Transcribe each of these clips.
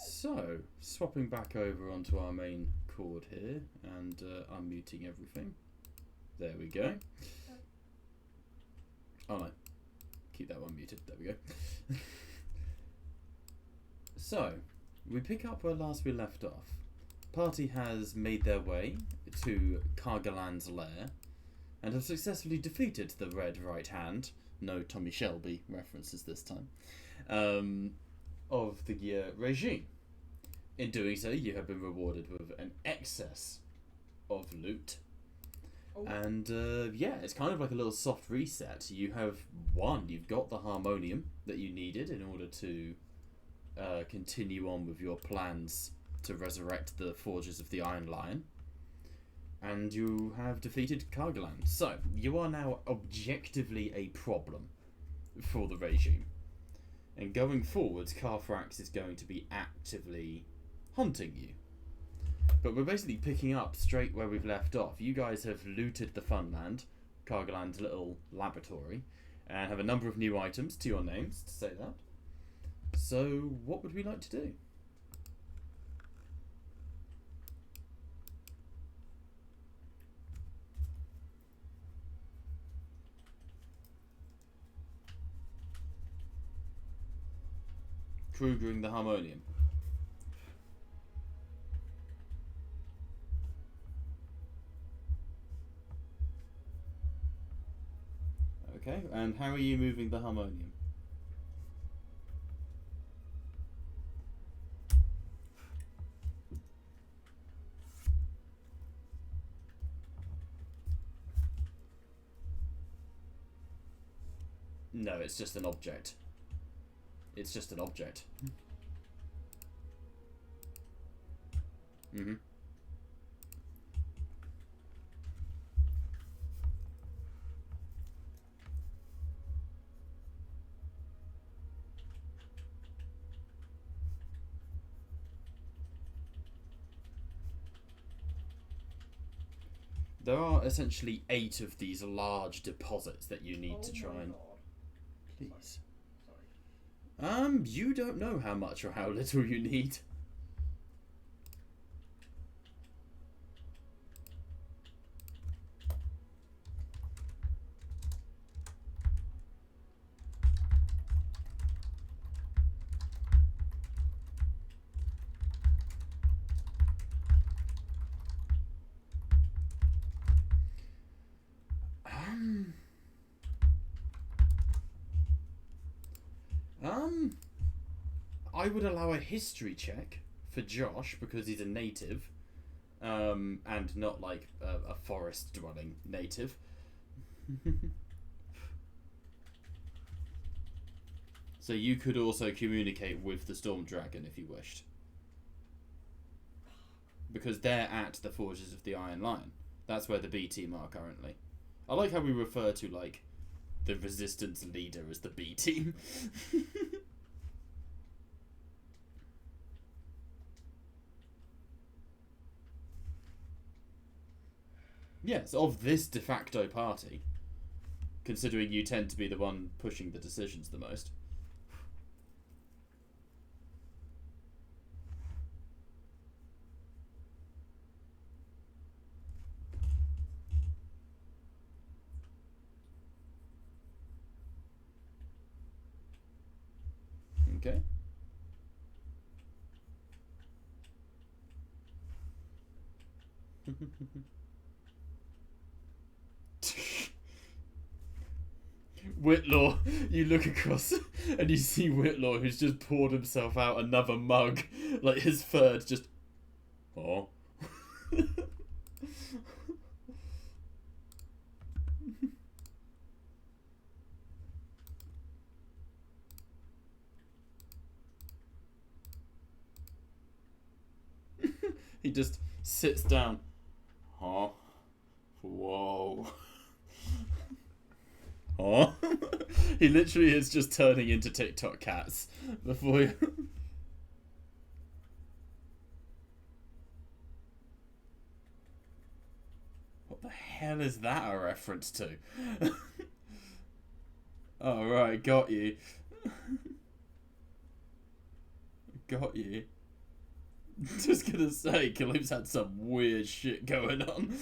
So, swapping back over onto our main chord here and unmuting everything. There we go. Oh no, keep that one muted. There we go. So, we pick up where last we left off. Party has made their way to Chargolan's lair and have successfully defeated the Red Right Hand, no Tommy Shelby references this time, of the regime. In doing so, you have been rewarded with an excess of loot. Oh. And yeah, it's kind of like a little soft reset. You have won. You've got the harmonium that you needed in order to continue on with your plans to resurrect the Forges of the Iron Lion. And you have defeated Chargolan. So, you are now objectively a problem for the regime. And going forwards, Karthrax is going to be actively hunting you. But we're basically picking up straight where we've left off. You guys have looted the Funland, Chargolan's little laboratory, and have a number of new items to your names, to say that. So, what would we like to do? Krugering the harmonium. Okay, and how are you moving the harmonium? No, it's just an object. It's just an object. Mm-hmm. There are essentially 8 of these large deposits that you need to try and... Please. Sorry. You don't know how much or how little you need. I would allow a history check for Josh because he's a native, and not like a forest-dwelling native. So you could also communicate with the Storm Dragon if you wished, because they're at the Forges of the Iron Lion. That's where the B team are currently. I like how we refer to like the Resistance leader as the B team. Yes, of this de facto party, considering you tend to be the one pushing the decisions the most. Okay. Whitlaw, you look across and you see Whitlaw, who's just poured himself out another mug, like his third, just... Oh. He just sits down. Huh? Whoa. Huh? He literally is just turning into TikTok cats before you... What the hell is that a reference to? Oh, right, got you. Got you. Just gonna say, Kalim's had some weird shit going on.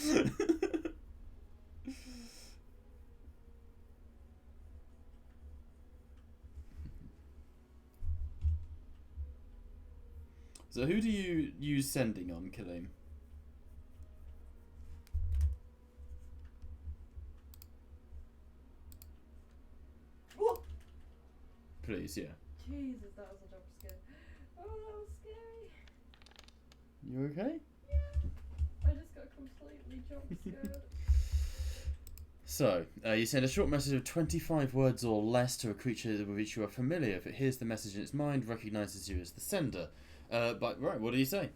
So who do you use sending on, Kalim? What? Please, yeah. Jesus, that was a jump scare. Oh, that was scary. You okay? Yeah. I just got completely jump scared. So, you send a short message of 25 words or less to a creature with which you are familiar. If it hears the message in its mind, recognises you as the sender. But, right, what do you say?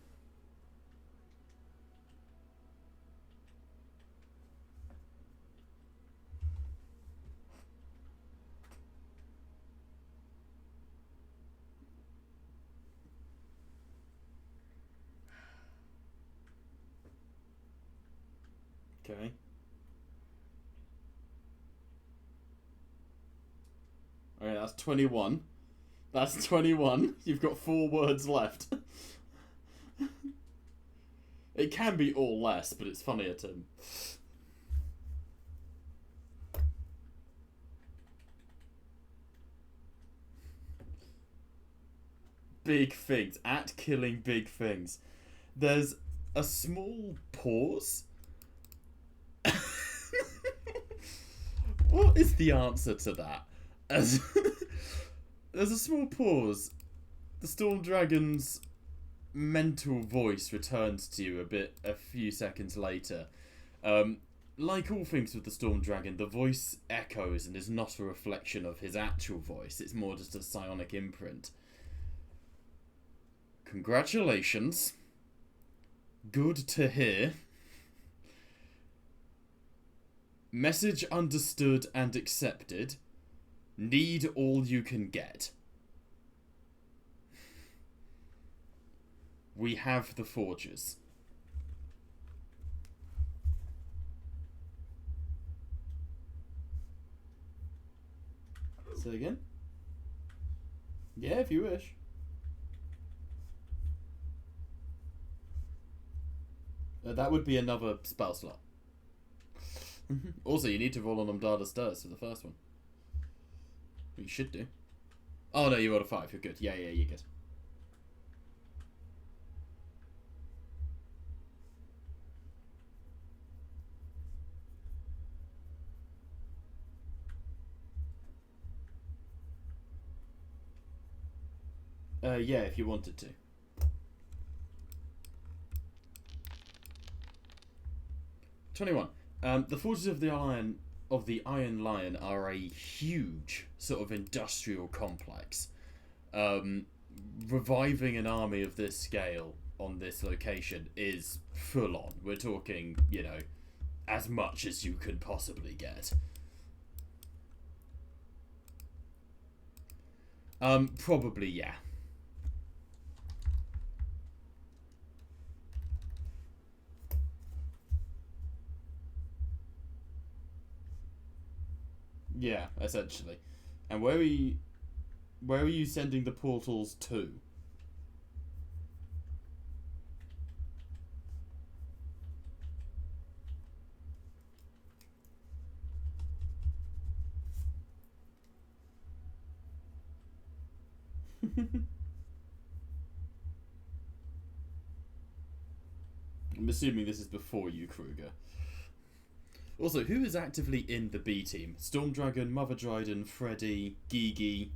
Okay. Okay, that's 21. That's 21. You've got 4 words left. It can be all less, but it's funnier to... Big things. At killing big things. There's a small pause. What is the answer to that? There's a small pause. The Storm Dragon's mental voice returns to you a few seconds later. Like all things with the Storm Dragon, the voice echoes and is not a reflection of his actual voice. It's more just a psionic imprint. Congratulations. Good to hear. Message understood and accepted. Need all you can get. We have the forges. Say again? Yeah, if you wish. That would be another spell slot. Also, you need to roll on Umdada Stirs for the first one. You should do. Oh no, you rolled a 5. You're good. Yeah, you're good. Yeah, if you wanted to. $21. The forges of the Iron Lion are a huge sort of industrial complex. Reviving an army of this scale on this location is full on. We're talking, as much as you could possibly get. Probably, yeah. Yeah, essentially. And where are you sending the portals to? I'm assuming this is before you, Kruger. Also, who is actively in the B team? Storm Dragon, Mother Dryden, Freddy, Gigi.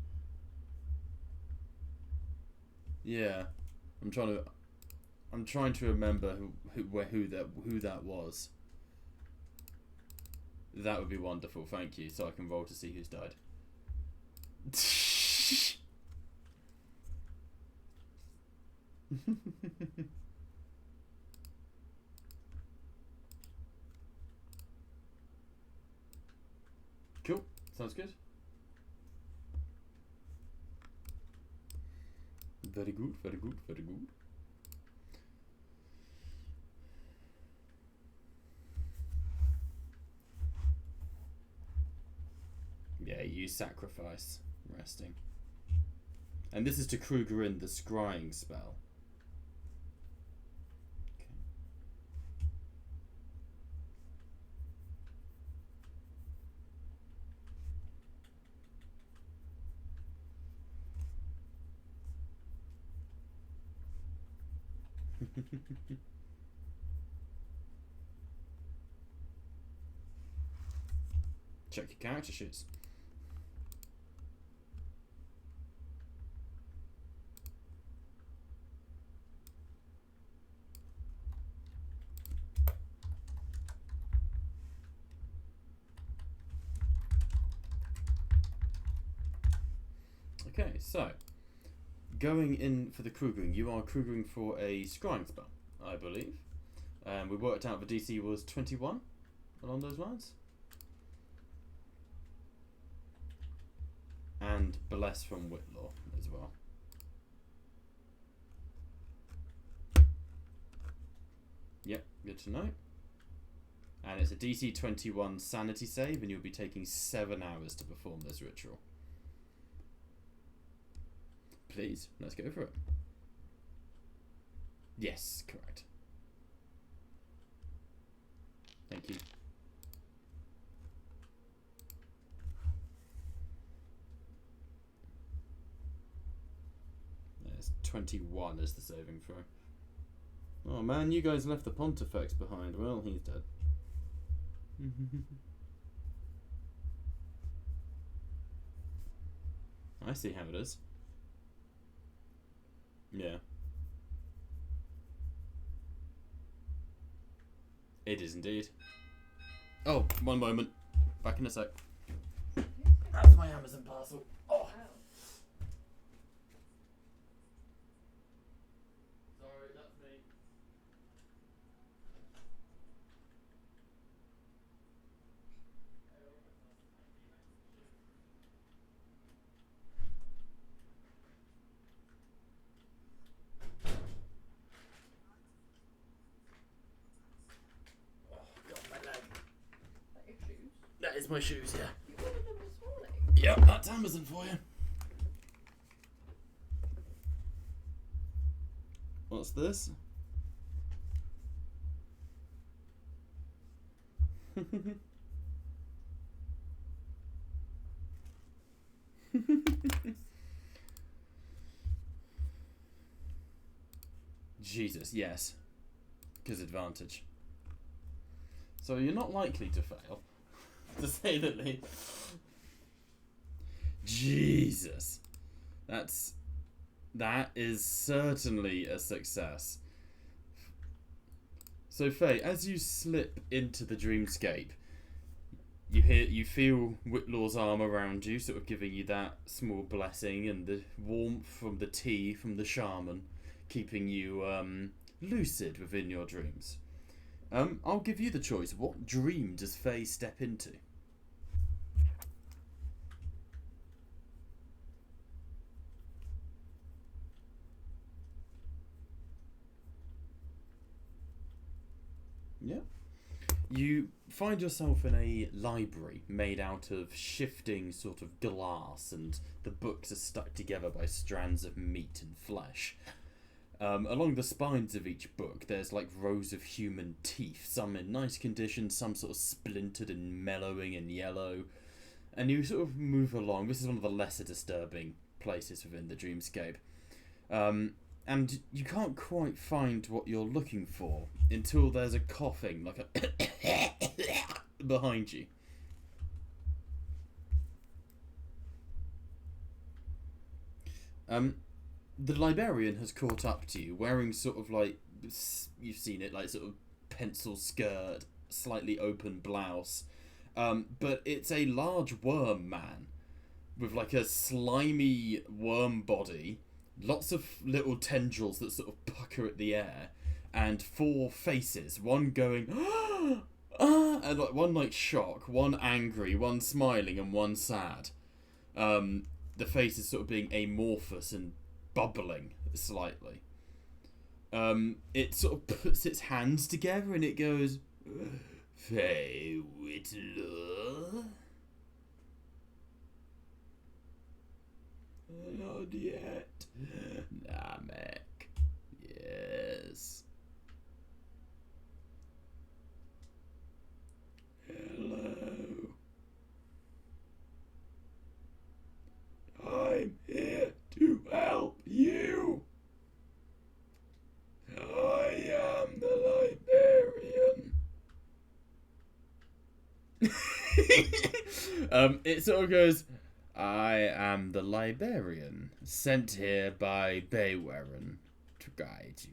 Yeah, I'm trying to remember who that was. That would be wonderful, thank you. So I can roll to see who's died. Cool. Sounds good. Very good, very good, very good. Yeah, you sacrifice resting. And this is to Kruger in the scrying spell. Check your character sheets. Okay, so going in for the Kruging, you are Kruging for a scrying spell, I believe. We worked out the DC was 21 along those lines. And Bless from Whitlaw as well. Yep, good to know. And it's a DC 21 sanity save, and you'll be taking 7 hours to perform this ritual. Please, let's go for it. Yes, correct. Thank you. There's 21 as the saving throw. Oh man, you guys left the Pontifex behind. Well, he's dead. I see how it is. Yeah. It is indeed. Oh, one moment. Back in a sec. That's my Amazon parcel. Oh. Sorry, that's me. That is my shoes, yeah. You ordered them this morning? Yep, that's Amazon for you. What's this? Jesus, yes. Because advantage. So you're not likely to fail. To say the least. Jesus. That is certainly a success. So Faye, as you slip into the dreamscape, you feel Whitlaw's arm around you, sort of giving you that small blessing, and the warmth from the tea from the shaman, keeping you lucid within your dreams. I'll give you the choice. What dream does Faye step into? Yeah. You find yourself in a library made out of shifting sort of glass, and the books are stuck together by strands of meat and flesh. Along the spines of each book, there's like rows of human teeth, some in nice condition, some sort of splintered and mellowing and yellow. And you sort of move along. This is one of the lesser disturbing places within the dreamscape. And you can't quite find what you're looking for until there's a coughing, like a behind you. The librarian has caught up to you, wearing sort of like, you've seen it, like sort of pencil skirt, slightly open blouse. But it's a large worm man with like a slimy worm body, lots of little tendrils that sort of pucker at the air, and 4 faces, one going ah, and like one like shock, one angry, one smiling, and one sad. The face is sort of being amorphous and bubbling slightly. It sort of puts its hands together and it goes, Faye Whitlaw? Not yet. Namek. Yes. Hello. I'm here to help you. I'm It sort of goes, I am the librarian, sent here by Baywaren to guide you.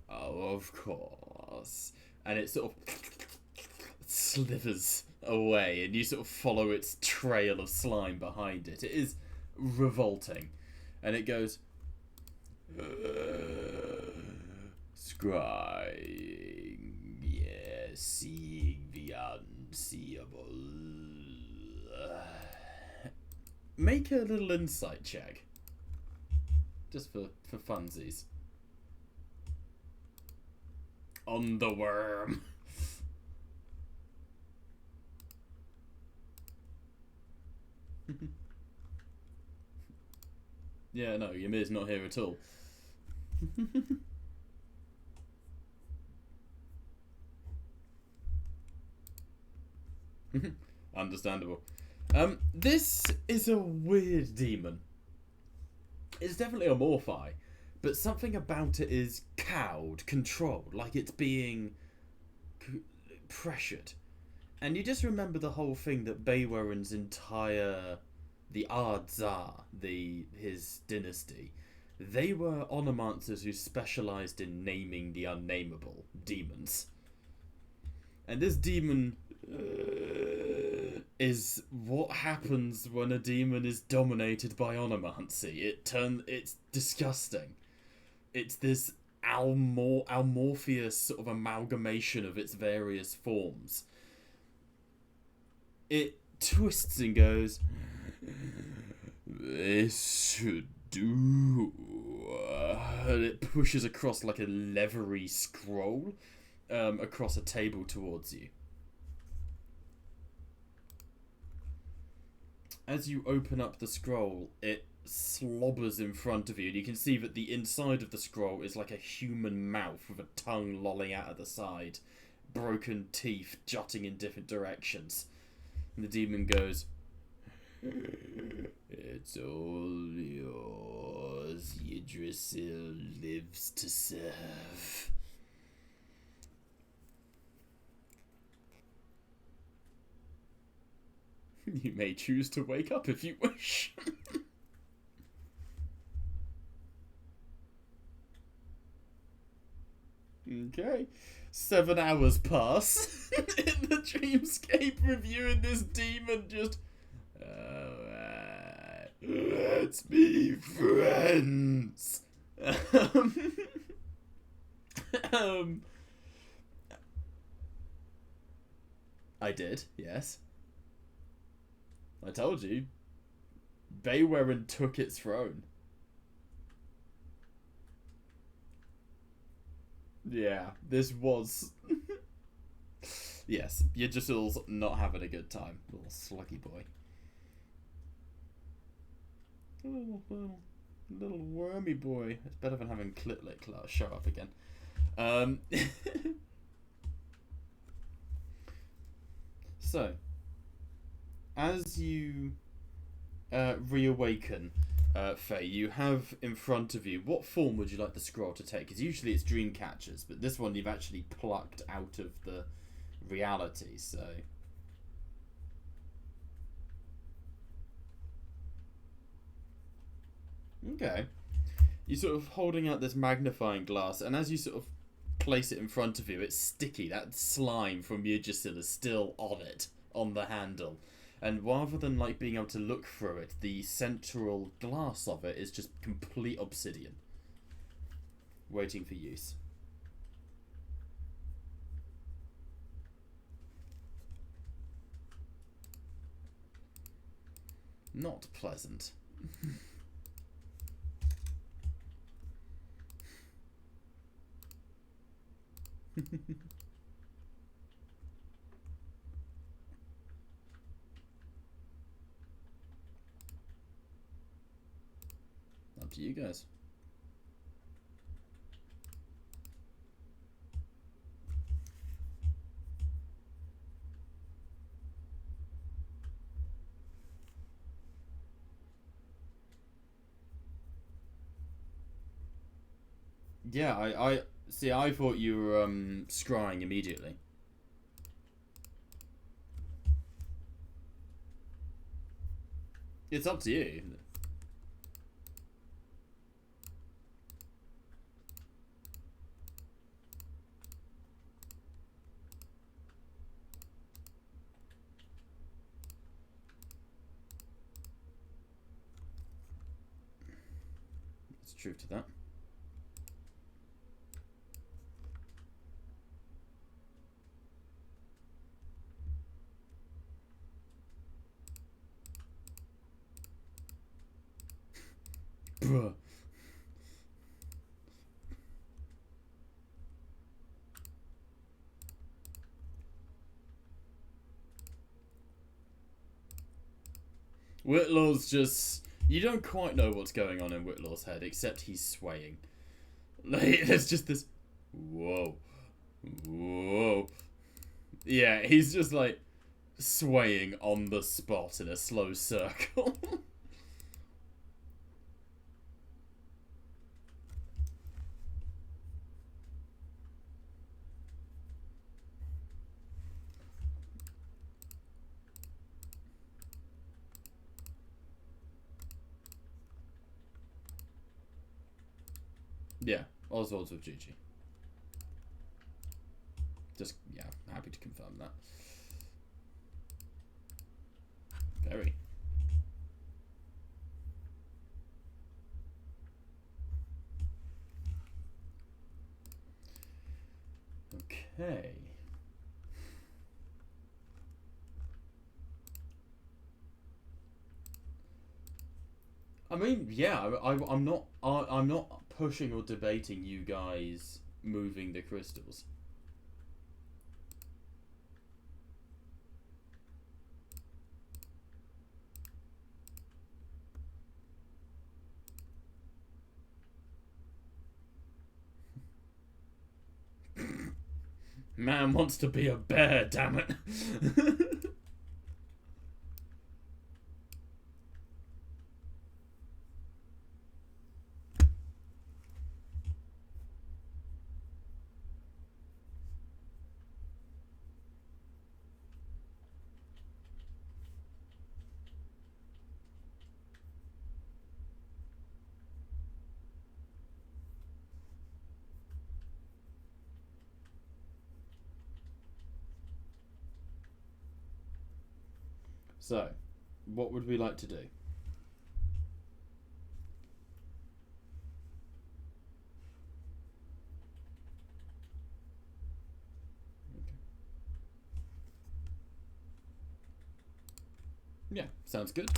Oh, of course. And it sort of slithers away, and you sort of follow its trail of slime behind it. It is revolting. And it goes, scrying, yes, seeing the unseeable. Make a little insight check. Just for funsies. On the worm. Yeah, no, Ymir's not here at all. Understandable. This is a weird demon. It's definitely a Morphi, but something about it is cowed, controlled, like it's being pressured. And you just remember the whole thing that Baywaren's entire, the Ard-Zar, his dynasty, they were onomancers who specialised in naming the unnameable demons. And this demon is what happens when a demon is dominated by onomancy. It's disgusting. It's this amorphous sort of amalgamation of its various forms. It twists and goes, this should do. And it pushes across like a leathery scroll across a table towards you. As you open up the scroll, it slobbers in front of you, and you can see that the inside of the scroll is like a human mouth with a tongue lolling out of the side, broken teeth jutting in different directions. And the demon goes, it's all yours. Yggdrasil lives to serve. You may choose to wake up if you wish. Okay. 7 hours pass in the dreamscape with you and this demon just... Alright, let's be friends. I did, yes. I told you. Baywaren took its throne. Yeah, this was... Yes, Yggdrasil's not having a good time. Little sluggy boy. Little wormy boy. It's better than having Clitlick show up again. So, as you reawaken, Faye, you have in front of you, what form would you like the scroll to take? Because usually it's dream catchers, but this one you've actually plucked out of the reality, so... Okay. You're sort of holding out this magnifying glass, and as you sort of place it in front of you, it's sticky. That slime from Yggdrasil is still on it, on the handle. And rather than like being able to look through it, the central glass of it is just complete obsidian. Waiting for use. Not pleasant. Up to you guys. Yeah, I See, I thought you were scrying immediately. It's up to you. There's truth to that. Bruh. Whitlaw's just... You don't quite know what's going on in Whitlaw's head, except he's swaying. Like, there's just this... Whoa. Whoa. Yeah, he's just like swaying on the spot in a slow circle. Yeah, Oswald's with Gigi. Just, yeah, happy to confirm that. Very. Okay. I mean, yeah, I'm not pushing or debating you guys moving the crystals. Man wants to be a bear, damn it. So, what would we like to do? Yeah, sounds good.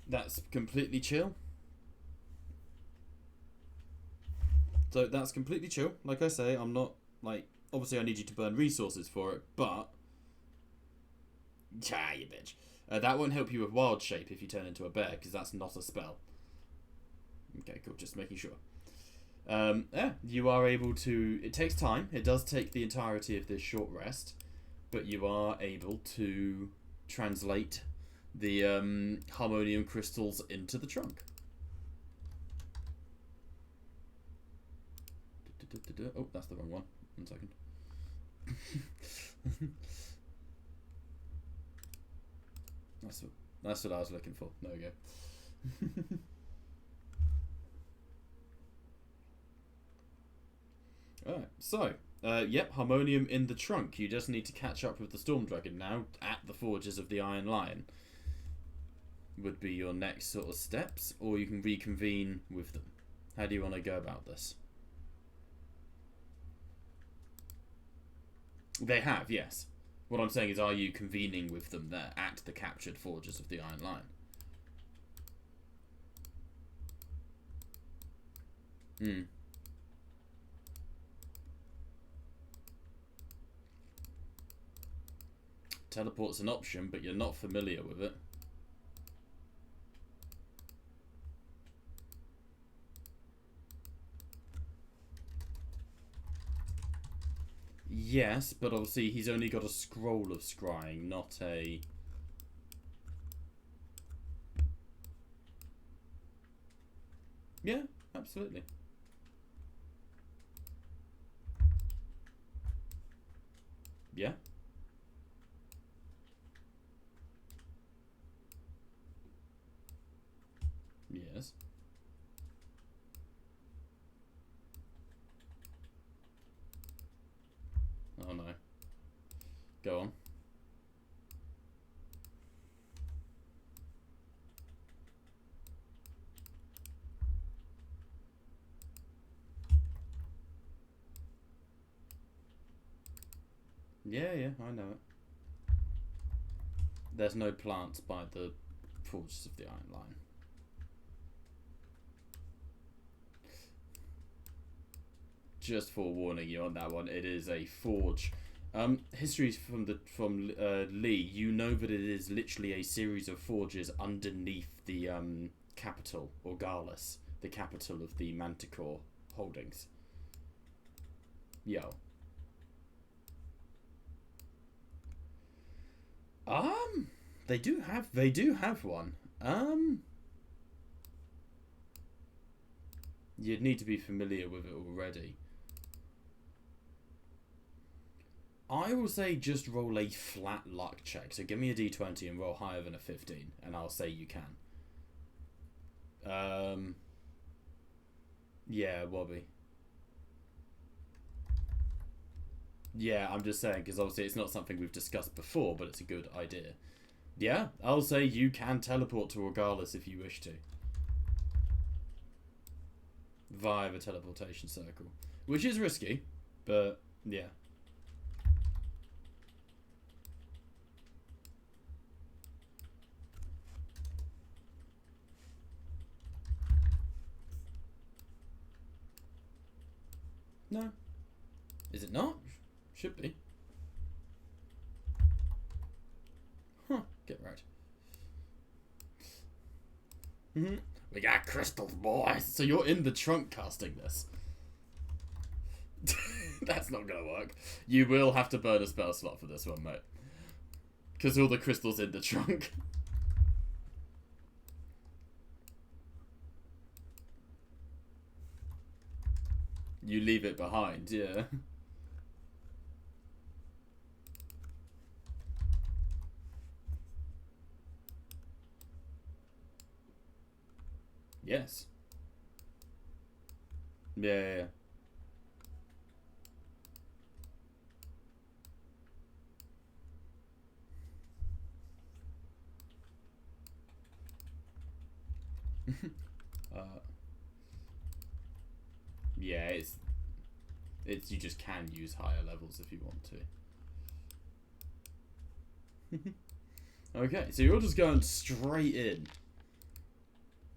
That's completely chill. So that's completely chill. Like I say, I'm not, like, obviously I need you to burn resources for it, but... Yeah, you bitch. That won't help you with wild shape if you turn into a bear, because that's not a spell. Okay, cool, just making sure. Yeah, you are able to... It takes time. It does take the entirety of this short rest, but you are able to translate the harmonium crystals into the trunk. Oh, that's the wrong one. 1 second. That's what I was looking for. There we go. Alright, so, yep, harmonium in the trunk. You just need to catch up with the Storm Dragon now at the Forges of the Iron Lion. Would be your next sort of steps, or you can reconvene with them. How do you want to go about this? They have, yes. What I'm saying is, are you convening with them there at the captured Forges of the Iron Lion? Hmm. Teleport's an option, but you're not familiar with it. Yes, but obviously he's only got a scroll of scrying, not a... Yeah, absolutely. Yeah? Yes. Oh no. Go on. Yeah, yeah, I know it. There's no plants by the Forges of the Iron Line. Just forewarning you on that one, it is a forge. Histories from Lee, you know that it is literally a series of forges underneath the capital, Orgalis, the capital of the Manticore holdings. Yo. They do have one. You'd need to be familiar with it already. I will say just roll a flat luck check. So give me a d20 and roll higher than a 15, and I'll say you can. Yeah, Wobby. Yeah, I'm just saying, because obviously it's not something we've discussed before, but it's a good idea. Yeah, I'll say you can teleport to Orgalis if you wish to. Via the teleportation circle. Which is risky, but yeah. No. Is it not? Should be. Huh. Get right. We got crystals, boys. So you're in the trunk casting this. That's not gonna work. You will have to burn a spell slot for this one, mate. Because all the crystals in the trunk. You leave it behind, yeah. Yes. Yeah. Yeah, it's you just can use higher levels if you want to. Okay, so you're just going straight in.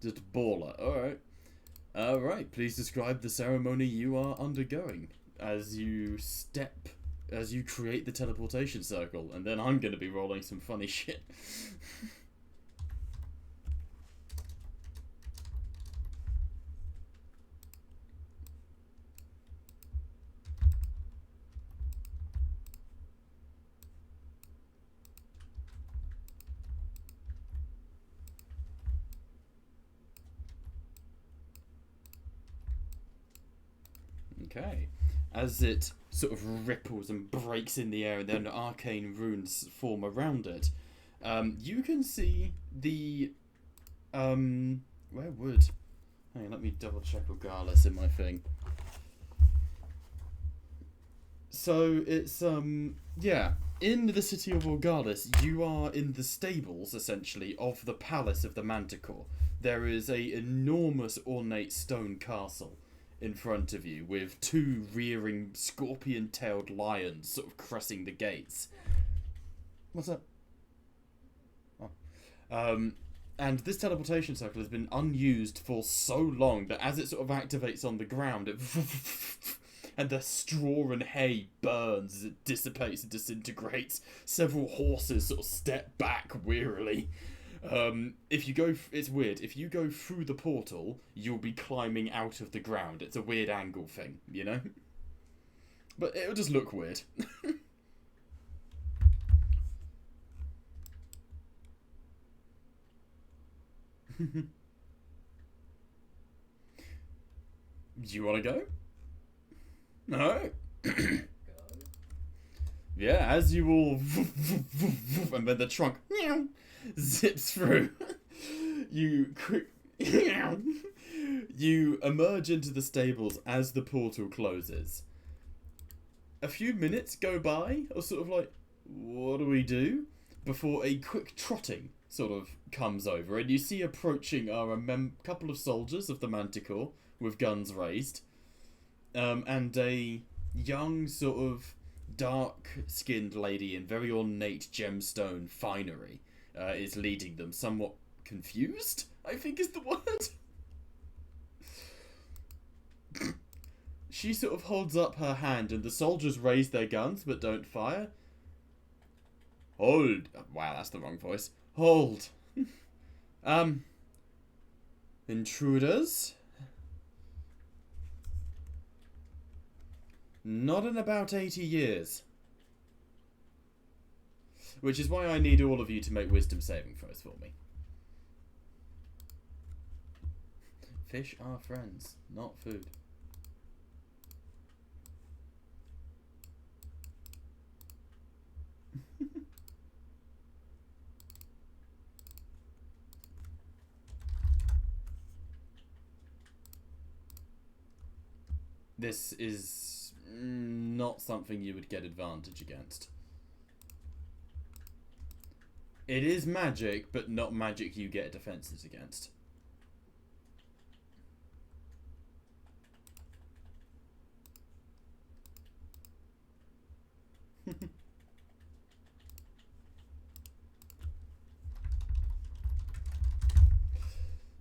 Just baller. Alright. Alright, please describe the ceremony you are undergoing as you create the teleportation circle, and then I'm gonna be rolling some funny shit. Okay. As it sort of ripples and breaks in the air and then arcane runes form around it, you can see the... where would... Hang on, let me double check Orgalis in my thing. So, it's, yeah. In the city of Orgalis, you are in the stables, essentially, of the palace of the Manticore. There is a enormous ornate stone castle in front of you, with two rearing scorpion-tailed lions sort of crossing the gates. What's up? Oh. And this teleportation circle has been unused for so long that as it sort of activates on the ground, it and the straw and hay burns as it dissipates and disintegrates. Several horses sort of step back wearily. If you go, it's weird. If you go through the portal, you'll be climbing out of the ground. It's a weird angle thing, you know? But it'll just look weird. Do you want to go? No? Yeah, as you all and then the trunk zips through, you you emerge into the stables as the portal closes. A few minutes go by, or sort of like, what do we do? Before a quick trotting sort of comes over, and you see approaching are a couple of soldiers of the Manticore with guns raised, and a young sort of dark-skinned lady in very ornate gemstone finery is leading them, somewhat confused, I think is the word. She sort of holds up her hand, and the soldiers raise their guns but don't fire. Hold. Wow, that's the wrong voice. Hold. Intruders? Not in about 80 years. Which is why I need all of you to make wisdom saving throws for me. Fish are friends, not food. This is not something you would get advantage against. It is magic, but not magic you get defenses against.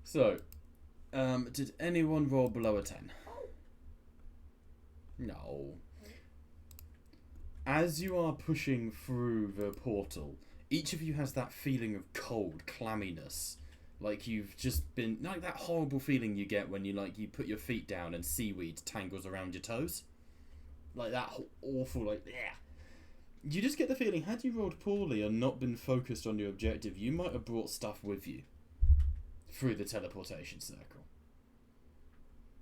So, did anyone roll below a 10? No. As you are pushing through the portal, each of you has that feeling of cold clamminess. Like you've just been... Like that horrible feeling you get when you put your feet down and seaweed tangles around your toes. Like that awful, like... Yeah. You just get the feeling, had you rolled poorly and not been focused on your objective, you might have brought stuff with you through the teleportation circle.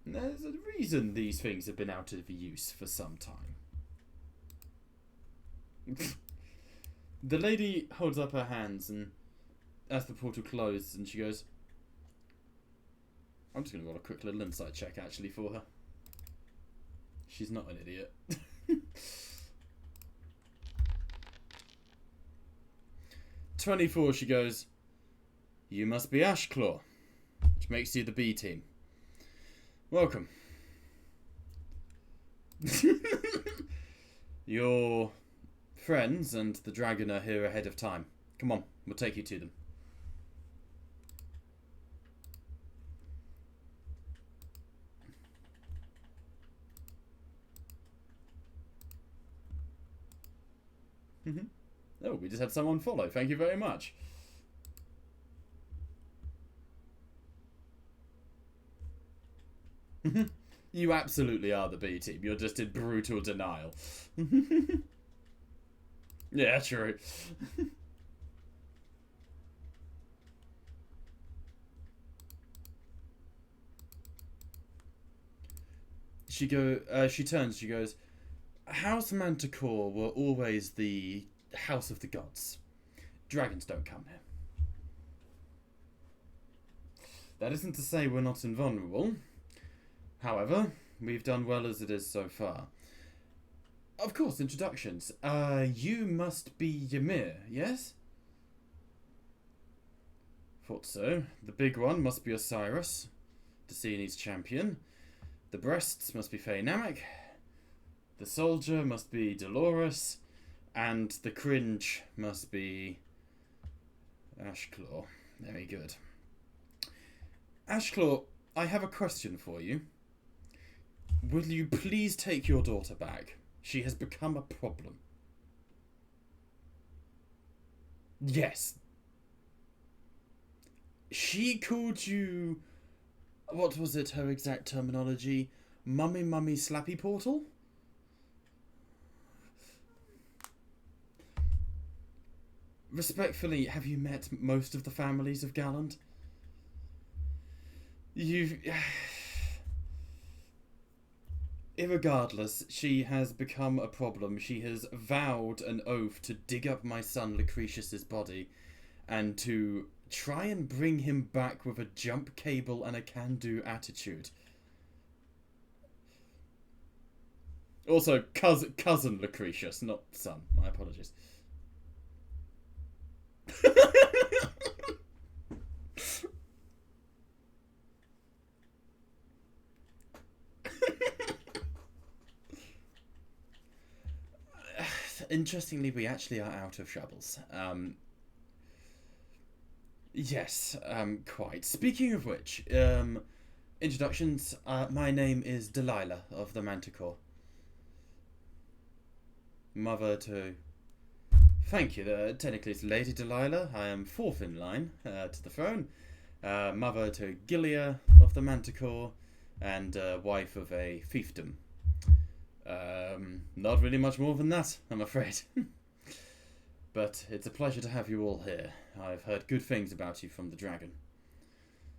And there's a reason these things have been out of use for some time. The lady holds up her hands, and as the portal closes, and she goes, I'm just going to roll a quick little insight check actually for her. She's not an idiot. 24, she goes, you must be Ashclaw, which makes you the B team. Welcome. Your friends and the dragon are here ahead of time. Come on, we'll take you to them. Oh, we just had someone follow. Thank you very much. You absolutely are the B team. You're just in brutal denial. Yeah, true. She turns, she goes, House Mantricore were always the house of the gods. Dragons don't come here. That isn't to say we're not invulnerable. However, we've done well as it is so far. Of course, introductions. You must be Ymir, yes? Thought so. The big one must be Osiris, Decene's champion. The breasts must be Namek. The soldier must be Dolores. And the cringe must be Ashclaw. Very good. Ashclaw, I have a question for you. Will you please take your daughter back? She has become a problem. Yes. She called you... What was it, her exact terminology? Mummy slappy portal? Respectfully, have you met most of the families of Galland? Irregardless, she has become a problem. She has vowed an oath to dig up my son Lucretius's body and to try and bring him back with a jump cable and a can-do attitude. Also, cousin Lucretius, not son. My apologies. Interestingly, we actually are out of shovels. Yes, quite. Speaking of which, introductions. My name is Delilah of the Manticore. Mother to... Thank you. Technically it's Lady Delilah. I am fourth in line to the throne. Mother to Gilia of the Manticore. And wife of a fiefdom. Not really much more than that, I'm afraid. But it's a pleasure to have you all here. I've heard good things about you from the dragon.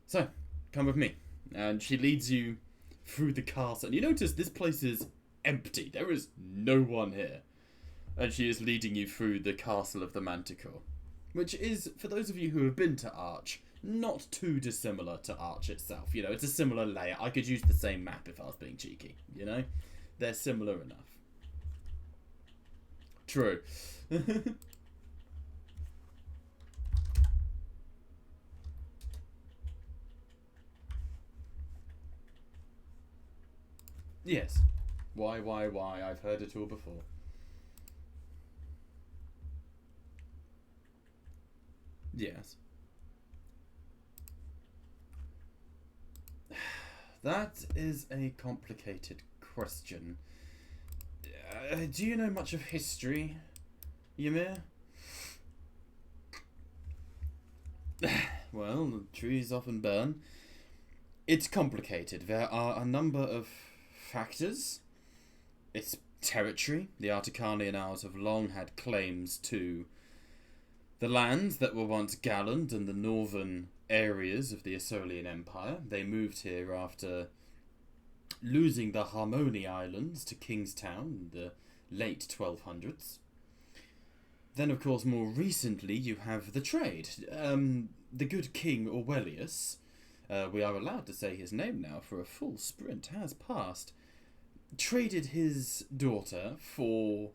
So, come with me. And she leads you through the castle. And you notice this place is empty. There is no one here. And she is leading you through the castle of the Manticore. Which is, for those of you who have been to Arch, not too dissimilar to Arch itself. You know, it's a similar layout. I could use the same map if I was being cheeky, you know? They're similar enough. True. Yes. Why? I've heard it all before. Yes. That is a complicated question. Do you know much of history, Ymir? Well, the trees often burn. It's complicated. There are a number of factors. It's territory. The Articanian Isles have long had claims to the lands that were once Galand and the northern areas of the Asolian Empire. They moved here after losing the Harmony Islands to Kingstown in the late 1200s. Then, of course, more recently, you have the trade. The good King Orwellius, we are allowed to say his name now, for a full sprint has passed, traded his daughter for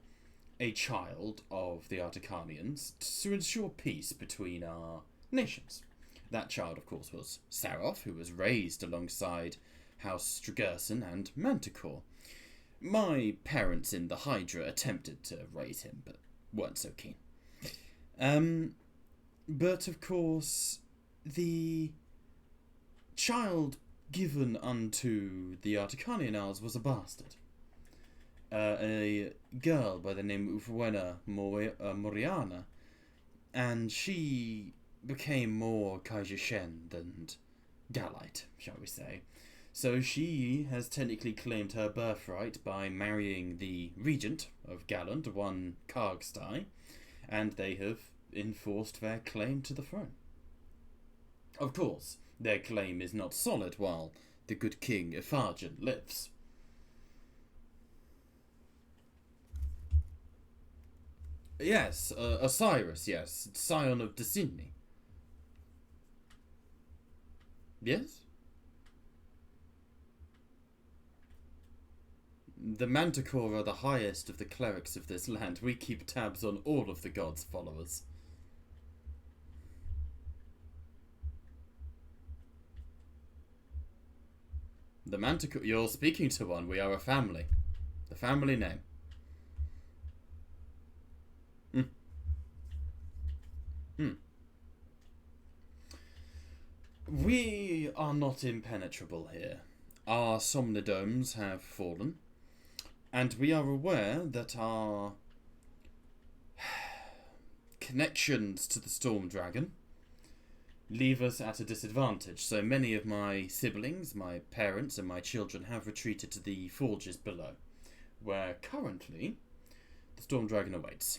a child of the Articanians to ensure peace between our nations. That child, of course, was Sarroth, who was raised alongside House Chargolan and Manticore. My parents in the Hydra attempted to raise him, but weren't so keen. But, of course, the child given unto the Articanian Isles was a bastard. A girl by the name of Ufwena Moriana, and she became more Kaijishen than Galite, shall we say. So she has technically claimed her birthright by marrying the regent of Galand, one Kargstai, and they have enforced their claim to the throne. Of course, their claim is not solid while the good king Ifarjan lives. Yes, Osiris, yes, scion of Desinni. Yes? The Manticore are the highest of the clerics of this land. We keep tabs on all of the gods' followers. The Manticore... You're speaking to one. We are a family. The family name. We are not impenetrable here. Our somnidomes have fallen, and we are aware that our connections to the Storm Dragon leave us at a disadvantage. So many of my siblings, my parents and my children have retreated to the forges below, where currently the Storm Dragon awaits.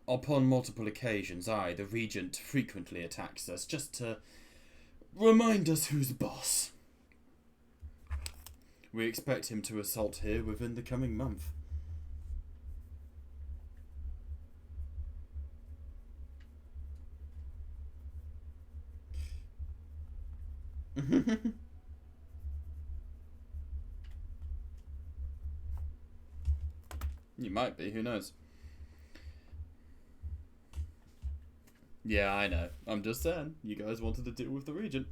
Upon multiple occasions, the regent frequently attacks us just to Remind us who's boss. We expect him to assault here within the coming month. You might be, who knows? Yeah, I know. I'm just saying, you guys wanted to deal with the regent.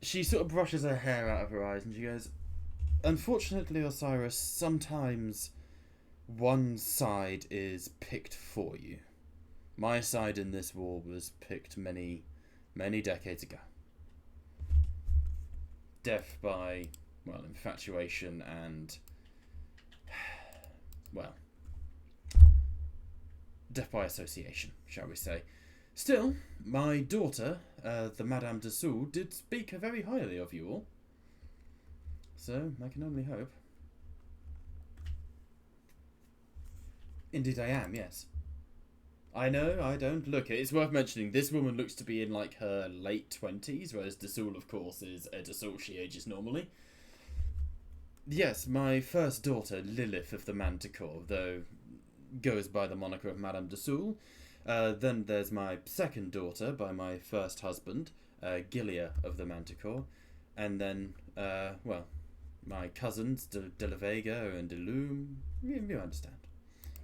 She sort of brushes her hair out of her eyes and she goes, unfortunately, Osiris, sometimes one side is picked for you. My side in this war was picked many, many decades ago. Death by, well, infatuation and, well, death by association, shall we say. Still, my daughter, the Madame de Soul, did speak very highly of you all. So, I can only hope. Indeed I am, yes. I know, I don't look it. It's worth mentioning, this woman looks to be in, like, her late 20s, whereas de Soul, of course, is a de Soul she ages normally. Yes, my first daughter, Lilith of the Manticore, though goes by the moniker of Madame de Soul. Then there's my second daughter by my first husband, Gilia of the Manticore. And then, well, my cousins, De La Vega and De Lume. You understand.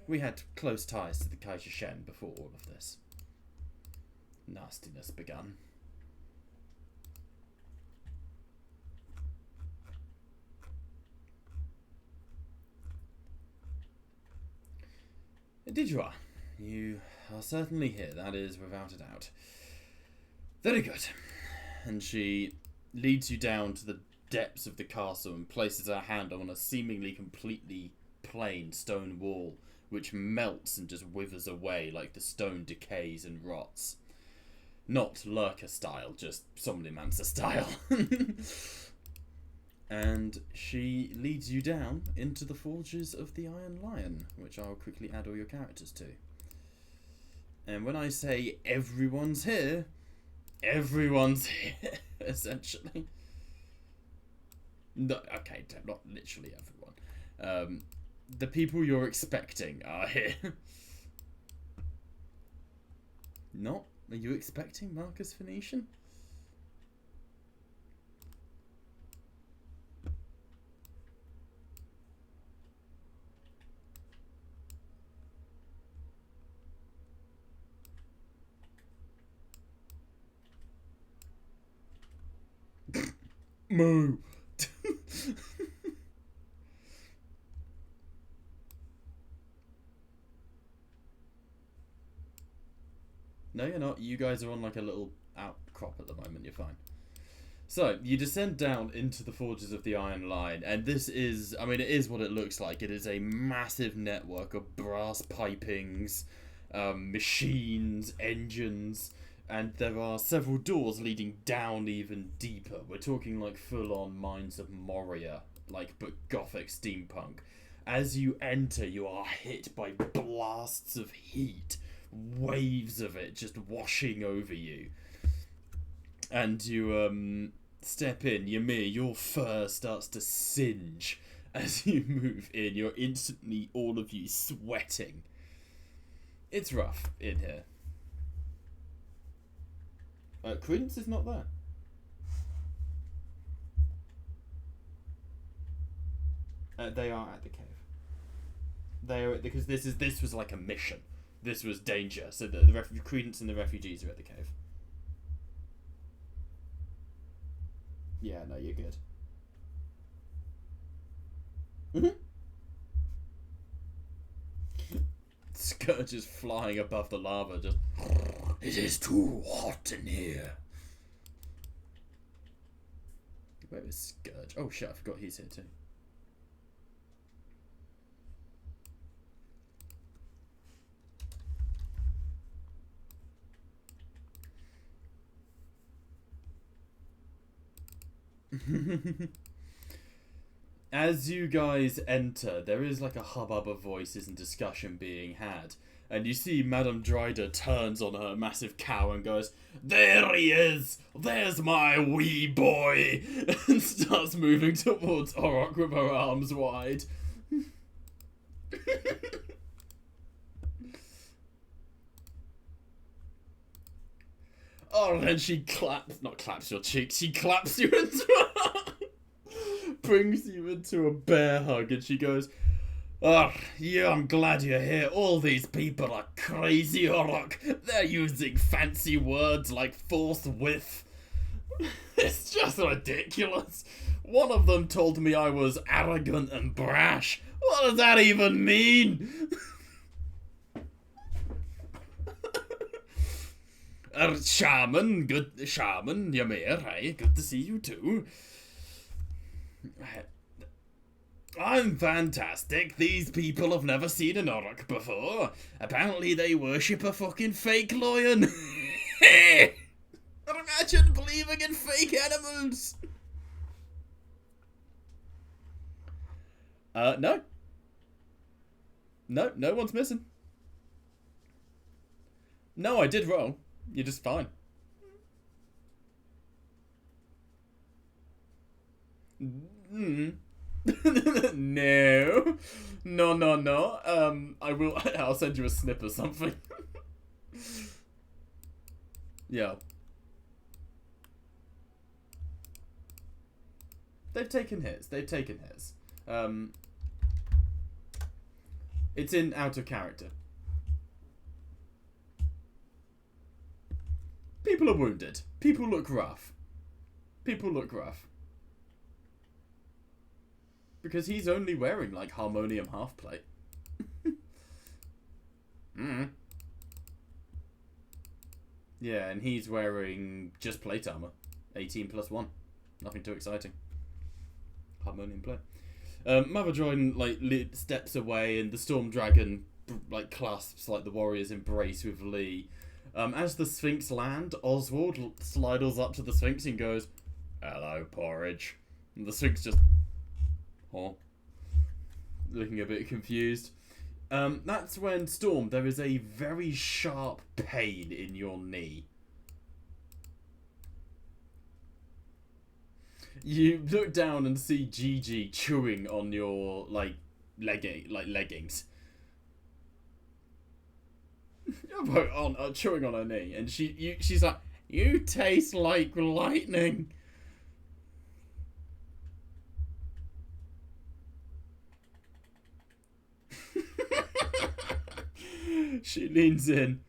We had close ties to the Kaiser Shen before all of this nastiness begun. Did you are? You are certainly here, that is without a doubt. Very good. And she leads you down to the depths of the castle and places her hand on a seemingly completely plain stone wall, which melts and just withers away like the stone decays and rots. Not Lurker style, just Somnimancer style. And she leads you down into the forges of the Iron Lion, which I'll quickly add all your characters to. And when I say everyone's here, everyone's here, essentially. No, okay, not literally everyone. The people you're expecting are here. Not? Are you expecting Marcus Phoenician? Moo! No, you're not. You guys are on like a little outcrop at the moment. You're fine. So, you descend down into the forges of the Iron Line, and this is, I mean, it is what it looks like. It is a massive network of brass pipings, machines, engines, and there are several doors leading down even deeper. We're talking like full-on Mines of Moria, like, but gothic steampunk. As you enter, you are hit by blasts of heat, waves of it just washing over you. And you step in. Ymir, your fur starts to singe as you move in. You're instantly, all of you, sweating. It's rough in here. Credence is not there. They are at the cave. They are because this was like a mission. This was danger. So the Credence and the refugees are at the cave. Yeah, no, you're good. Scourge is flying above the lava, just... It is too hot in here. Where is Scourge? Oh shit, I forgot he's here too. As you guys enter, there is like a hubbub of voices and discussion being had. And you see Madame Dryder turns on her massive cow and goes, "There he is! There's my wee boy!" And starts moving towards Orok with her arms wide. Oh, and she not claps your cheek, she claps you into brings you into a bear hug, and she goes, "Oh, yeah, I'm glad you're here. All these people are crazy, Orok. They're using fancy words like forthwith. It's just ridiculous. One of them told me I was arrogant and brash. What does that even mean?" Shaman, Ymir, hey, good to see you too. I'm fantastic. These people have never seen an Orok before. Apparently they worship a fucking fake lion. Imagine believing in fake animals. No. No one's missing. No, I did wrong. You're just fine. No. No. I'll send you a snip or something. Yeah. They've taken hits. It's in out of character. People are wounded. People look rough. Because he's only wearing, like, harmonium half-plate. Yeah, and he's wearing just plate armor. 18 plus 1. Nothing too exciting. Harmonium plate. Mother Droid, like, steps away, and the Storm Dragon, like, clasps, like, the warrior's embrace with Lee. As the Sphinx land, Oswald slidles up to the Sphinx and goes, "Hello, porridge." And the Sphinx just... Oh. Looking a bit confused. That's when, Storm, there is a very sharp pain in your knee. You look down and see Gigi chewing on your, like, leggings. Chewing on her knee, and she's like, "You taste like lightning." She leans in.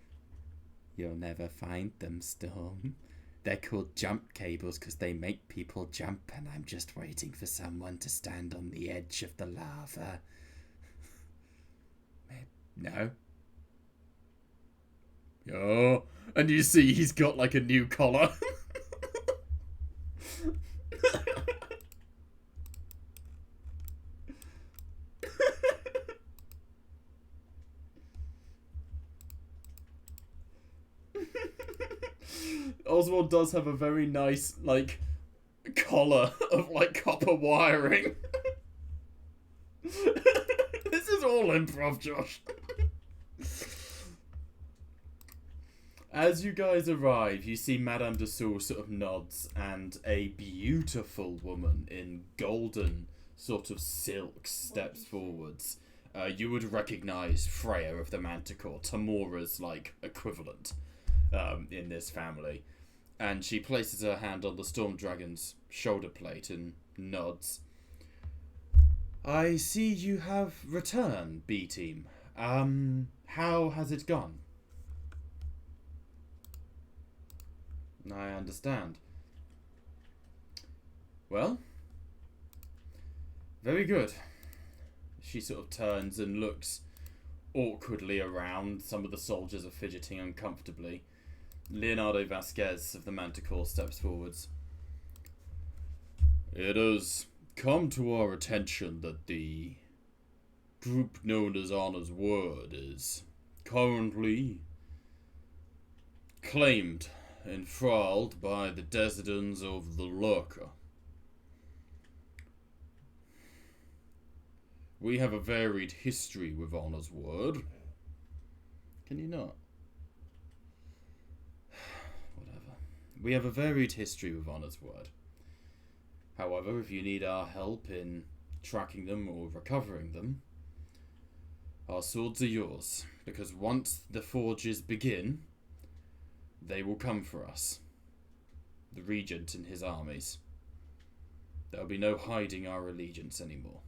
"You'll never find them, Storm. They're called jump cables because they make people jump, and I'm just waiting for someone to stand on the edge of the lava." No. Oh, and you see he's got like a new collar. Oswald does have a very nice, like, collar of, like, copper wiring. This is all improv, Josh. As you guys arrive, you see Madame de Soul sort of nods, and a beautiful woman in golden sort of silk steps forwards. You would recognise Freya of the Manticore, Tamora's, like, equivalent in this family. And she places her hand on the Storm Dragon's shoulder plate and nods. "I see you have returned, B-Team. How has it gone?" "I understand. Well, very good." She sort of turns and looks awkwardly around. Some of the soldiers are fidgeting uncomfortably. Leonardo Vasquez of the Manticore steps forwards. "It has come to our attention that the group known as Honor's Word is currently claimed, enthralled by the descendants of the Lurker. We have a varied history with Honor's Word. Can you not? Whatever. We have a varied history with Honor's Word. However, if you need our help in tracking them or recovering them, our swords are yours, because once the forges begin, they will come for us. The regent and his armies. There will be no hiding our allegiance anymore.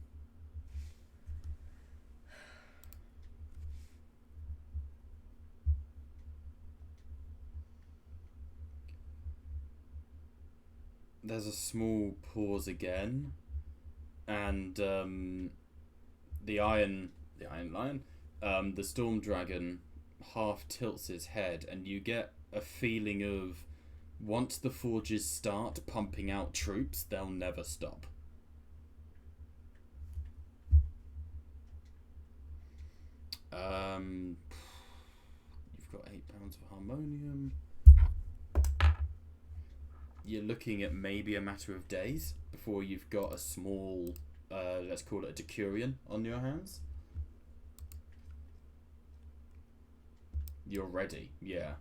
There's a small pause again, and the Iron Lion, the Storm Dragon half tilts his head, and you get a feeling of once the forges start pumping out troops, they'll never stop. You've got 8 pounds of harmonium. You're looking at maybe a matter of days before you've got a small, let's call it a decurion on your hands. You're ready, yeah.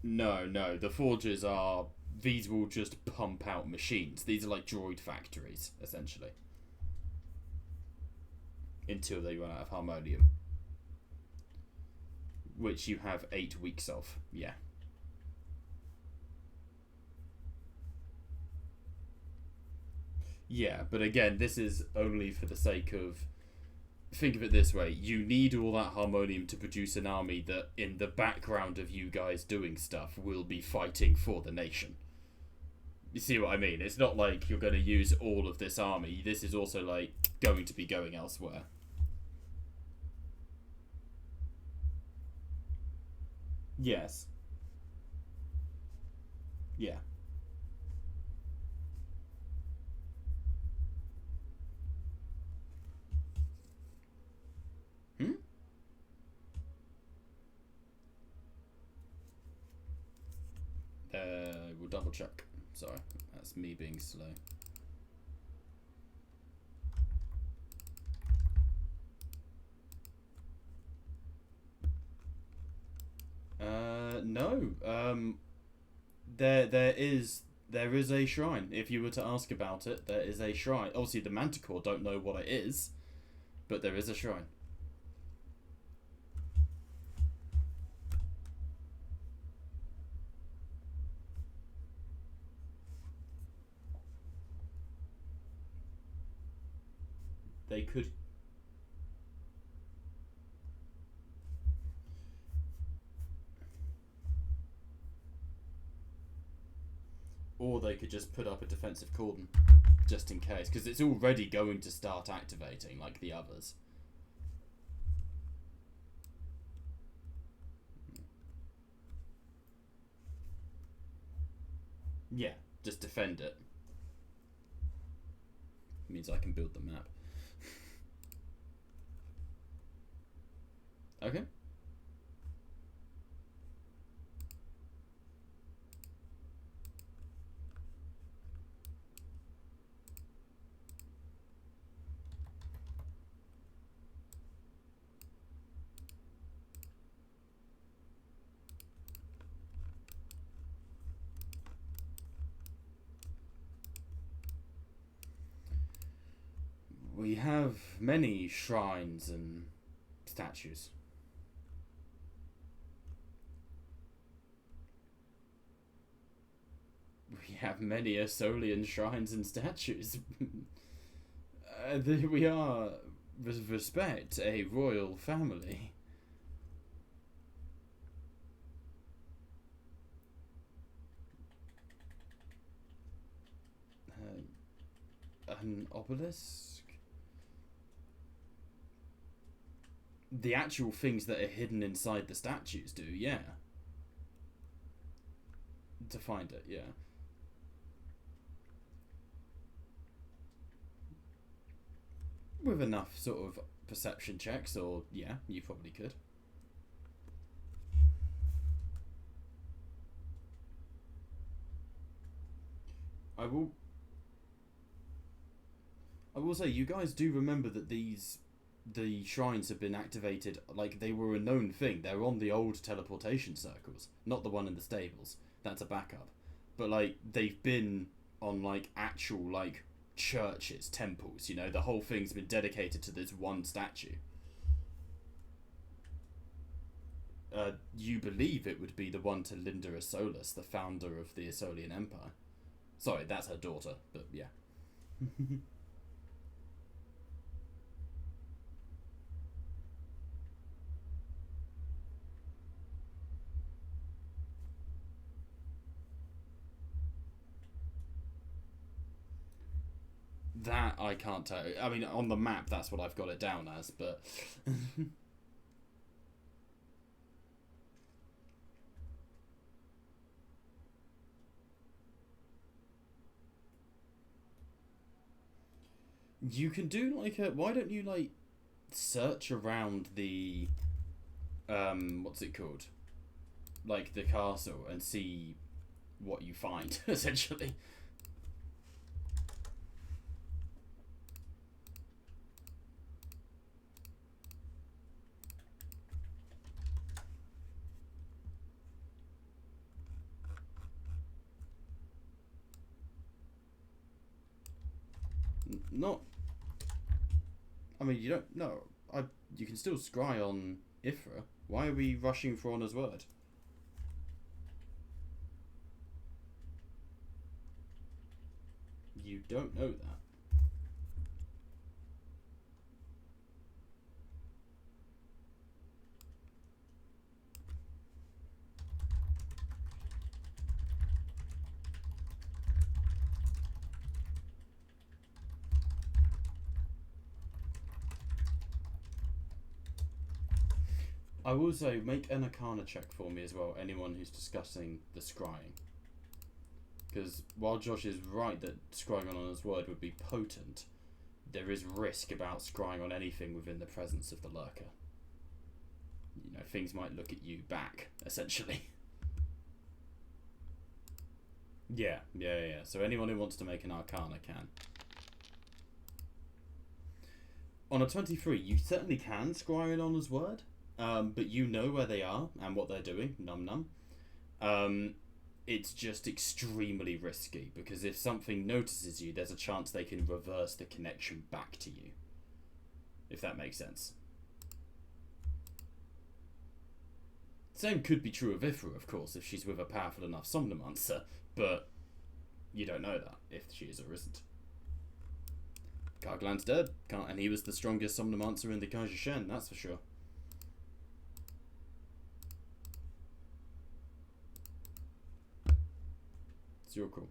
No, the forges are... These will just pump out machines. These are like droid factories, essentially. Until they run out of harmonium. Which you have 8 weeks of, yeah. Yeah, but again, this is only for the sake of... Think of it this way, you need all that harmonium to produce an army that, in the background of you guys doing stuff, will be fighting for the nation. You see what I mean? It's not like you're going to use all of this army. This is also, like, going to be going elsewhere. Yes. Yeah. Hmm? We'll double check. Sorry, that's me being slow. No. There is a shrine. If you were to ask about it, there is a shrine. Obviously, the Manticore don't know what it is, but there is a shrine. They could... Or they could just put up a defensive cordon, just in case, because it's already going to start activating, like the others. Yeah, just defend it. Means I can build the map. Okay. We have many shrines and statues. We have many Asolian shrines and statues. We are, with respect, a royal family. An obelisk? The actual things that are hidden inside the statues do, yeah. To find it, yeah. With enough sort of perception checks, or yeah, you probably could. I will say, you guys do remember that the shrines have been activated, like, they were a known thing. They're on the old teleportation circles, not the one in the stables. That's a backup. But, like, they've been on, like, actual, like, churches, temples, you know? The whole thing's been dedicated to this one statue. You believe it would be the one to Linda Asolas, the founder of the Asolian Empire. Sorry, that's her daughter, but yeah. That I can't tell. I mean, on the map, that's what I've got it down as, but... You can do, like, a... Why don't you, like, search around the... what's it called? Like, the castle, and see what you find, essentially. Not... I mean, you don't... No, you can still scry on Ifra. Why are we rushing for Honor's word? You don't know that. I will say, make an Arcana check for me as well, anyone who's discussing the scrying. Because while Josh is right that scrying on Honor's word would be potent, there is risk about scrying on anything within the presence of the lurker. You know, things might look at you back, essentially. Yeah. So anyone who wants to make an Arcana can. On a 23, you certainly can scry on Honor's word. But you know where they are and what they're doing, num. It's just extremely risky, because if something notices you, there's a chance they can reverse the connection back to you. If that makes sense. Same could be true of Ifra, of course, if she's with a powerful enough Somnomancer, but you don't know that, if she is or isn't. Karglan's dead, and he was the strongest Somnomancer in the Kaiser Shen, that's for sure. It's your call.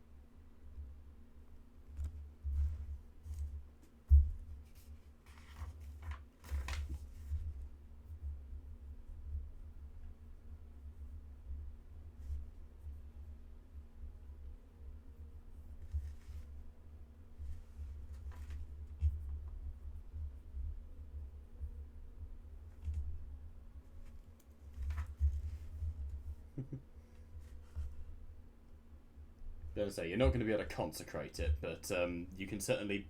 Gonna say you're not going to be able to consecrate it, but you can certainly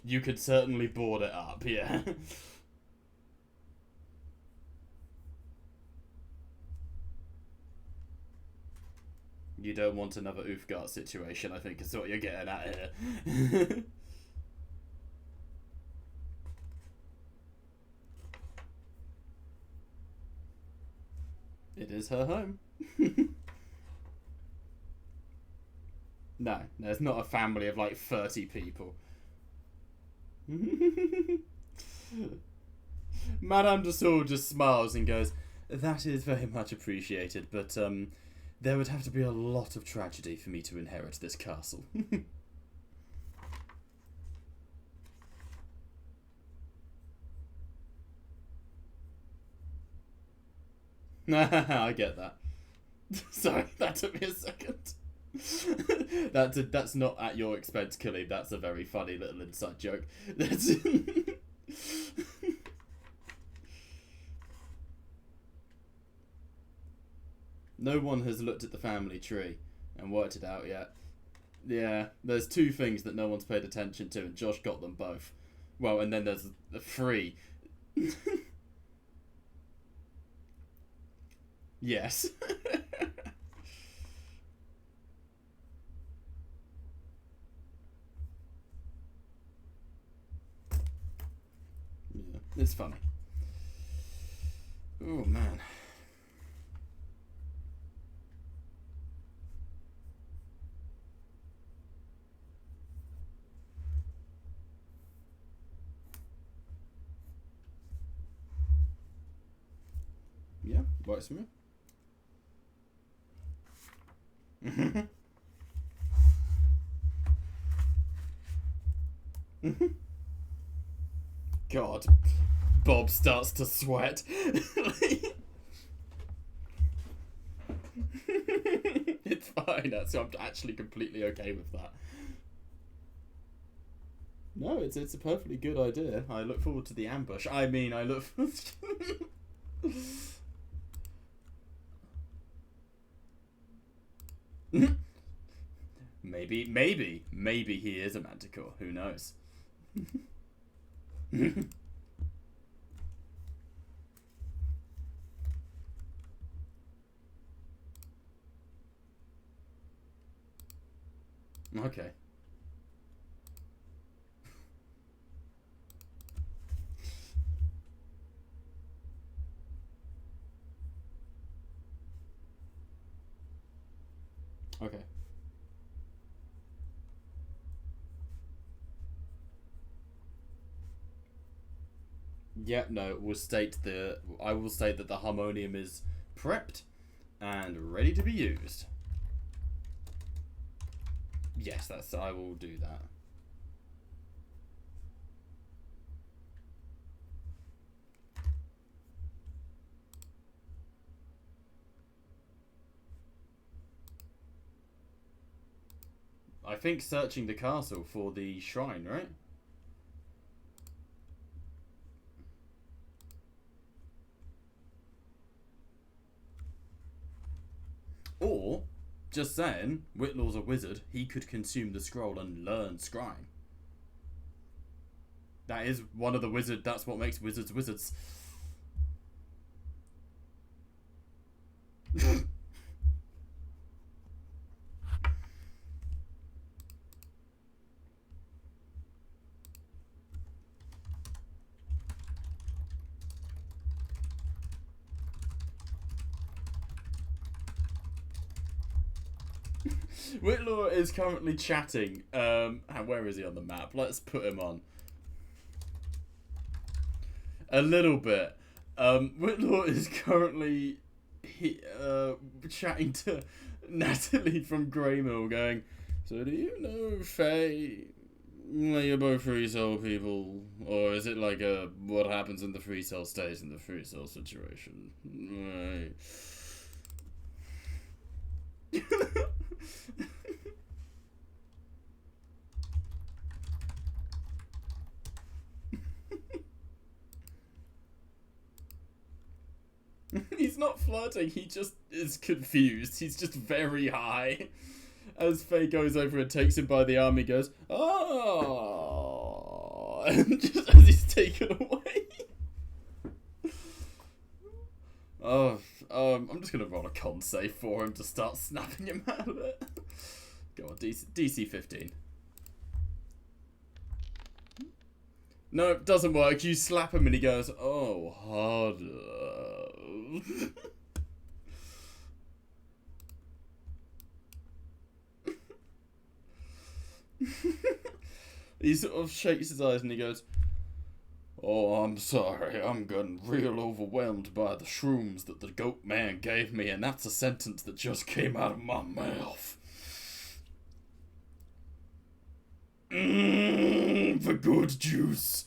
you could certainly board it up, yeah. You don't want another Ulfgar situation, I think, is what you're getting at here. It is her home. No, there's not a family of like 30 people. Madame de Saul just smiles and goes, "That is very much appreciated, but there would have to be a lot of tragedy for me to inherit this castle." I get that. Sorry, that took me a second. That's not at your expense, Khalid. That's a very funny little inside joke. That's no one has looked at the family tree and worked it out yet. Yeah, there's two things that no one's paid attention to, and Josh got them both. Well, and then there's the three. Yes. Yeah, it's funny. Oh, man. Yeah, works for me. God, Bob starts to sweat. It's fine, so I'm actually completely okay with that. No, it's a perfectly good idea. I look forward to the ambush. I mean, I look. Maybe he is a Manticore. Who knows? Okay. Okay. Yeah, no, I will state that the harmonium is prepped and ready to be used. Yes, I will do that. I think searching the castle for the shrine, right? Or, just saying, Whitlaw's a wizard. He could consume the scroll and learn scrying. That is one of the wizard. That's what makes wizards wizards. Whitlaw is currently chatting. Where is he on the map? Let's put him on. A little bit. Whitlaw is currently chatting to Natalie from Greymill, going, so do you know Faye? You're both free soul people, or is it like what happens in the free soul stays in the free soul situation? Right. He's not flirting, he just is confused. He's just very high. As Faye goes over and takes him by the arm, he goes, oh, and just as he's taken away. I'm just gonna roll a con save for him to start snapping him out of it. Go on, DC 15. No, it doesn't work. You slap him and he goes, oh, harder. He sort of shakes his eyes and he goes, oh, I'm sorry, I'm getting real overwhelmed by the shrooms that the goat man gave me, and that's a sentence that just came out of my mouth. The good juice.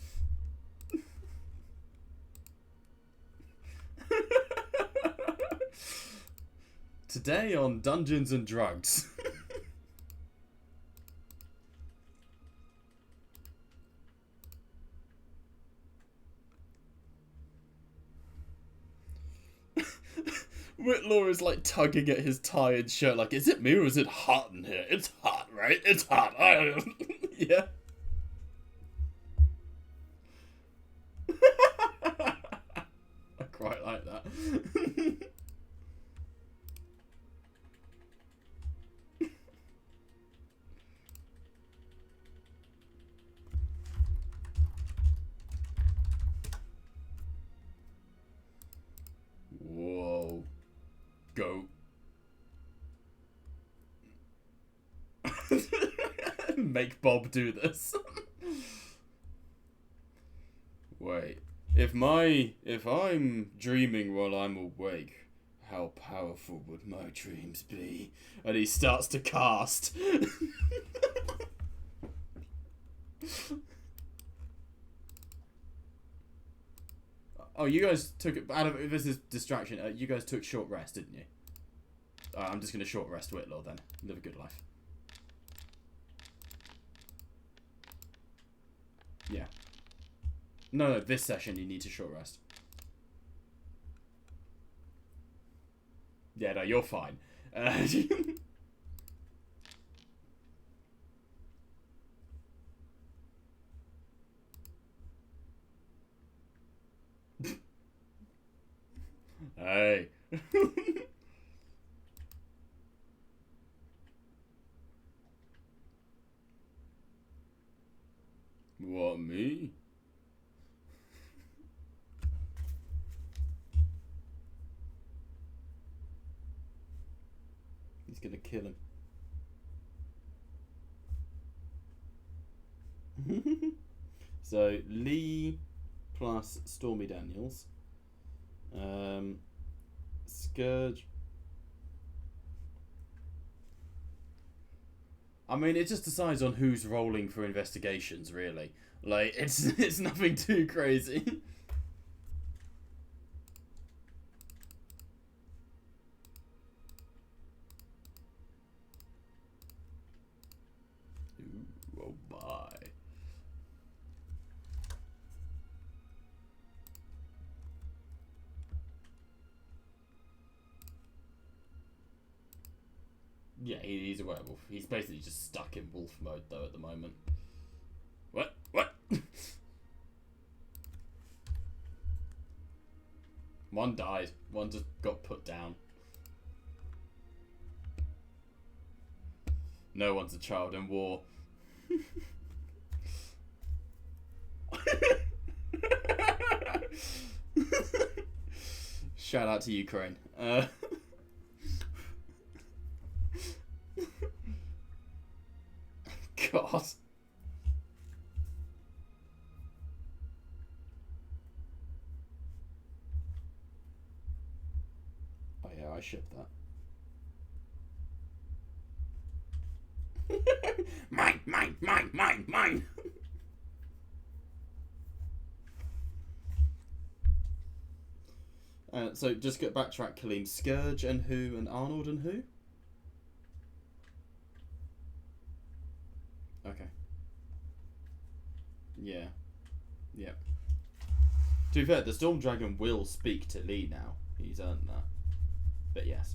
Today on Dungeons and Drugs. Whitlaw is like tugging at his tie and shirt like, is it me or is it hot in here? It's hot right? It's hot. Yeah. I quite like that. Whoa. Go. Make Bob do this. Wait. If I'm dreaming while I'm awake, how powerful would my dreams be? And he starts to cast. Oh, you guys took it out of this is distraction. You guys took short rest, didn't you? I'm just gonna short rest Whitlaw then. Live a good life. Yeah. No, this session you need to short rest. Yeah, no, you're fine. Hey. What, me? He's gonna kill him. So, Lee plus Stormy Daniels. Scourge. I mean, it just decides on who's rolling for investigations, really. Like, it's nothing too crazy. Ooh, oh my. Yeah, he's a werewolf. He's basically just stuck in wolf mode, though, at the moment. What? What? One died. One just got put down. No one's a child in war. Shout out to Ukraine. God. Oh yeah, I shipped that. Mine, mine, mine, mine, mine. So just get backtrack, Kaleem. Scourge and who, and Arnold and who? Okay. Yeah. Yep. To be fair, the Storm Dragon will speak to Lee now. He's earned that. But yes.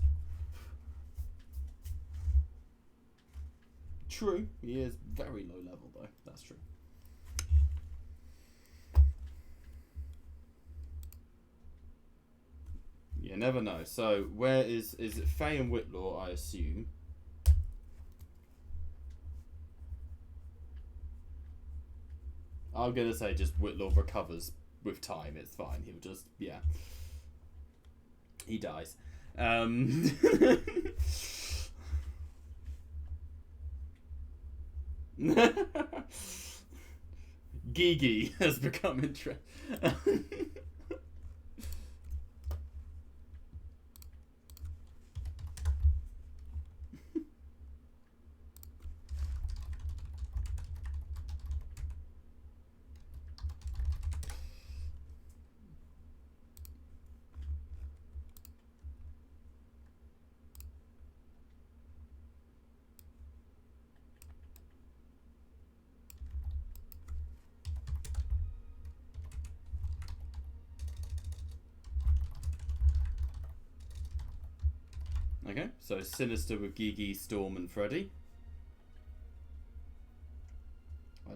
True. He is very low level though. That's true. You never know. So where is it Faye and Whitlaw, I assume? I'm gonna say just Whitlaw recovers with time, it's fine. He'll just he dies. Gigi has become interested. Okay, so Sinister with Gigi, Storm, and Freddy.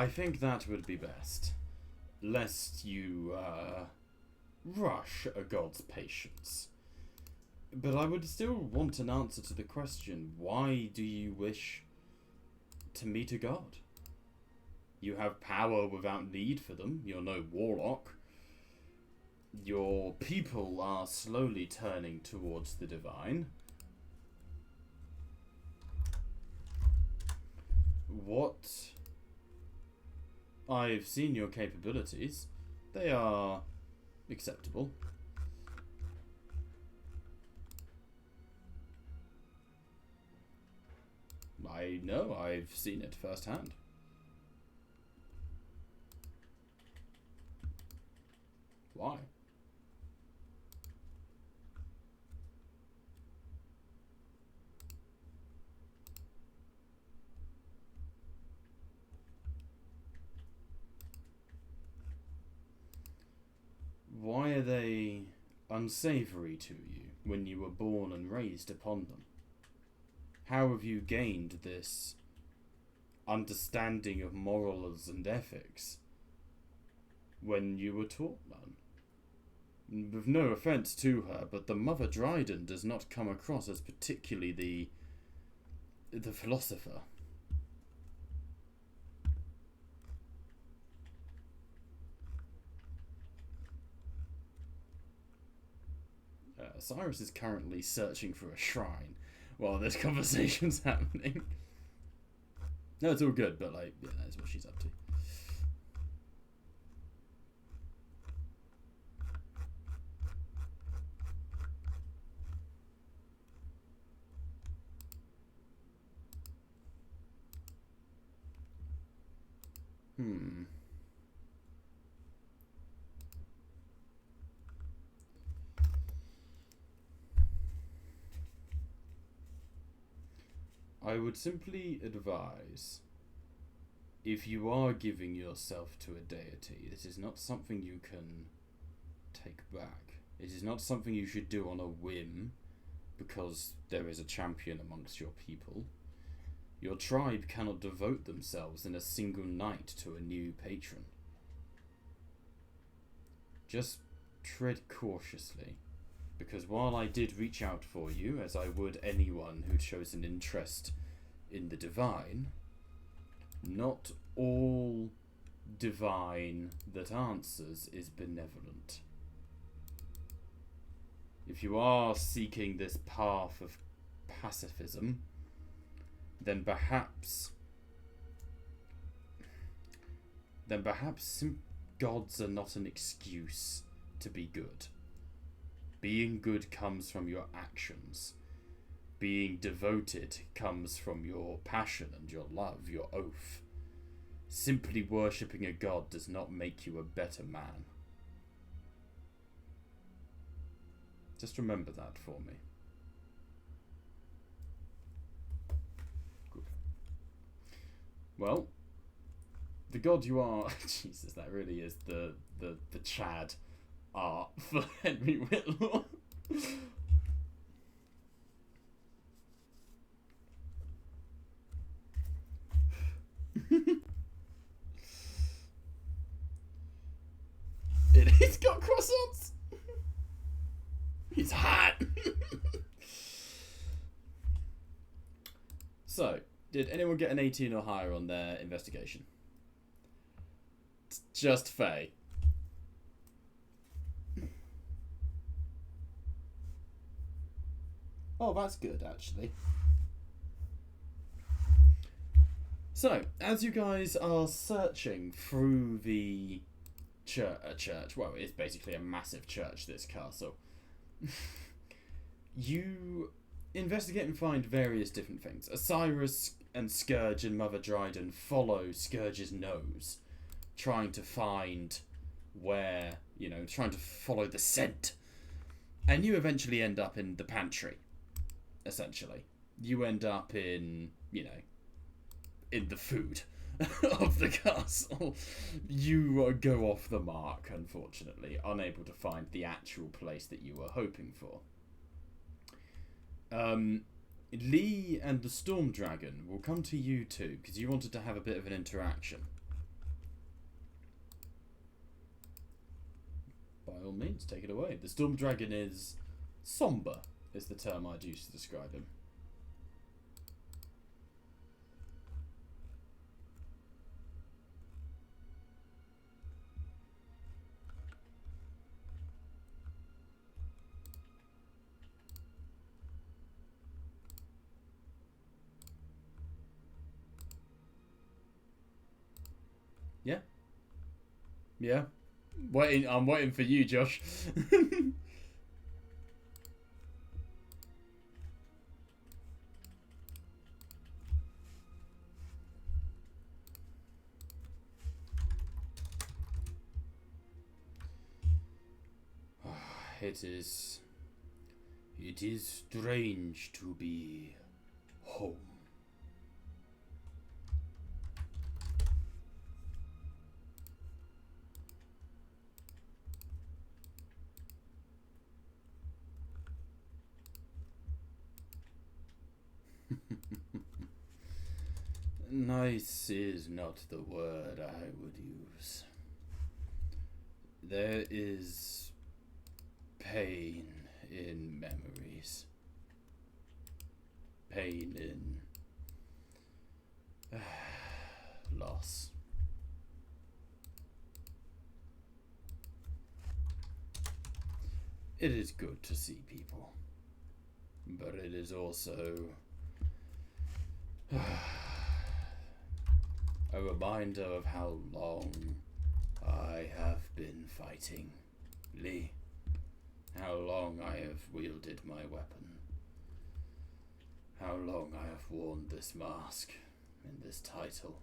I think that would be best, lest you rush a god's patience. But I would still want an answer to the question, why do you wish to meet a god? You have power without need for them. You're no warlock. Your people are slowly turning towards the divine. What? I've seen your capabilities. They are acceptable. I know, I've seen it firsthand. Why? Why are they unsavory to you when you were born and raised upon them? How have you gained this understanding of morals and ethics when you were taught none? With no offence to her, but the Mother Dryden does not come across as particularly the philosopher. Cyrus is currently searching for a shrine while this conversation's happening. No, it's all good, but like, yeah, that's what she's up to. I would simply advise, if you are giving yourself to a deity, this is not something you can take back. It is not something you should do on a whim, because there is a champion amongst your people. Your tribe cannot devote themselves in a single night to a new patron. Just tread cautiously, because while I did reach out for you, as I would anyone who shows an interest in the divine, not all divine that answers is benevolent. If you are seeking this path of pacifism, then perhaps gods are not an excuse to be good. Being good comes from your actions. Being devoted comes from your passion and your love, your oath. Simply worshipping a god does not make you a better man. Just remember that for me. Good. Well, the god you are... Jesus, that really is the Chad art for Henry Whitlaw. He's got croissants. He's hot. So, did anyone get an 18 or higher on their investigation? It's just Faye. Oh, that's good, actually. So, as you guys are searching through the church, well, it's basically a massive church, this castle, you investigate and find various different things. Osiris and Scourge and Mother Dryden follow Scourge's nose, trying to find where, trying to follow the scent. And you eventually end up in the pantry, essentially. You end up in, in the food of the castle. You go off the mark, unfortunately, unable to find the actual place that you were hoping for. Lee and the Storm Dragon will come to you too, because you wanted to have a bit of an interaction. means, take it away. The Storm Dragon is somber, is the term I'd use to describe him. Yeah. Yeah. I'm waiting for you, Josh. It is strange to be home. Nice is not the word I would use. There is pain in memories. Pain in loss. It is good to see people, but it is also a reminder of how long I have been fighting, Lee. How long I have wielded my weapon. How long I have worn this mask and this title.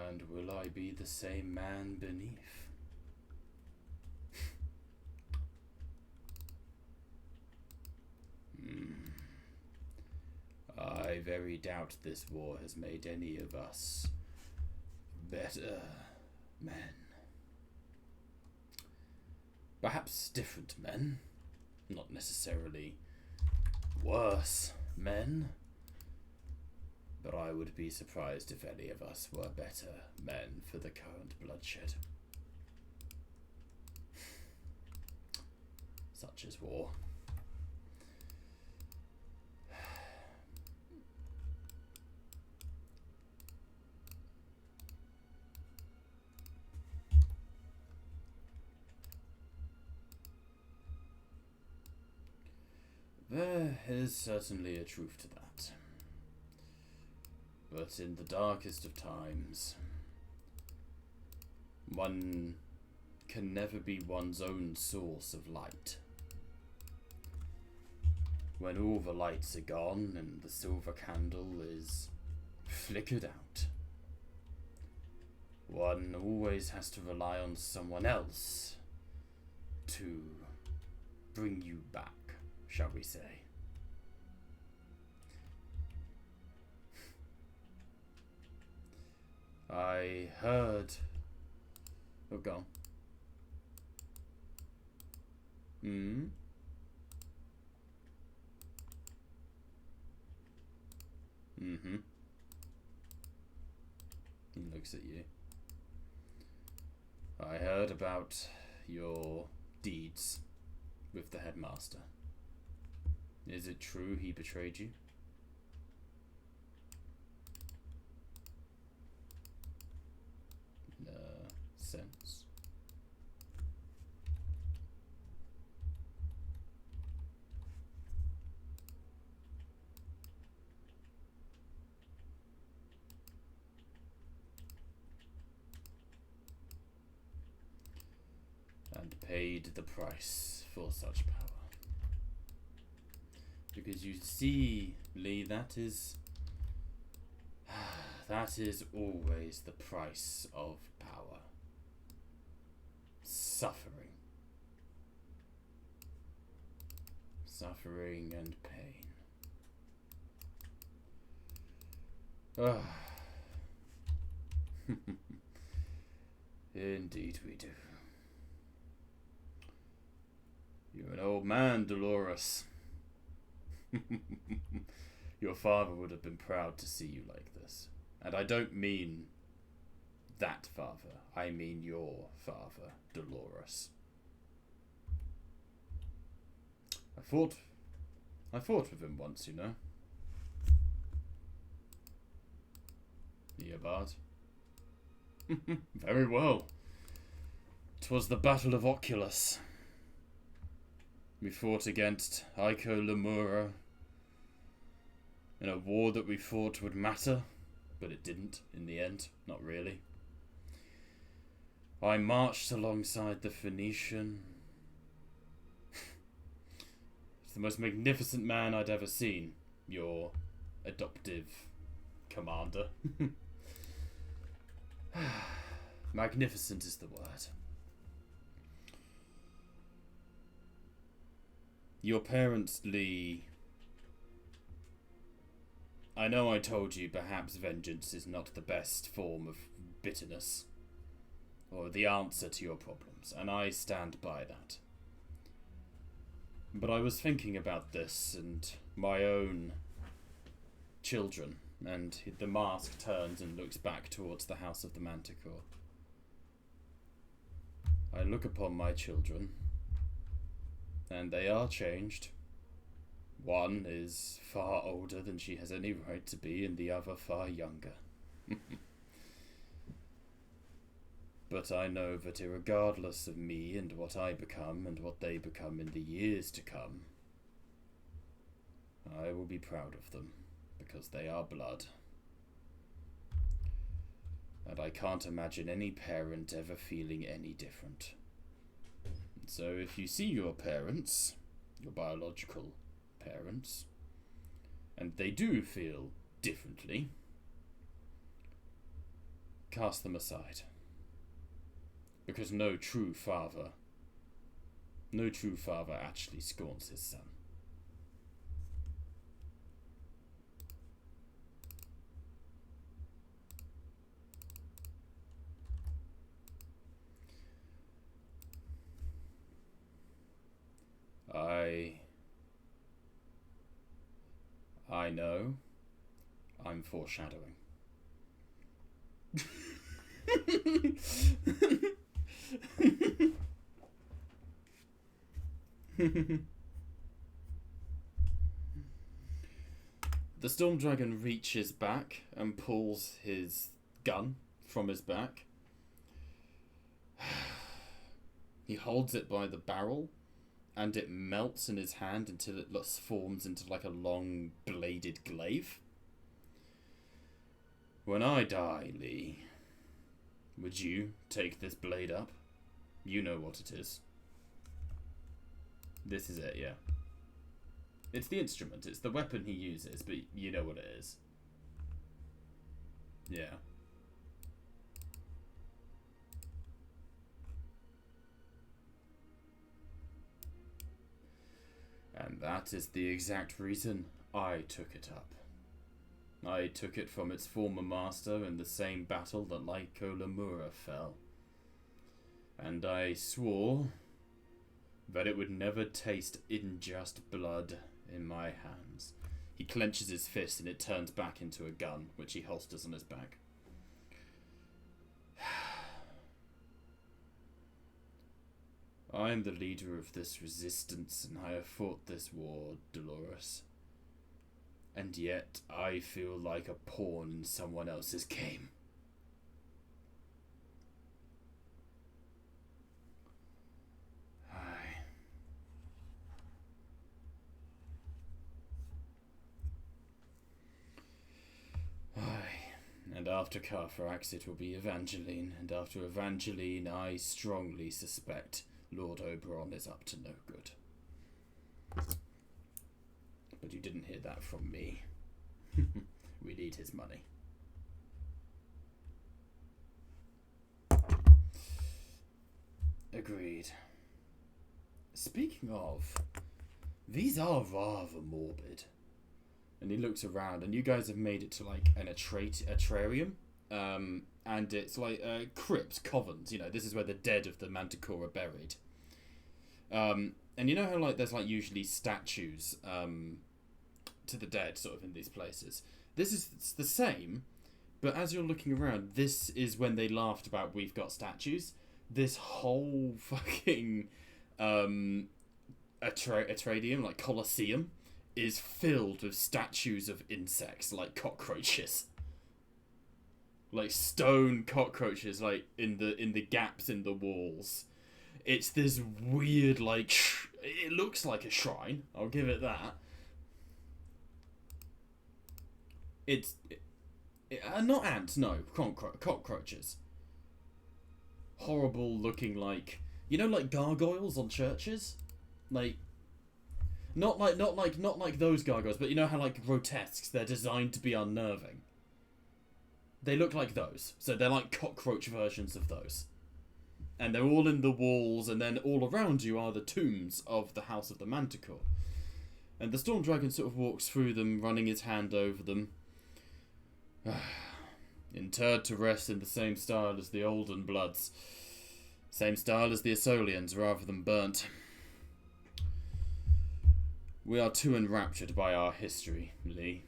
And will I be the same man beneath? I very doubt this war has made any of us better men. Perhaps different men, not necessarily worse men, but I would be surprised if any of us were better men for the current bloodshed. Such is war. There is certainly a truth to that. But in the darkest of times, one can never be one's own source of light. When all the lights are gone and the silver candle is flickered out, one always has to rely on someone else to bring you back, shall we say. I heard... Oh, go on. He looks at you. I heard about your deeds with the headmaster. Is it true he betrayed you? Sense. And paid the price for such power. Because you see, Lee, that is always the price of power. Suffering. Suffering and pain. Indeed we do. You're an old man, Dolores. Your father would have been proud to see you like this. And I don't mean that father. I mean your father, Dolores. I fought with him once, you know. Eobard. Very well. 'Twas the Battle of Oculus. We fought against Aiko Lemura in a war that we thought would matter, but it didn't in the end. Not really. I marched alongside the Phoenician. It's the most magnificent man I'd ever seen. Your adoptive commander. Magnificent is the word. Your parents, Lee... I know I told you perhaps vengeance is not the best form of bitterness, or the answer to your problems, and I stand by that. But I was thinking about this and my own children, and the mask turns and looks back towards the House of the Manticore. I look upon my children, and they are changed. One is far older than she has any right to be, and the other far younger. But I know that irregardless of me and what I become and what they become in the years to come, I will be proud of them, because they are blood. And I can't imagine any parent ever feeling any different. So if you see your parents, your biological parents, and they do feel differently, cast them aside. Because no true father actually scorns his son. I know. I'm foreshadowing. The Storm Dragon reaches back and pulls his gun from his back. He holds it by the barrel, and it melts in his hand until it forms into like a long bladed glaive. When I die, Lee, would you take this blade up? You know what it is. This is it, yeah. It's the instrument, it's the weapon he uses, but you know what it is. Yeah. And that is the exact reason I took it up. I took it from its former master in the same battle that Aiko Lemura fell. And I swore that it would never taste unjust blood in my hands. He clenches his fist and it turns back into a gun, which he holsters on his back. I am the leader of this resistance, and I have fought this war, Dolores. And yet, I feel like a pawn in someone else's game. And after Karthrax, it will be Evangeline, and after Evangeline, I strongly suspect Lord Oberon is up to no good. But you didn't hear that from me. We need his money. Agreed. Speaking of, these are rather morbid. And he looks around, and you guys have made it to like an atrium. And it's like crypts, covens, you know, this is where the dead of the Manticore are buried. And you know how like there's like usually statues to the dead, sort of, in these places. This is it's the same, but as you're looking around, this is when they laughed about we've got statues. This whole fucking Atradium, like Colosseum, is filled with statues of insects, like cockroaches. Like stone cockroaches, like in the gaps in the walls. It's this weird, like it looks like a shrine. I'll give it that. It's not ants, no, cockroaches. Horrible looking, like, you know, like gargoyles on churches, like not like those gargoyles, but you know how, like, grotesques, they're designed to be unnerving. They look like those, so they're like cockroach versions of those, and they're all in the walls, and then all around you are the tombs of the House of the Manticore, and the Storm Dragon sort of walks through them, running his hand over them. Interred to rest in the same style as the Olden Bloods. Same style as the Asolians, rather than burnt. We are too enraptured by our history, Lee.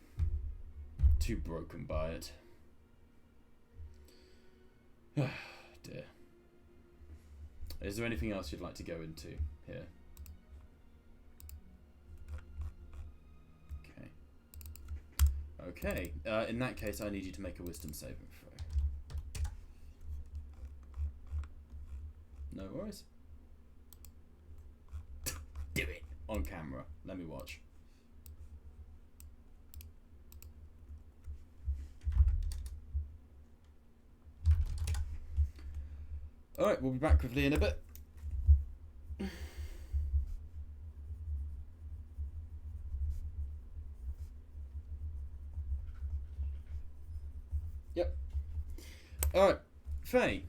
Too broken by it. Dear. Is there anything else you'd like to go into here? Okay, in that case, I need you to make a wisdom saving throw. No worries. Do it! On camera. Let me watch. Alright, we'll be back with Lee in a bit. Yep. Alright, Faye.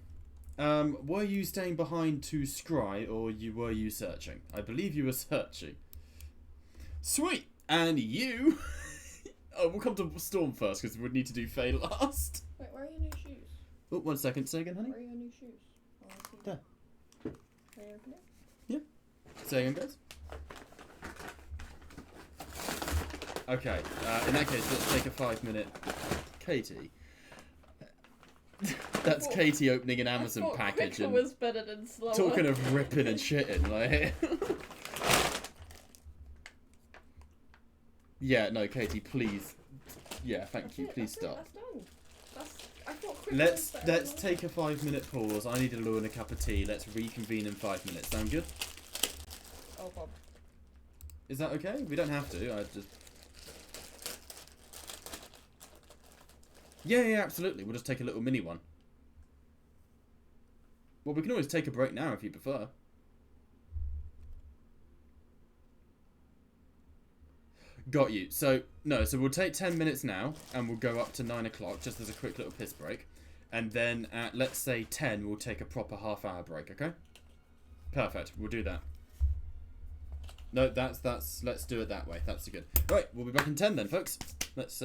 Were you staying behind to scry, or were you searching? I believe you were searching. Sweet! And you... oh, we'll come to Storm first, because we would need to do Faye last. Wait, where are your new shoes? Oh, 1 second. Say again, honey? Where are your new shoes? There. Can I open it? Yeah. Say again, guys. Okay, in that case, let's take a 5-minute... Katie. That's Katie opening an Amazon package and was better than slower. talking of ripping and shitting, like. Yeah, no, Katie, please. Yeah, thank you. Please stop. That's done. I thought quicker was better. Let's take a 5-minute pause. I need a loo and a cup of tea. Let's reconvene in 5 minutes. Sound good? Oh God. Is that okay? We don't have to. I just. Yeah, absolutely. We'll just take a little mini one. Well, we can always take a break now if you prefer. Got you. So we'll take 10 minutes now, and we'll go up to 9 o'clock, just as a quick little piss break. And then at, let's say, 10, we'll take a proper half-hour break, okay? Perfect. We'll do that. No, let's do it that way. That's good. Right, we'll be back in 10 then, folks. Let's,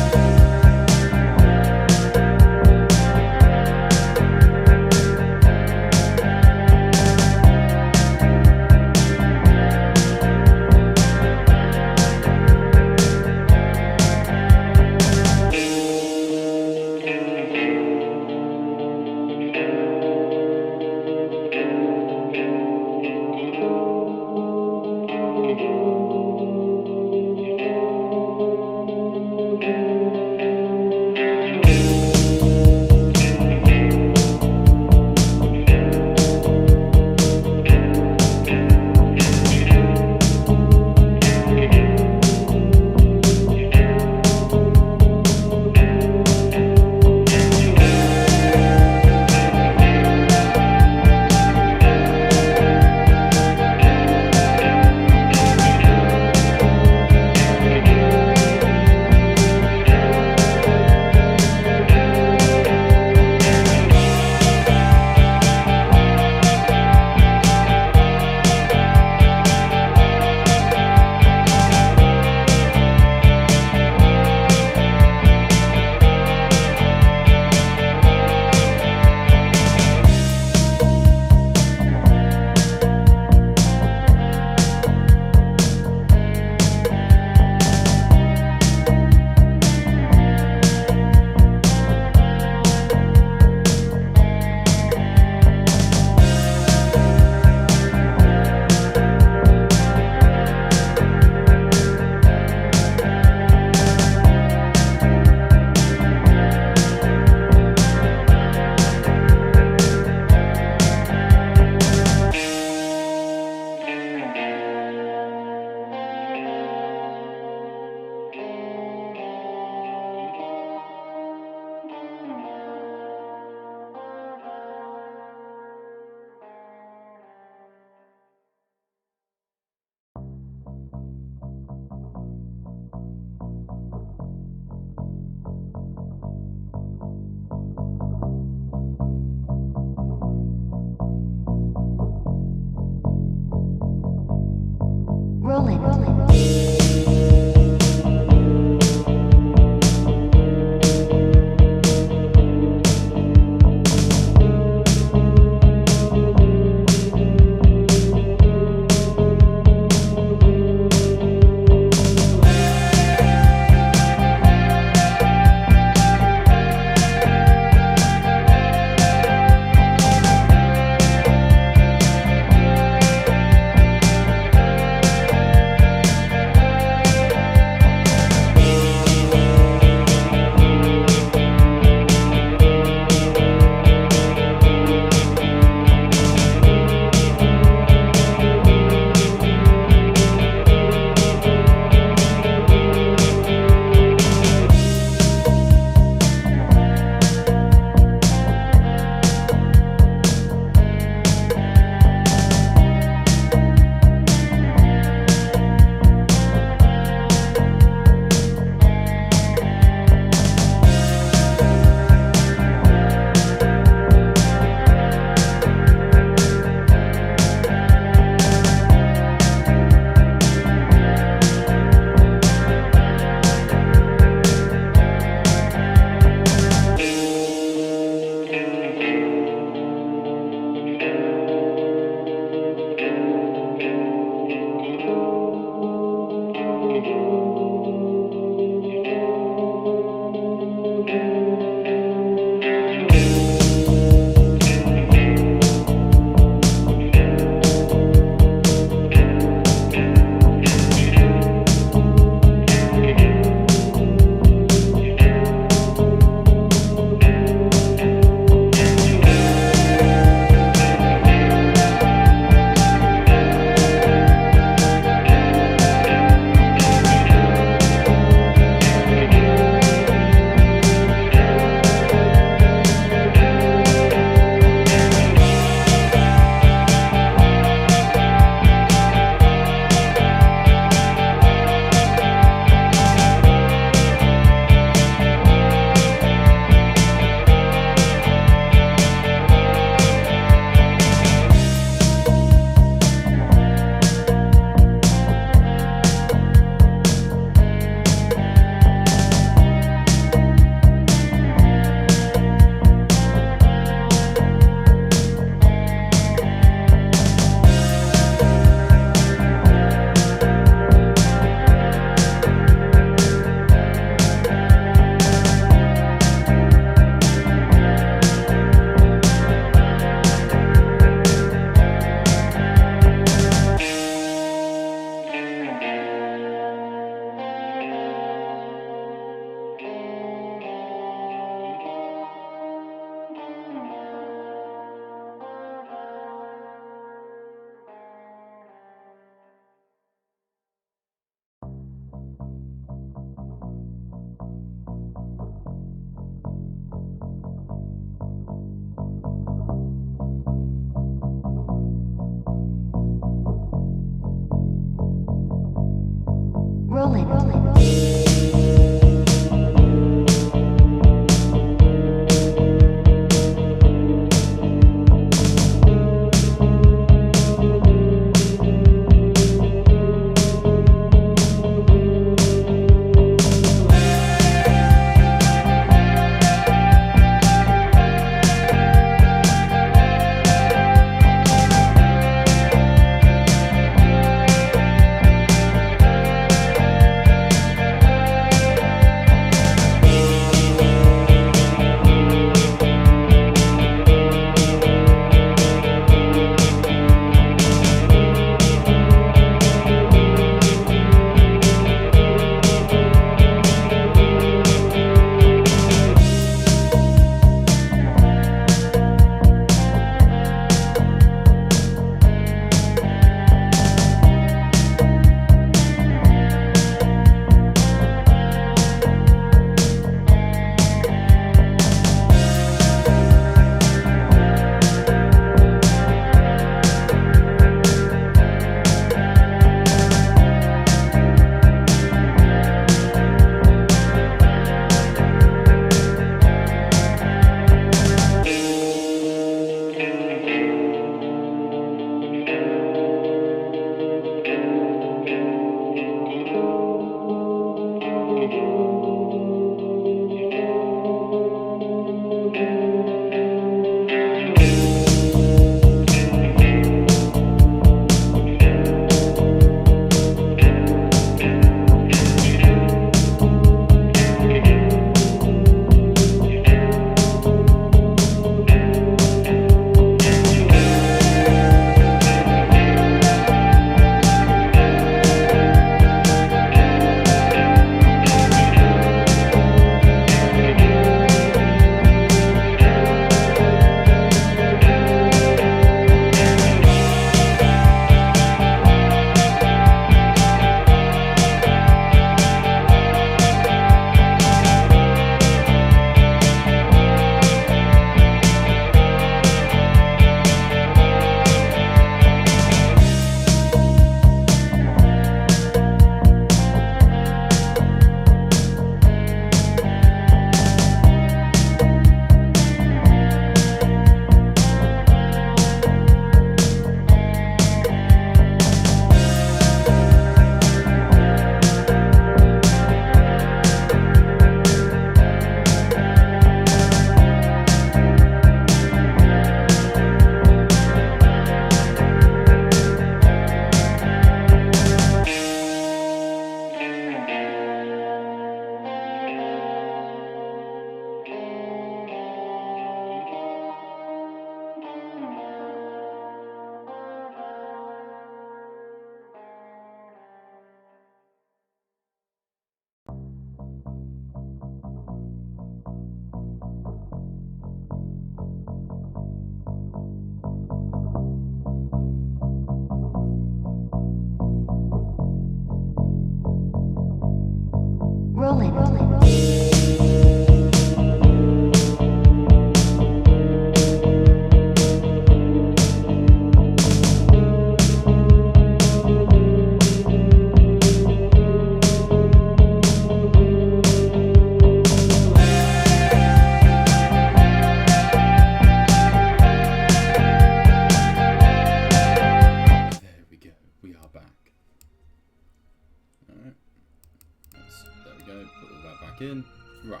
in. Right.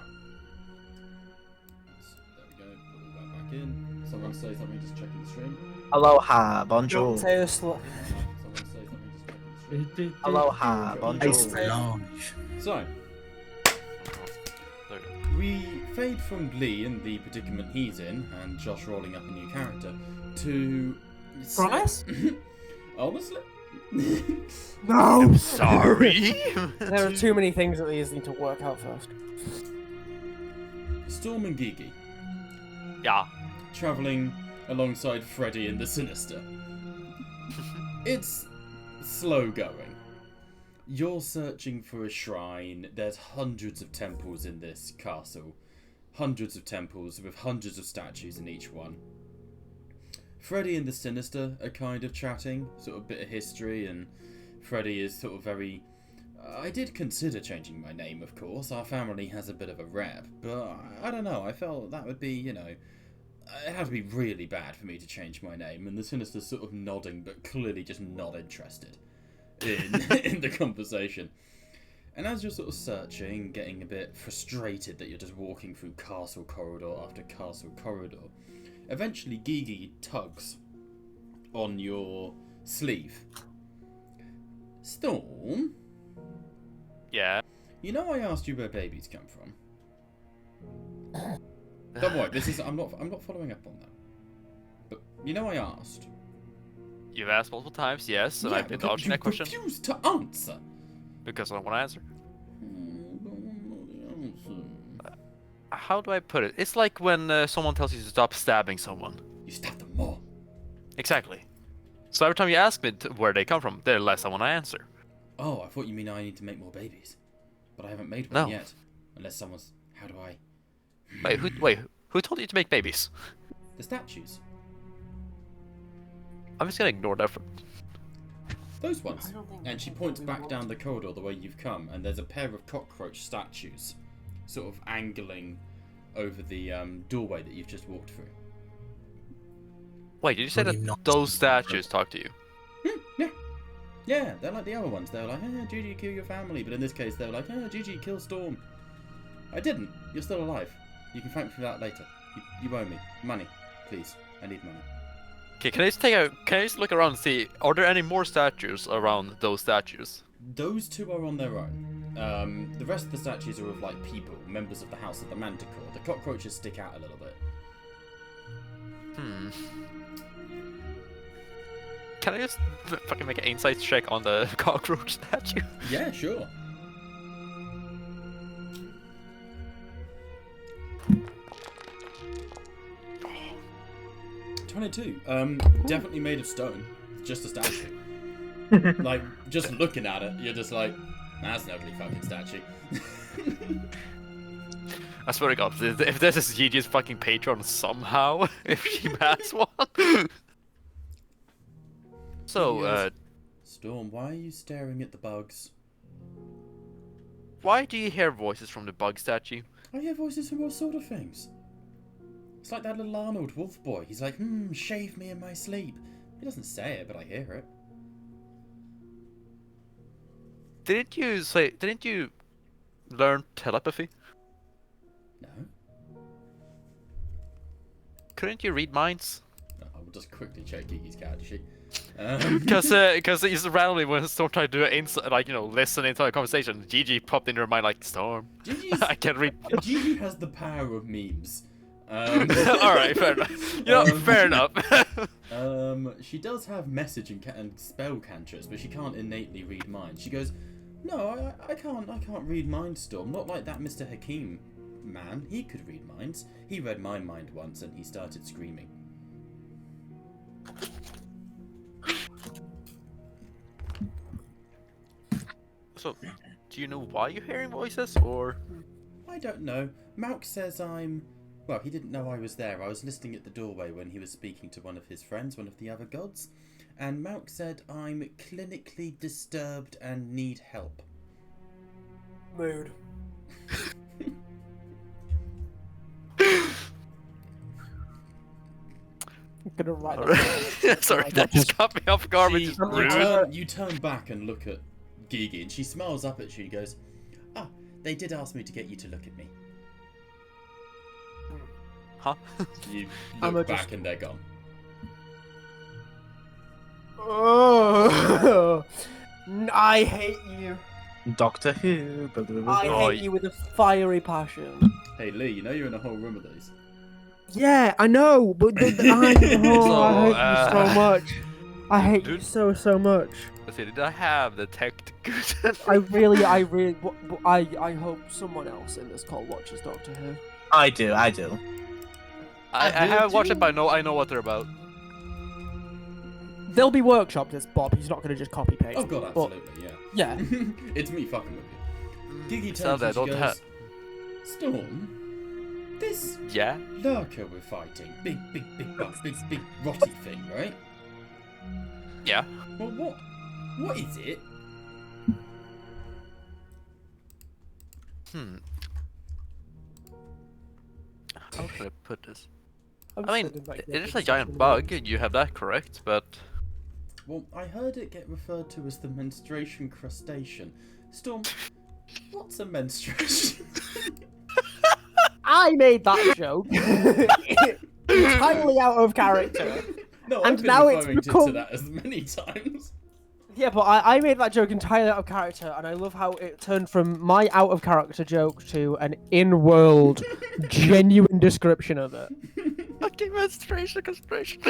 There we go. Put all that back in. Someone say something, just checking the stream. Aloha, bonjour. Don't say us. Someone say something, just checking the stream. Aloha, bonjour. So, we fade from Lee and the predicament he's in, and Josh rolling up a new character, to... Promise? Honestly? No! Sorry. There are too many things that these need to work out first. Storm and Gigi, Yeah. travelling alongside Freddy and the Sinister. It's slow going. You're searching for a shrine. There's hundreds of temples in this castle. Hundreds of temples with hundreds of statues in each one. Freddy and the Sinister are kind of chatting, sort of bit of history, and Freddy is sort of very I did consider changing my name, of course. Our family has a bit of a rep, but I don't know. I felt that would be, you know, it had to be really bad for me to change my name. And the Sinister's sort of nodding, but clearly just not interested in the conversation. And as you're sort of searching, getting a bit frustrated that you're just walking through castle corridor after castle corridor, eventually Gigi tugs on your sleeve. Storm? Yeah. You know I asked you where babies come from? Don't worry, I'm not following up on that. But you know I asked. You've asked multiple times, yes, and Yeah, I've been but dodging you that question refused to answer. because I don't want to answer. Don't know the answer. How do I put it? It's like when someone tells you to stop stabbing someone. You stab them more. Exactly. So every time you ask me where they come from, the less I want to answer. Oh, I thought you mean I need to make more babies. But I haven't made one No. yet. Unless someone's... How do I... Wait, who told you to make babies? The statues. I'm just gonna ignore that. Those ones. I don't think And she we points want back to. down the corridor the way you've come, and there's a pair of cockroach statues sort of angling over the doorway that you've just walked through. Wait, did you say Would he that not those speak for statues talk to you? Yeah. Yeah, they're like the other ones. They're like, Gigi, kill your family. But in this case, they're like, Gigi, kill Storm. I didn't. You're still alive. You can thank me for that later. You owe me. Money. Please. I need money. Okay, can I just look around and see, are there any more statues around those statues? Those two are on their own. The rest of the statues are of, like, people, members of the House of the Manticore. The cockroaches stick out a little bit. Can I just fucking make an insight check on the cockroach statue? Yeah, sure. $22. Definitely made of stone. Just a statue. Like, just looking at it, you're just like, that's an ugly fucking statue. I swear to God, if this is Gigi's fucking Patreon somehow, if she has one. So, Storm, why are you staring at the bugs? why do you hear voices from the bug statue? I hear voices from all sort of things. It's like that little Arnold wolf boy. He's like, shave me in my sleep. He doesn't say it, but I hear it. Didn't you learn telepathy? No? Couldn't you read minds? No, I will just quickly check Gigi's character sheet. Because he's randomly when Storm tried to do listen into a conversation, Gigi popped into her mind like, Storm, I can read. Gigi has the power of memes. Alright, fair enough. You know, fair enough. She does have message and spell cantrips, but she can't innately read minds. She goes, no, I can't read minds, Storm. Not like that Mr. Hakim man. He could read minds. He read my mind once and he started screaming. So, do you know why you're hearing voices, or? I don't know. Malk says well, he didn't know I was there. I was listening at the doorway when he was speaking to one of his friends, one of the other gods. And Malk said I'm clinically disturbed and need help. Mood. I'm gonna write that. Sorry, that just got me off guard. Which is rude. You turn back and look at Gigi, and she smiles up at you and goes, they did ask me to get you to look at me. Huh? You I'ma look back just- and they're gone. Oh, I hate you. Doctor Who. I Oh, hate you with a fiery passion. Hey Lee, you know you're in a whole room of these. Yeah, I know, but I hate you so much. I hate you Dude. so much. Let's see, did I have the tech good? I hope someone else in this call watches Doctor Who. I do. I do haven't watched too. it, but I know what they're about. They'll be workshopped as Bob. He's not going to just copy paste. Oh god, But, absolutely, yeah. It's me fucking with you. Gigi So turns they and she don't goes, have- Storm, this Yeah? lurker we're fighting, big rotty thing, right? Yeah. Well, what is it? Hmm. How should I put this? I'm I mean, sitting back it here is a thinking giant it's bug, you have that correct, but... Well, I heard it get referred to as the menstruation crustacean. Storm, what's a menstruation? I made that joke entirely out of character. No, And I've been now it's referring become- to that as many times. Yeah, but I made that joke entirely out of character, and I love how it turned from my out of character joke to an in-world, genuine description of it. Fucking menstruation castration.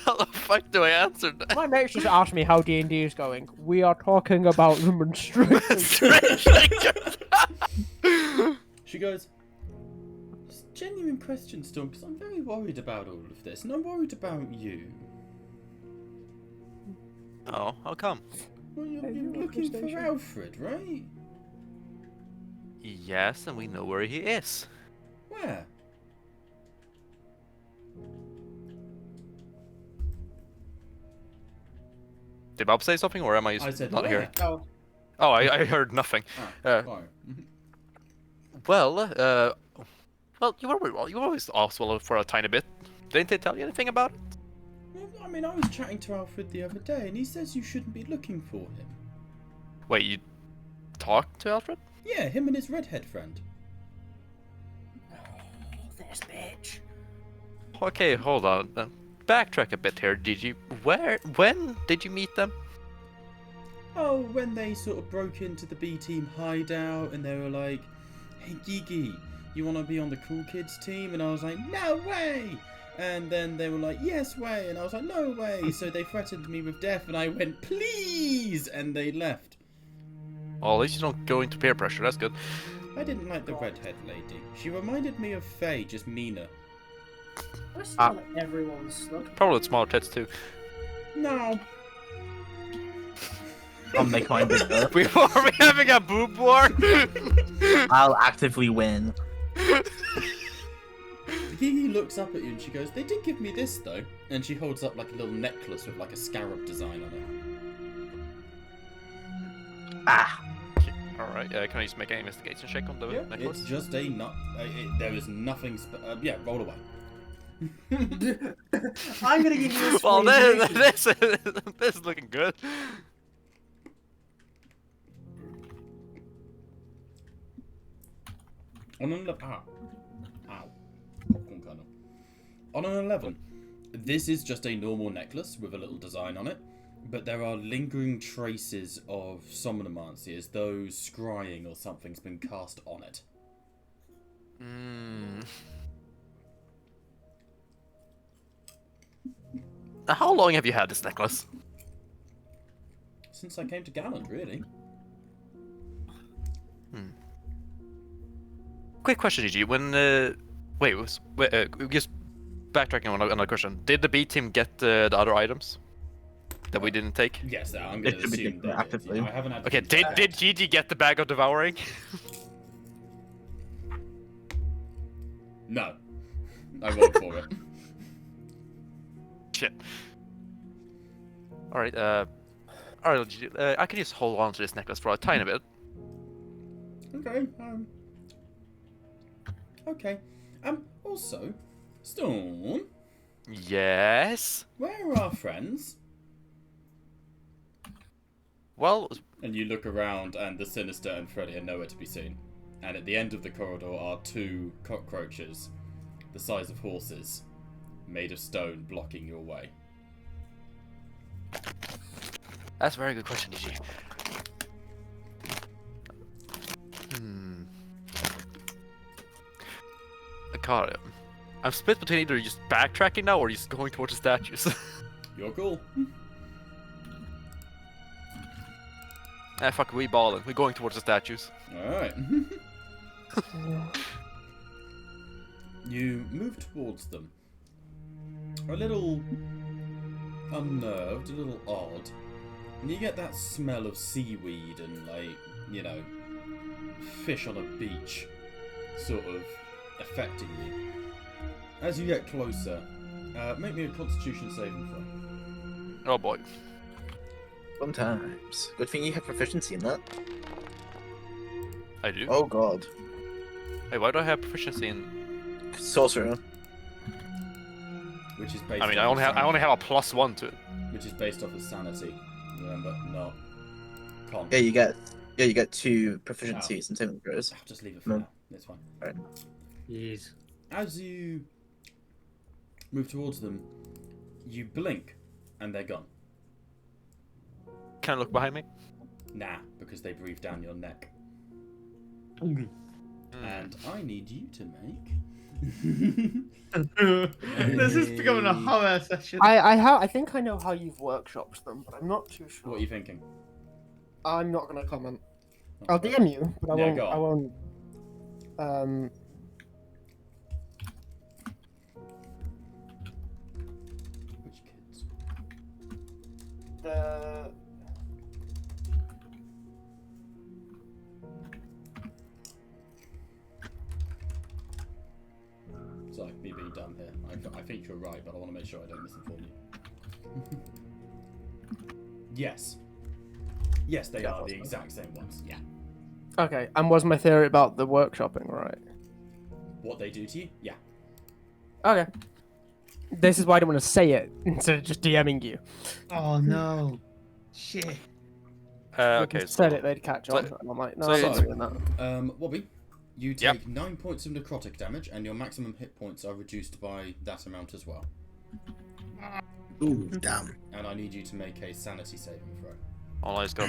How the fuck do I answer that? My mates just asked me how D&D is going. We are talking about the menstruation. She goes, it's a genuine question, Storm, because I'm very worried about all of this, and I'm worried about you. Oh, how come? Well, you're Hey, you're a looking for crustacean. Alfred, right? Yes, and we know where he is. Where? Did Bob say something, or am I, I said not where? here? Oh, Oh, I heard nothing. Oh, sorry. Well, you were always Oswald for a tiny bit. Didn't they tell you anything about it? Well, I mean, I was chatting to Alfred the other day, and he says you shouldn't be looking for him. Wait, you talked to Alfred? Yeah, him and his redhead friend. this bitch. Okay, hold on. Backtrack a bit here, Gigi. When did you meet them? Oh, when they sort of broke into the B team hideout, and they were like, "Hey, Gigi, you want to be on the cool kids team?" And I was like, "No way!" And then they were like, "Yes way!" And I was like, "No way!" So they threatened me with death, and I went, "Please!" And they left. Well, at least you don't go into peer pressure. That's good. I didn't like the redhead lady. She reminded me of Faye, just meaner. I still like everyone's look. Probably with smaller tits too. No. I'll make mine bigger. Are we having a boob war? I'll actively win. Gigi looks up at you and she goes, "They did give me this though." And she holds up like a little necklace with like a scarab design on it. Ah. Alright, can I just make an investigation check on the Yeah, necklace? it's just a nut. There is nothing. Yeah, roll away. I'm gonna give you a Well, squeeze. this is looking good. On an 11, popcorn kernel. On an 11, this is just a normal necklace with a little design on it, but there are lingering traces of somnomancy, as though scrying or something's been cast on it. How long have you had this necklace? Since I came to Gallant, really. Quick question, Gigi. When just backtracking on another question. Did the B team get the other items that we didn't take? Yes, I'm It going to should be assume taken that. actively. I haven't had. Okay, did Gigi get the bag of devouring? No, I rolled for it. Shit. Alright, alright, Gigi, I can just hold on to this necklace for a tiny bit. Okay. Okay. Also, Storm, Yes? where are our friends? Well, And you look around, and the Sinister and Freddy are nowhere to be seen. And at the end of the corridor are two cockroaches, the size of horses, made of stone, blocking your way. that's a very good question, Gigi. God, I'm split between either just backtracking now or just going towards the statues. You're cool. Fuck, we balling. We're going towards the statues. Alright. You move towards them. A little unnerved, a little odd. And you get that smell of seaweed and, like, you know, fish on a beach sort of affecting you. As you get closer, make me a Constitution saving throw. Oh boy. Sometimes. Good thing you have proficiency in that. I do. Oh god. Hey, why do I have proficiency in? Sorcerer. Which is based I mean, off of I only sanity. have a +1 to it. Which is based off of sanity. Remember, not con. Yeah, you get 2 proficiencies in saving throws. Just leave it for No. now. It's fine. Right. Jeez. As you move towards them, you blink, and they're gone. Can I look behind me? Nah, because they breathe down your neck. Mm. And I need you to make. This is becoming a horror session. I think I know how you've workshopped them, but I'm not too sure. What are you thinking? I'm not gonna comment. I'll DM you, but I Yeah, won't. go on. I won't. Which kids? The Sorry, me being dumb here. I think you're right, but I want to make sure I don't misinform you. Yes. Yes, they are the exact same ones. Yeah. okay. And was my theory about the workshopping right? What they do to you? Yeah. Okay. This is why I don't want to say it instead of just DMing you. Oh no. Shit. If Okay, you so said it, they'd catch on. so- and I'm like, no, so I'm not it's- doing that. Wobby, you Yep. take 9 points of necrotic damage, and your maximum hit points are reduced by that amount as well. Ooh, damn. And I need you to make a sanity saving throw. I'll just go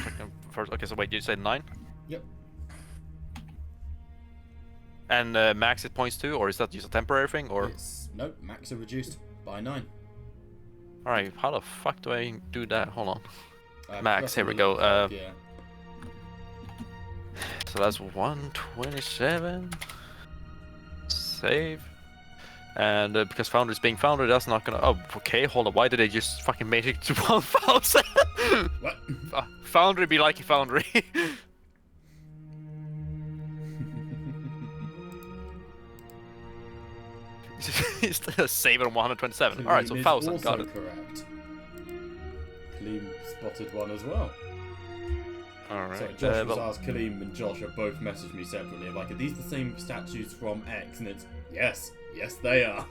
first. Okay, so wait, you said 9? Yep. And max hit points too, or is that just a temporary thing? Or Nope, max are reduced by 9. all right, how the fuck do I do that? Hold on. Max, Press here we the go, little card, yeah. So that's 127. Save. And because Foundry is being Foundry, that's not gonna. Oh, okay. Hold on. Why did they just fucking make it to 1,000? What? Foundry be like a Foundry. It's save it on 127. All right, so Kaleem is 1,000. Got also it. correct. Kaleem spotted one as well. All right. So Josh was well, asked, Kaleem and Josh have both messaged me separately. Like, are these the same statues from X? And it's, yes, they are.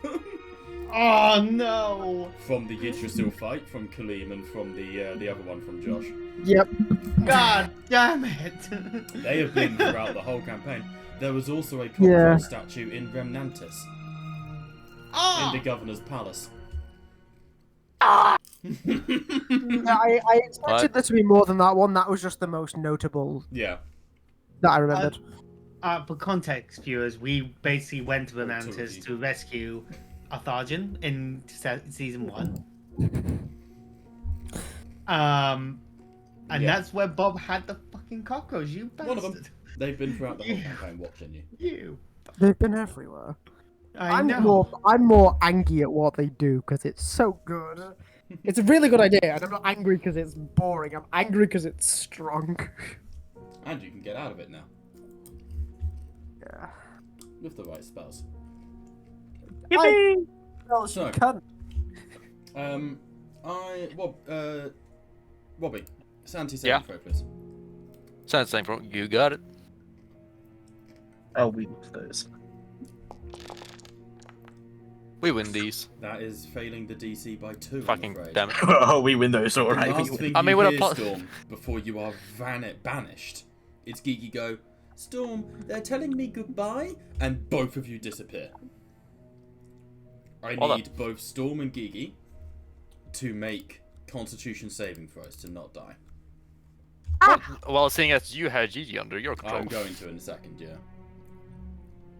Oh no. From the Yggdrasil fight, from Kaleem, and from the other one from Josh. Yep. God damn it. They have been throughout the whole campaign. There was also a Yeah. Karthrax statue in Remnantis, in the governor's palace. I expected What? there to be more than that one. That was just the most notable Yeah. that I remembered. For context, viewers, we basically went to Authority. Venantis to rescue Artharjan in season 1. And Yeah. that's where Bob had the fucking cockroach, you bastard. One of them. They've been throughout the whole campaign watching you. You. They've been everywhere. I know. I'm more angry at what they do because it's so good. It's a really good idea, and I'm not angry because it's boring. I'm angry because it's strong. And you can get out of it now, Yeah. with the right spells. Yippee! Oh, So- she can't. Robbie, sanity Yeah. saving throw, please. sounds the same from you. Got it. Oh, we lose those. We win these. That is failing the DC by 2. I'm Fucking afraid. damn it. Oh, we win those, The alright. last thing I mean, you with a hear, plus- Storm, before you are banished, it's Geeky go, Storm, they're telling me goodbye, and both of you disappear. I Hold need both Storm and Geeky to make Constitution saving throws to not die. Well, seeing as you had Gigi under your control. I'm going to in a second, yeah.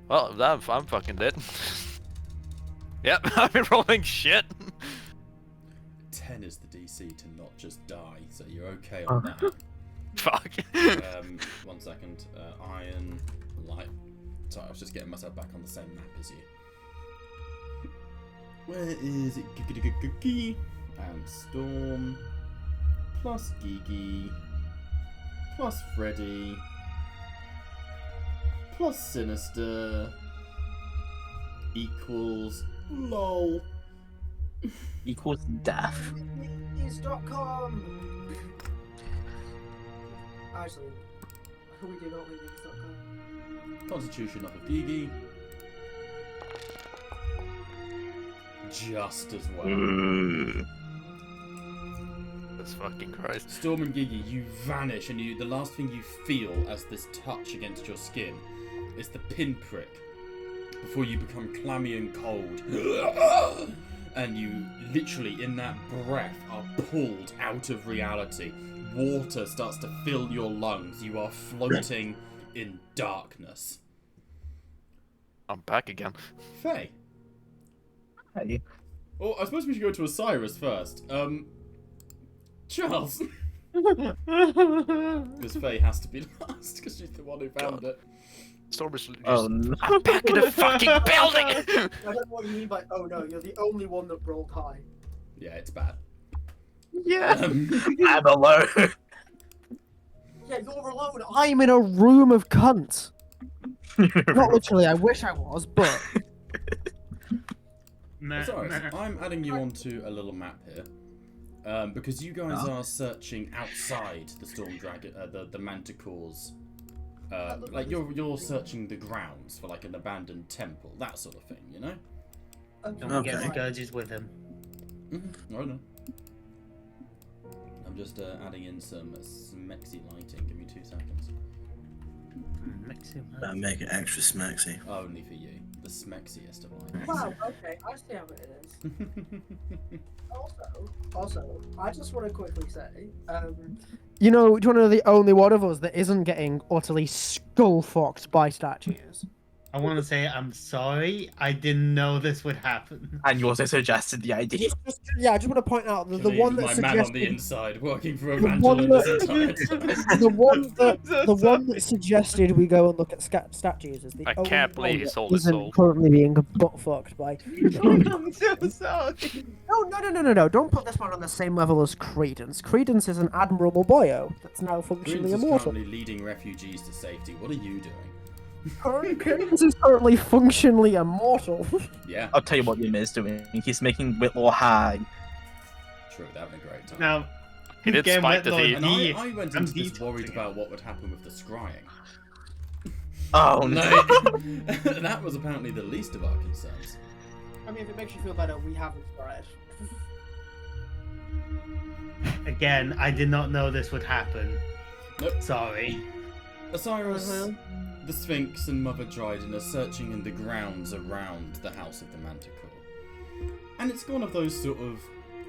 Well, I'm fucking dead. Yep, I've been rolling shit. 10 is the DC to not just die, so you're okay on that. Fuck. 1 second. Iron, light. Sorry, I was just getting myself back on the same map as you. Where is it? Gigi. And Storm. Plus Gigi. Plus Freddy. Plus Sinister. Equals. LOL. Equals death. News.com. Actually, We do not win these. Constitution of a Gigi. Just as well. Jesus fucking Christ. Storm and Gigi, you vanish, and the last thing you feel as this touch against your skin is the pinprick before you become clammy and cold. And you literally, in that breath, are pulled out of reality. Water starts to fill your lungs. You are floating in darkness. I'm back again. Faye. Hey. Oh, I suppose we should go to Osiris first. Charles. Because Faye has to be last, because she's the one who found it. Storm is just... Oh no. I'm back in the fucking building! I don't know what you mean by, oh no, you're the only one that rolled high. Yeah, it's bad. Yeah. I'm alone. Yeah, you're alone. I'm in a room of cunts. Not literally, I wish I was, but... Osiris, I'm adding you onto a little map here. Because you guys are searching outside the Storm Dragon, the Manticore's. Like you're searching the grounds for like an abandoned temple, that sort of thing, you know? Don't get scourges with him. Oh no. I'm just adding in some smexy lighting. Give me 2 seconds. Make it extra smexy. Only for you, the smexiest of lights. Wow, okay, I see how it is. Also, I just want to quickly say, you know, do you want to know the only one of us that isn't getting utterly skull-fucked by statues? I want to say I'm sorry. I didn't know this would happen. And you also suggested the idea. Yeah, I just want to point out that the one that my suggested... man on the inside working for The Evangel one in this entire time. the one that suggested we go and look at statues is the I only can't believe one he that sold his isn't soul. currently being butt fucked by. I'm so sorry. No! Don't put this one on the same level as Credence. Credence is an admirable boyo that's now functionally Prince is immortal. currently leading refugees to safety. What are you doing? Credence is currently functionally immortal. Yeah, I'll tell you what Ymir is doing. He's making Whitlaw high. true. They're having a great time. Now, He did Game spike the Lord, thief. And he- I went I'm into this worried detoxing about what would happen with the scrying. Oh no. Like, that was apparently the least of our concerns. I mean, if it makes you feel better, we haven't tried. Again, I did not know this would happen. Nope. Sorry. Osiris, the Sphinx, and Mother Dryden are searching in the grounds around the House of the Manticore. And it's one of those sort of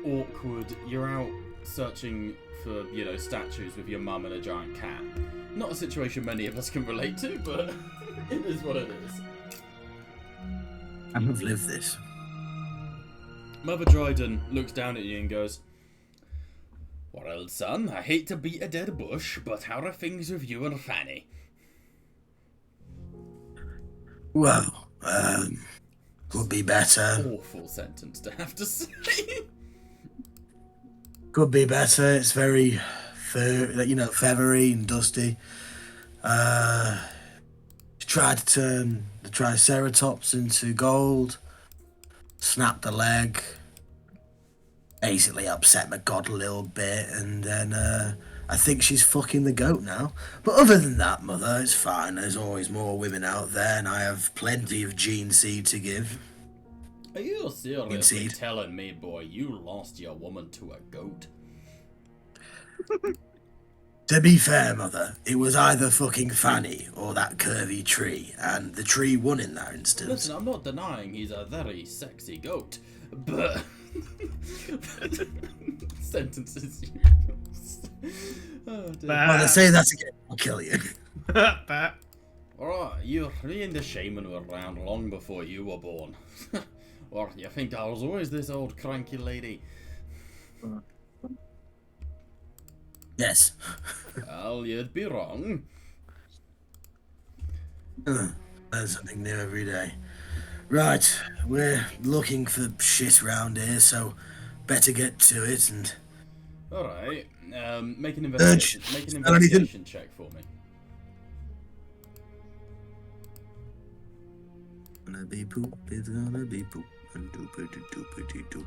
awkward, you're out searching for, you know, statues with your mum and a giant cat. Not a situation many of us can relate to, but it is what it is. I have lived this. Mother Dryden looks down at you and goes, "Well, son, I hate to beat a dead bush, but how are things with you and Fanny?" Well, could be better. Awful sentence to have to say. Could be better. It's very, feathery and dusty. Tried to turn the Triceratops into gold. Snapped a leg. Basically upset my god a little bit, and then I think she's fucking the goat now. But other than that, Mother, it's fine. There's always more women out there, and I have plenty of gene seed to give. Are you seriously Indeed. telling me, boy, you lost your woman to a goat? To be fair, Mother, it was either fucking Fanny or that curvy tree, and the tree won in that instance. Listen, I'm not denying he's a very sexy goat, but... sentences you... Oh, dear. Well, I say that again, I'll kill you. But Alright, me and the shaman were around long before you were born. Or you think I was always this old cranky lady? Yes. Well, you'd be wrong. Learn something new every day. Right, we're looking for shit around here, so better get to it and... Alright, make an investigation, Smell anything? check for me. Gonna be poop, it's gonna be poop, and doopity doopity doop.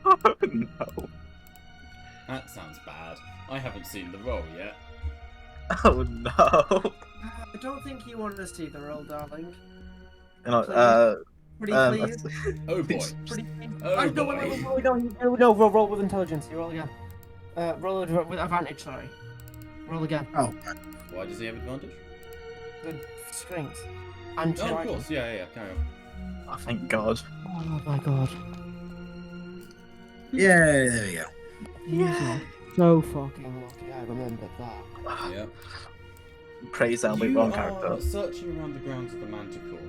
Oh no. That sounds bad. I haven't seen the roll yet. Oh no. I don't think you want to see the roll, darling. You know, Pretty um, please. Oh boy. Pretty please. Oh No, boy. no, roll with intelligence. You roll again. Roll with advantage, sorry. Roll again. Oh, Why does he have advantage? The strength. And Oh, of charging. course. Yeah. Carry on. oh, thank God. Oh my god. yeah, there we go. Yeah. So fucking lucky I remembered that. Yeah. Praise that we You wrong are character. searching around the grounds of the Manticore.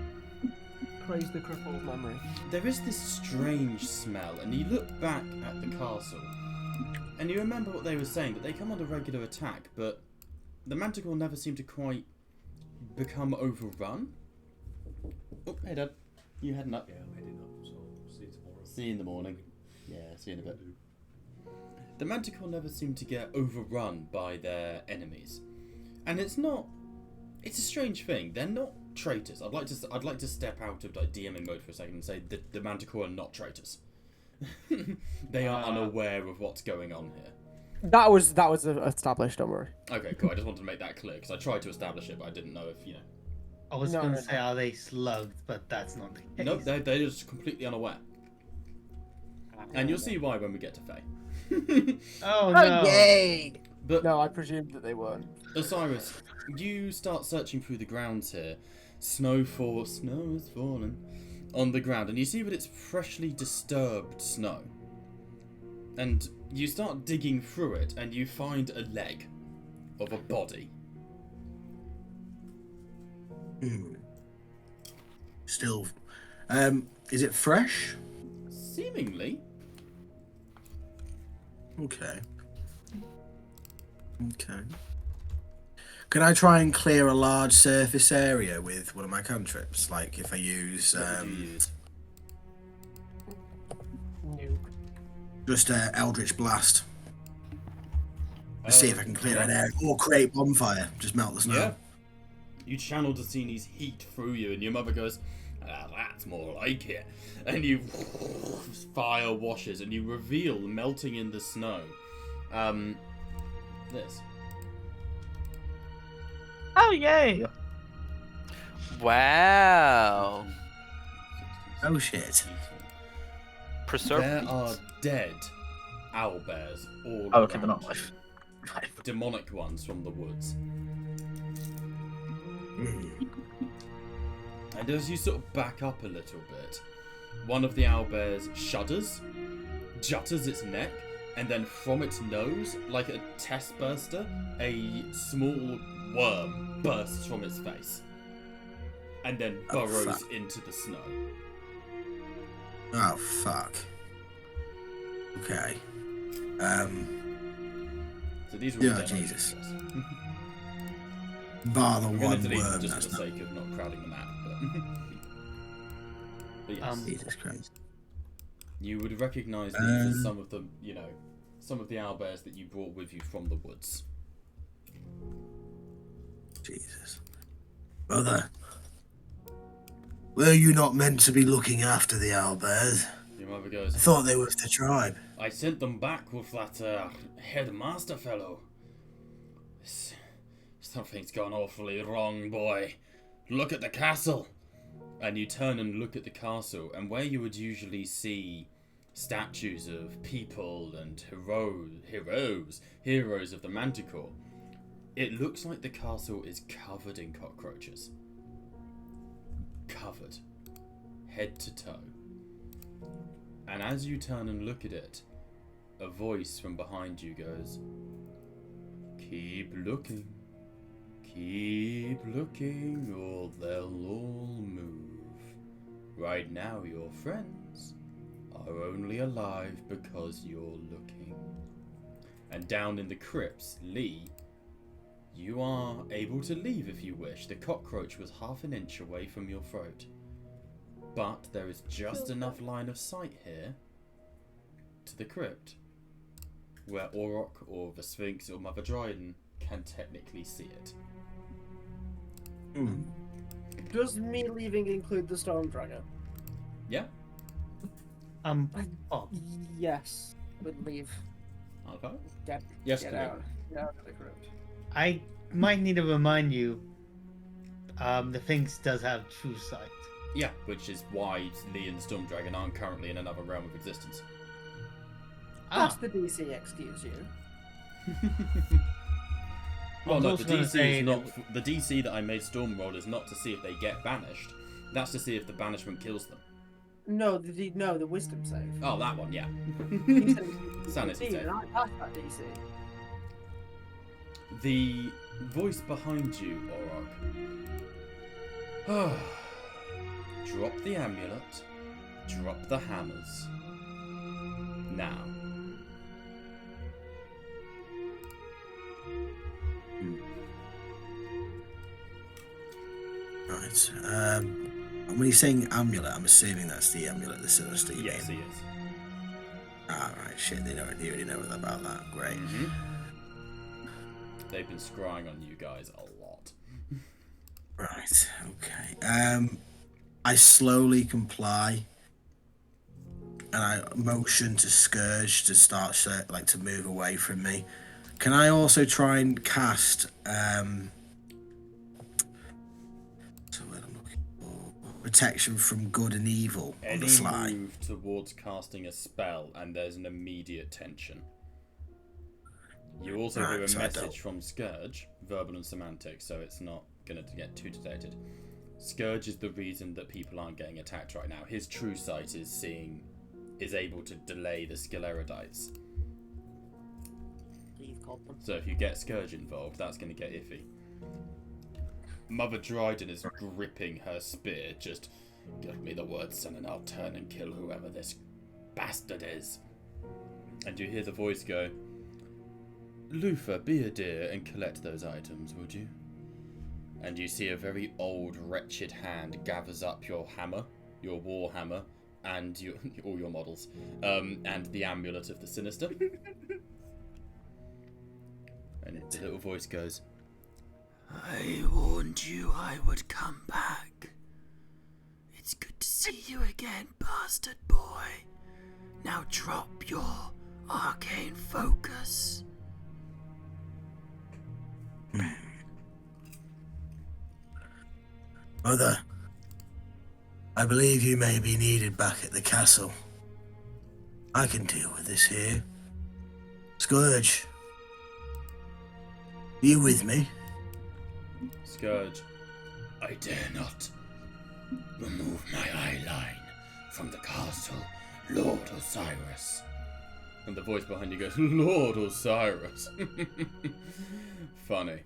Praise the cripple's memory. There is this strange smell, and you look back at the castle, and you remember what they were saying, that they come under regular attack, but the Manticore never seem to quite become overrun. Oh, hey Dad. You heading up? Yeah, I'm heading up, so see you tomorrow. See you in the morning. Yeah, see you in a bit. The Manticore never seem to get overrun by their enemies. And it's a strange thing. They're not traitors. I'd like to step out of like DMing mode for a second and say that the Manticore are not traitors. They are unaware of what's going on here. That was established, don't worry. Okay, cool. I just wanted to make that clear because I tried to establish it, but I didn't know if I was No, gonna no, say, are they slugged? But that's not the case. No, they're just completely unaware. And you'll see why when we get to Fae. Oh no! Yay! But No, I presumed that they weren't. Osiris, you start searching through the grounds here. Snow is falling on the ground, and you see that it's freshly disturbed snow. And you start digging through it, and you find a leg of a body. Still, is it fresh? Seemingly. Okay. Can I try and clear a large surface area with one of my cantrips? Like if I use, What would you use? just Eldritch Blast. To see if I can clear an area. Or create bonfire. Just melt the snow. Yeah. You channel Destini's heat through you, and your mother goes, that's more like it. And you fire washes, and you reveal melting in the snow. This. Oh yay! Wow. Oh shit. Preserve There meat. are dead owlbears all Oh, okay, they're around not live. you. Demonic ones from the woods. And as you sort of back up a little bit, one of the owlbears shudders, jutters its neck, and then from its nose, like a test burster, a small worm bursts from its face. And then Oh, burrows fuck. into the snow. Oh fuck. Okay. So these are all Yeah, dead Jesus. owlbears. Bar the We're going one to delete them worm. just That's for the not. sake of not crowding the map. But yes, Jesus Christ. you would recognise these as some of the, some of the owlbears that you brought with you from the woods. Jesus. Brother. Were you not meant to be looking after the owlbears? Your mother goes, I thought they were the tribe. I sent them back with that headmaster fellow. Something's gone awfully wrong, boy. Look at the castle. And you turn and look at the castle, and where you would usually see statues of people and heroes of the Manticore, it looks like the castle is covered in cockroaches. Covered. Head to toe. And as you turn and look at it, a voice from behind you goes, "Keep looking. Keep looking, or they'll all move. Right now, your friends are only alive because you're looking." And down in the crypts, Lee, you are able to leave if you wish. The cockroach was half an inch away from your throat. But there is just enough line of sight here to the crypt where Auroch or the Sphinx or Mother Dryden can technically see it. Does me leaving include the Storm Dragon? Yeah? Oh, Yes, would leave. Okay. Get, Yes, get Camille. out. Get out of the crypt. I might need to remind you, the Sphinx does have true sight. Yeah, which is why Lee and Stormdragon aren't currently in another realm of existence. That's the DC excuse you. Well, was no, also the gonna DC say is not. that- The DC that I made Storm roll is not to see if they get banished. That's to see if the banishment kills them. No, the wisdom save. Oh, that one, yeah. You said Sanity DC, save. and I passed that DC. The voice behind you, Orog. Drop the amulet. Drop the hammers. Now. Right. When you're saying amulet, I'm assuming that's the amulet, the sinister. You Yes, mean? he is. Ah, right. Shit, they already know about that. Great. Mm-hmm. They've been scrying on you guys a lot. Right. Okay. I slowly comply, and I motion to Scourge to start to move away from me. Can I also try and cast so what I'm looking for, protection from good and evil on Any the fly? move towards casting a spell, and there's an immediate tension. You also Right, hear a so I don't. message from Scourge, verbal and semantic, so it's not going to get too dictated. Scourge is the reason that people aren't getting attacked right now. His true sight is able to delay the skill erudites. So if you get Scourge involved, that's going to get iffy. Mother Dryden is gripping her spear. Just give me the word, son, and I'll turn and kill whoever this bastard is. And you hear the voice go, Lufa, be a dear and collect those items, would you? And you see a very old, wretched hand gathers up your hammer, your war hammer, and all your models, and the amulet of the sinister. And the little voice goes, I warned you I would come back. It's good to see you again, bastard boy. Now drop your arcane focus. Mother, I believe you may be needed back at the castle. I can deal with this here. Scourge, are you with me? Scourge, I dare not remove my eye line from the castle, Lord Osiris. And the voice behind you goes, Lord Osiris. Funny.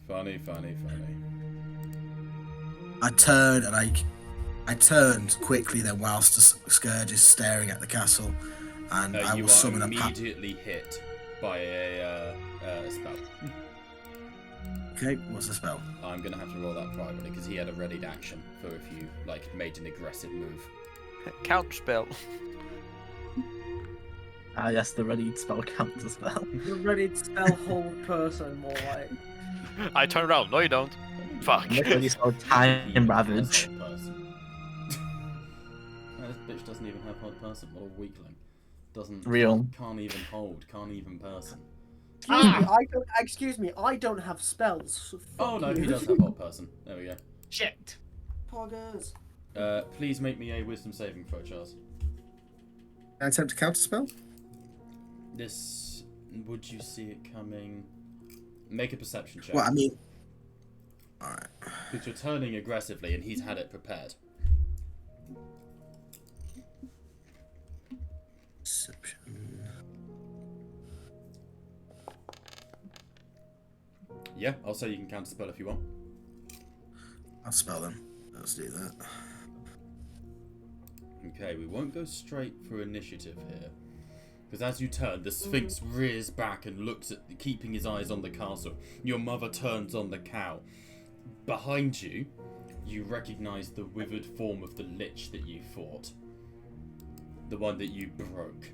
Funny. I turn and I turned quickly then whilst Scourge is staring at the castle, and I You will are summon a immediately hit by a spell. Okay, what's the spell? I'm going to have to roll that privately because he had a readied action for if you made an aggressive move. Counter spell. Ah, yes, the ready spell counter spell. You're ready to spell hold person more like. I turn around. No, you don't. Fuck. Look at this old time ravage. Hold person. This bitch doesn't even have hold person. What a weakling. Real. Can't even hold. Can't even person. Excuse me, I don't have spells. So Oh fuck no, you. he does have hold person. There we go. Shit. Poggers. Please make me a wisdom saving throw, Charles. Attempt to counter spell? This, would you see it coming? Make a perception check. Well, I mean, alright. Because you're turning aggressively and he's had it prepared. Perception. Yeah, I'll say you can counter spell if you want. I'll spell them. Let's do that. Okay, we won't go straight for initiative here. Because as you turn, the Sphinx rears back and looks at, keeping his eyes on the castle. Your mother turns on the cow. Behind you, you recognise the withered form of the Lich that you fought. The one that you broke.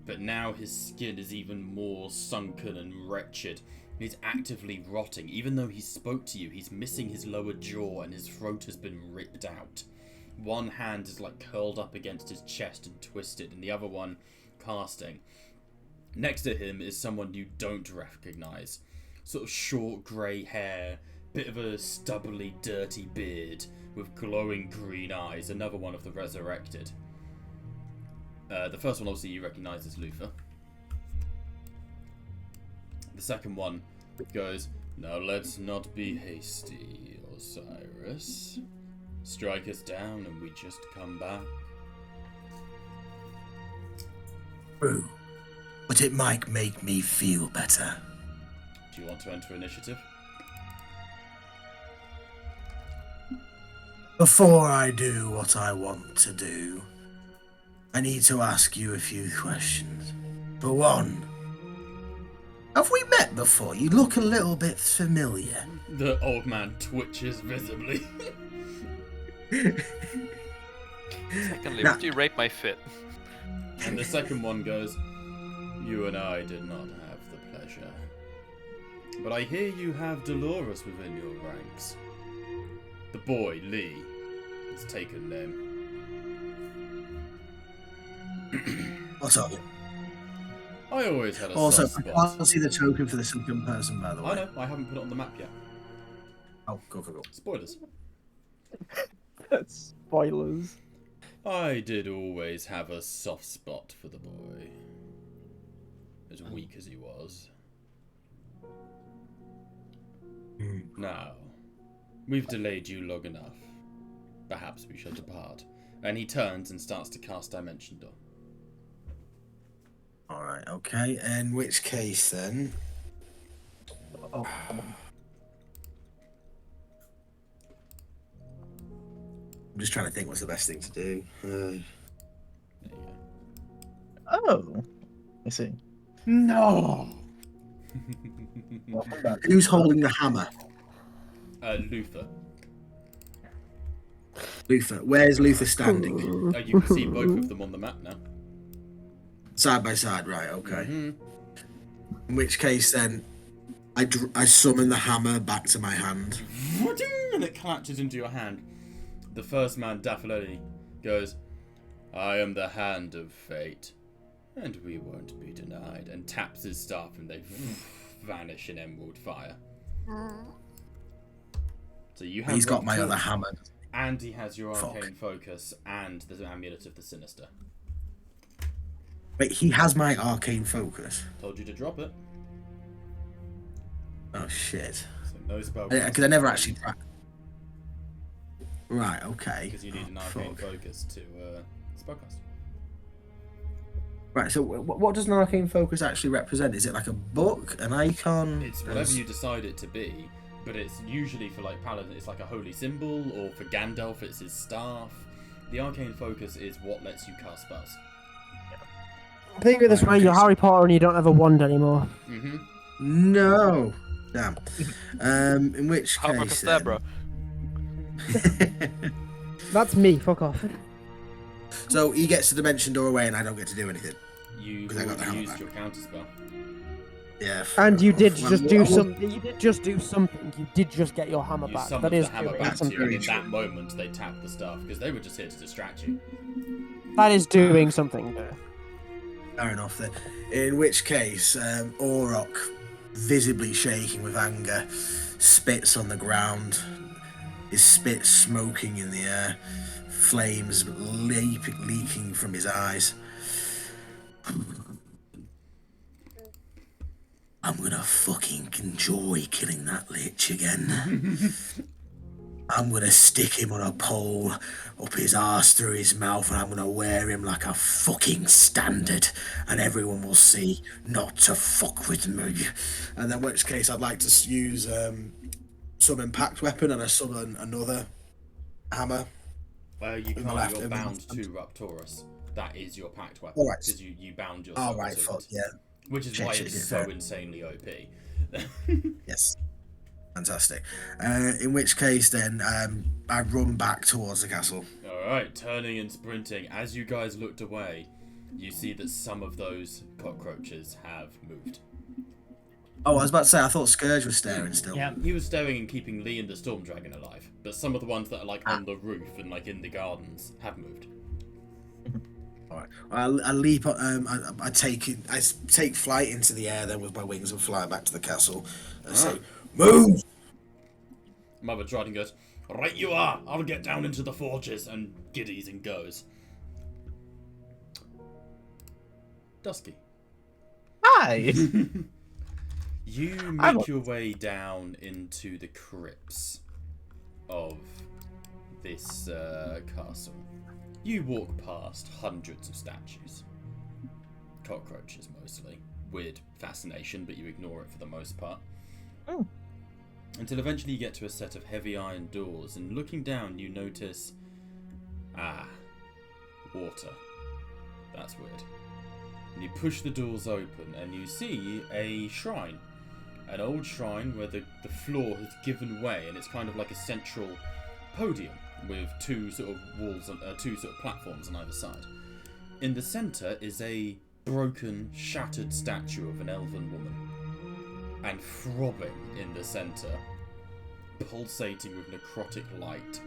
But now his skin is even more sunken and wretched. He's actively rotting. Even though he spoke to you, he's missing his lower jaw and his throat has been ripped out. One hand is curled up against his chest and twisted, and the other one casting. Next to him is someone you don't recognise. Sort of short grey hair, bit of a stubbly, dirty beard, with glowing green eyes, another one of the resurrected. The first one, obviously, you recognise as Luther. The second one goes, "Now let's not be hasty, Osiris. Strike us down and we just come back." True. But it might make me feel better. Do you want to enter initiative? Before I do what I want to do, I need to ask you a few questions. For one, have we met before? You look a little bit familiar. The old man twitches visibly. Secondly, Now- would you rape my fit? And the second one goes, "You and I did not have the pleasure. But I hear you have Dolores within your ranks. The boy, Lee, has taken name." What's up? I always had a Also, soft I spot. can't see the token for the second person, by the way. I know, I haven't put it on the map yet. Oh, go. Spoilers. Spoilers. I did always have a soft spot for the boy. As weak as he was. Now, we've delayed you long enough. Perhaps we shall depart. And he turns and starts to cast Dimension Door. Alright, okay. In which case, then... Oh. I'm just trying to think what's the best thing to do. There you Oh. I see. No! Who's holding the hammer? Luther. Luther. Where's Luther standing? You can see both of them on the map now. Side by side, right, okay. Mhm. In which case, then, I summon the hammer back to my hand. And it collapses into your hand. The first man, Daffaloni, goes, "I am the hand of fate, and we won't be denied," and taps his staff and they vanish in emerald fire. So you have He's got my Rock other Torch, hammer. and he has your Fuck. arcane focus and the amulet of the sinister. Wait, he has my arcane focus. Told you to drop it. Oh, shit. So no spell. Because I never actually... Right, okay. Because you need an arcane Fuck. focus to spellcast. Right, so what does an arcane focus actually represent? Is it like a book, an icon? It's whatever you decide it to be, but it's usually for like Paladin, it's like a holy symbol, or for Gandalf, it's his staff. The arcane focus is what lets you cast spells. Think of it this way: you're Harry Potter and you don't have a wand anymore. Mm-hmm. No. Damn. In which How much case... is that, bro? That's me. Fuck off. So he gets the dimension door away and I don't get to do anything. You've 'Cause I got the already hammer used back. your counter spell. Yeah. And you did Well, just do well, something. You did just do something. You did just get your hammer You back. summoned That is the hammer doing back to you, something. and in that moment they tapped the staff because they were just here to distract you. That is doing something there. Fair enough then. In which case, Orok, visibly shaking with anger, spits on the ground, his spit smoking in the air, flames leaking from his eyes. I'm gonna fucking enjoy killing that lich again. I'm gonna stick him on a pole up his arse through his mouth, and I'm gonna wear him like a fucking standard, and everyone will see not to fuck with me. And in which case, I'd like to use summon pact weapon, and I summon another hammer. You my can't, left you're and my bound left. to Raptorus. That is your pact weapon. Alright. Because you bound yourself All right, to fuck it. yeah, Which is Shit, why shit, it's shit, so fair. insanely OP. yes, fantastic. In which case, then I run back towards the castle. Alright, turning and sprinting. As you guys looked away, you see that some of those cockroaches have moved. Oh, I was about to say, I thought Scourge was staring still. Yeah. He was staring and keeping Lee and the Storm Dragon alive, but some of the ones that are like on the roof and like in the gardens have moved. Alright. I leap. I take flight into the air then with my wings and fly back to the castle. And say, "Move!" Mother Dryden goes, "Right you are. I'll get down into the forges," and giddies and goes. Dusky. Hi. You make your way down into the crypts of this castle. You walk past hundreds of statues. Cockroaches mostly. Weird fascination, but you ignore it for the most part. Oh. Until eventually you get to a set of heavy iron doors, and looking down you notice... water. That's weird. And you push the doors open and you see a shrine. An old shrine where the floor has given way, and it's kind of like a central podium with two sort of walls, two sort of platforms on either side. In the centre is a broken, shattered statue of an elven woman. And throbbing in the centre, pulsating with necrotic light,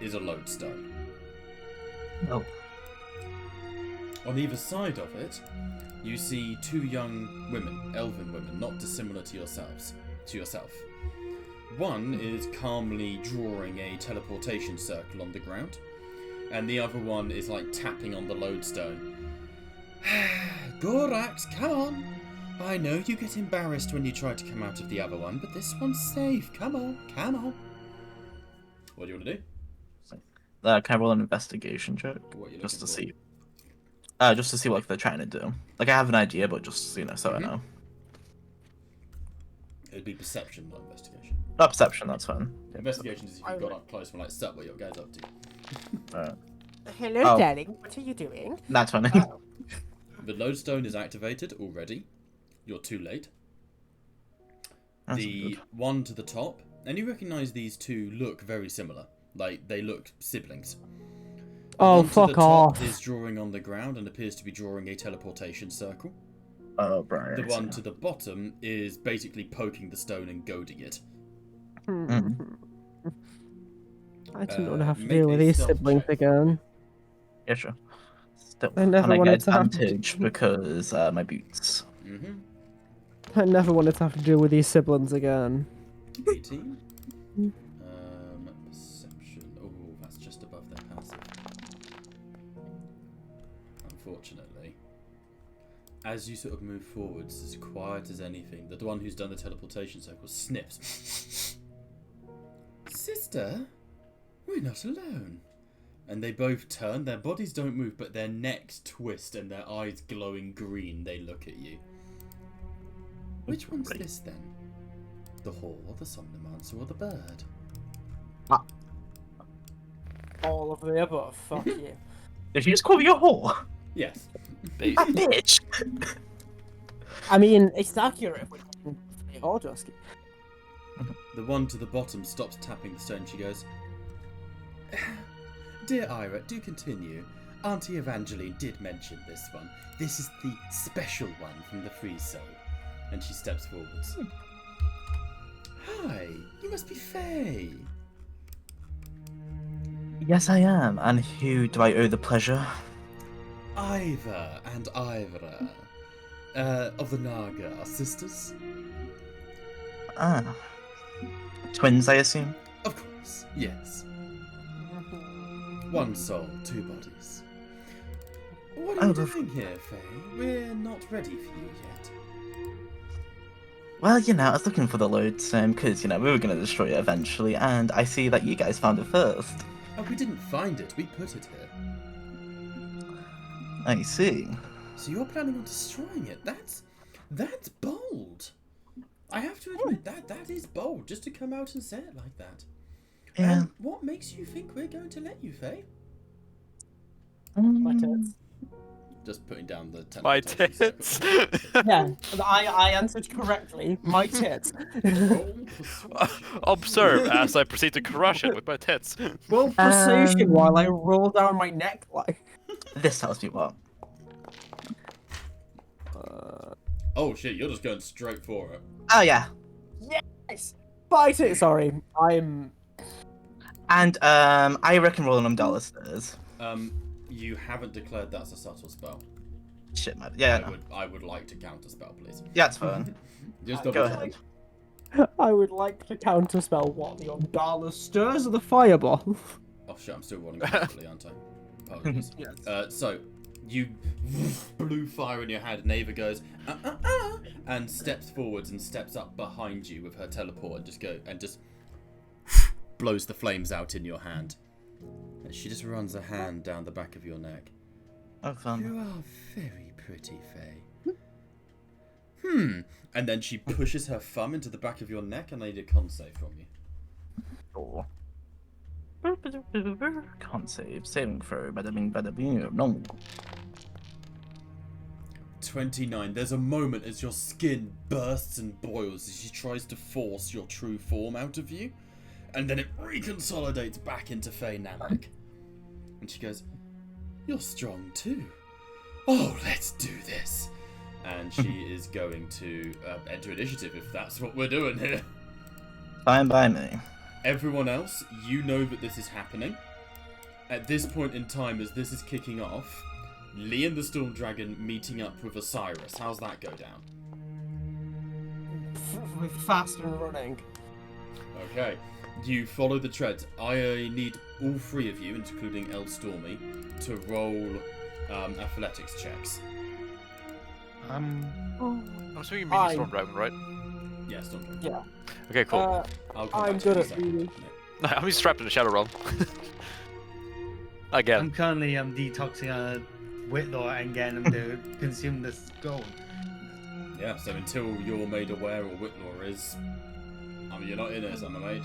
is a lodestone. Oh. On either side of it, you see two young women, elven women, not dissimilar to yourself. One is calmly drawing a teleportation circle on the ground, and the other one is like tapping on the lodestone. Karthrax, come on! I know you get embarrassed when you try to come out of the other one, but this one's safe. Come on, come on. What do you want to do? Can I roll an investigation check? What are you Just to looking see. Just to see what they're trying to do. Like, I have an idea, but just, so I know. It'd be perception, not investigation. Not perception, that's fine. Yeah, Investigation is if you got up close and like, sup, what your guy's up to. Alright. Hello, darling. What are you doing? That's funny. The lodestone is activated already. You're too late. That's The good. one to the top, and you recognise these two look very similar. Like, they look siblings. Oh, One to fuck the top off. is drawing on the ground and appears to be drawing a teleportation circle. Oh, right. The one to the bottom is basically poking the stone and goading it. I didn't want to have to make deal with a these stealth siblings check. again. Yeah, sure. Still, I never and I wanted get to have to advantage because my boots. I never wanted to have to deal with these siblings again. 18. Perception. Oh, that's just above their passive. Unfortunately. As you sort of move forwards, as quiet as anything, the one who's done the teleportation circle sniffs. Sister, we're not alone. And they both turn, their bodies don't move, but their necks twist and their eyes glowing green, they look at you. Which one's this then? The whore, the somnomancer, or the bird? All of the above. Fuck you. Did you just call me a whore? Yes. Ah, bitch! I mean, it's accurate. Oh, Dusky. The one to the bottom stops tapping the stone. She goes, "Dear Ira, do continue. Auntie Evangeline did mention this one. This is the special one from the Free Soul." And she steps forwards. "Hi, you must be Faye." Yes, I am. And who do I owe the pleasure? Iva and Ivra, of the Naga, are sisters? Ah. Twins, I assume? Of course, yes. One soul, two bodies. What are you doing here, Faye? We're not ready for you yet. Well, I was looking for the lodestone because, we were going to destroy it eventually, and I see that you guys found it first. Oh, we didn't find it. We put it here. I see. So you're planning on destroying it? That's bold. I have to admit that is bold, just to come out and say it like that. Yeah. And what makes you think we're going to let you, Faye? My tits. Just putting down the My teleportation tits. circle. Yeah, I answered correctly. My tits. Observe as I proceed to crush it with my tits. Roll precision while I roll down my neckline. This tells me what. Oh shit, you're just going straight for it. Oh, yeah. Yes! Bite it! Sorry, I'm... And, I reckon rolling them dollar stairs. You haven't declared that's a subtle spell. Shit, man. Yeah, no. I would like to counter spell, please. Yeah, it's fine. Just Go double ahead. I would like to counterspell what? The Undala stirs of the fireball. Oh shit, I'm still rolling correctly, aren't I? Apologies. Yes. So, you blue fire in your hand, and Ava goes, and steps forwards and steps up behind you with her teleport and just blows the flames out in your hand. And she just runs a hand down the back of your neck. Oh, fun. You are very pretty, Faye. And then she pushes her thumb into the back of your neck, and I need a con save from you. Oh. Can't save. Saving throw. Bada bing. No. 29. There's a moment as your skin bursts and boils as she tries to force your true form out of you, and then it reconsolidates back into Faye Namek. And she goes, "You're strong too. Oh, let's do this." And she is going to enter initiative if that's what we're doing here. Fine by me. Everyone else, you know that this is happening. At this point in time, as this is kicking off, Lee and the Storm Dragon meeting up with Osiris. How's that go down? With fast and running. Okay. You follow the treads. I need all three of you, including El Stormy, to roll athletics checks. I'm assuming you mean Fine. Storm Dragon, right? Yeah, Storm Dragon. Yeah. Okay, cool. I'll come I'm back to you good in a at second. reading. I'm strapped in the Shadow Realm. Again. I'm currently detoxing a Whitlaw and getting him to consume this gold. Yeah, so until you're made aware or Whitlaw is... I mean, you're not in it, son of a maid.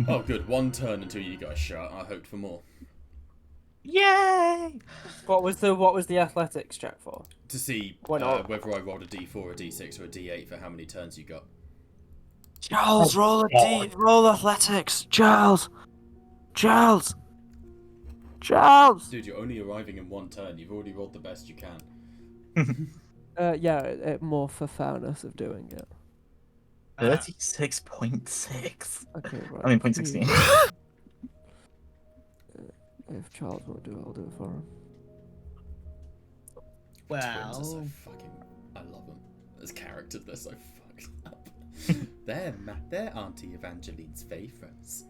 Oh, good. One turn until you got a shot. I hoped for more. Yay! What was the athletics check for? To see Why not? whether I rolled a d4, a d6, or a d8 for how many turns you got. Charles, roll athletics. Charles. Dude, you're only arriving in one turn. You've already rolled the best you can. Yeah, more for fairness of doing it. 36.6. Okay, right. I mean, 0.16. If Charles won't do it, I'll do it for him. Twins are so Well, fucking... I love them. As characters, they're so fucked up. they're Auntie Evangeline's favourites.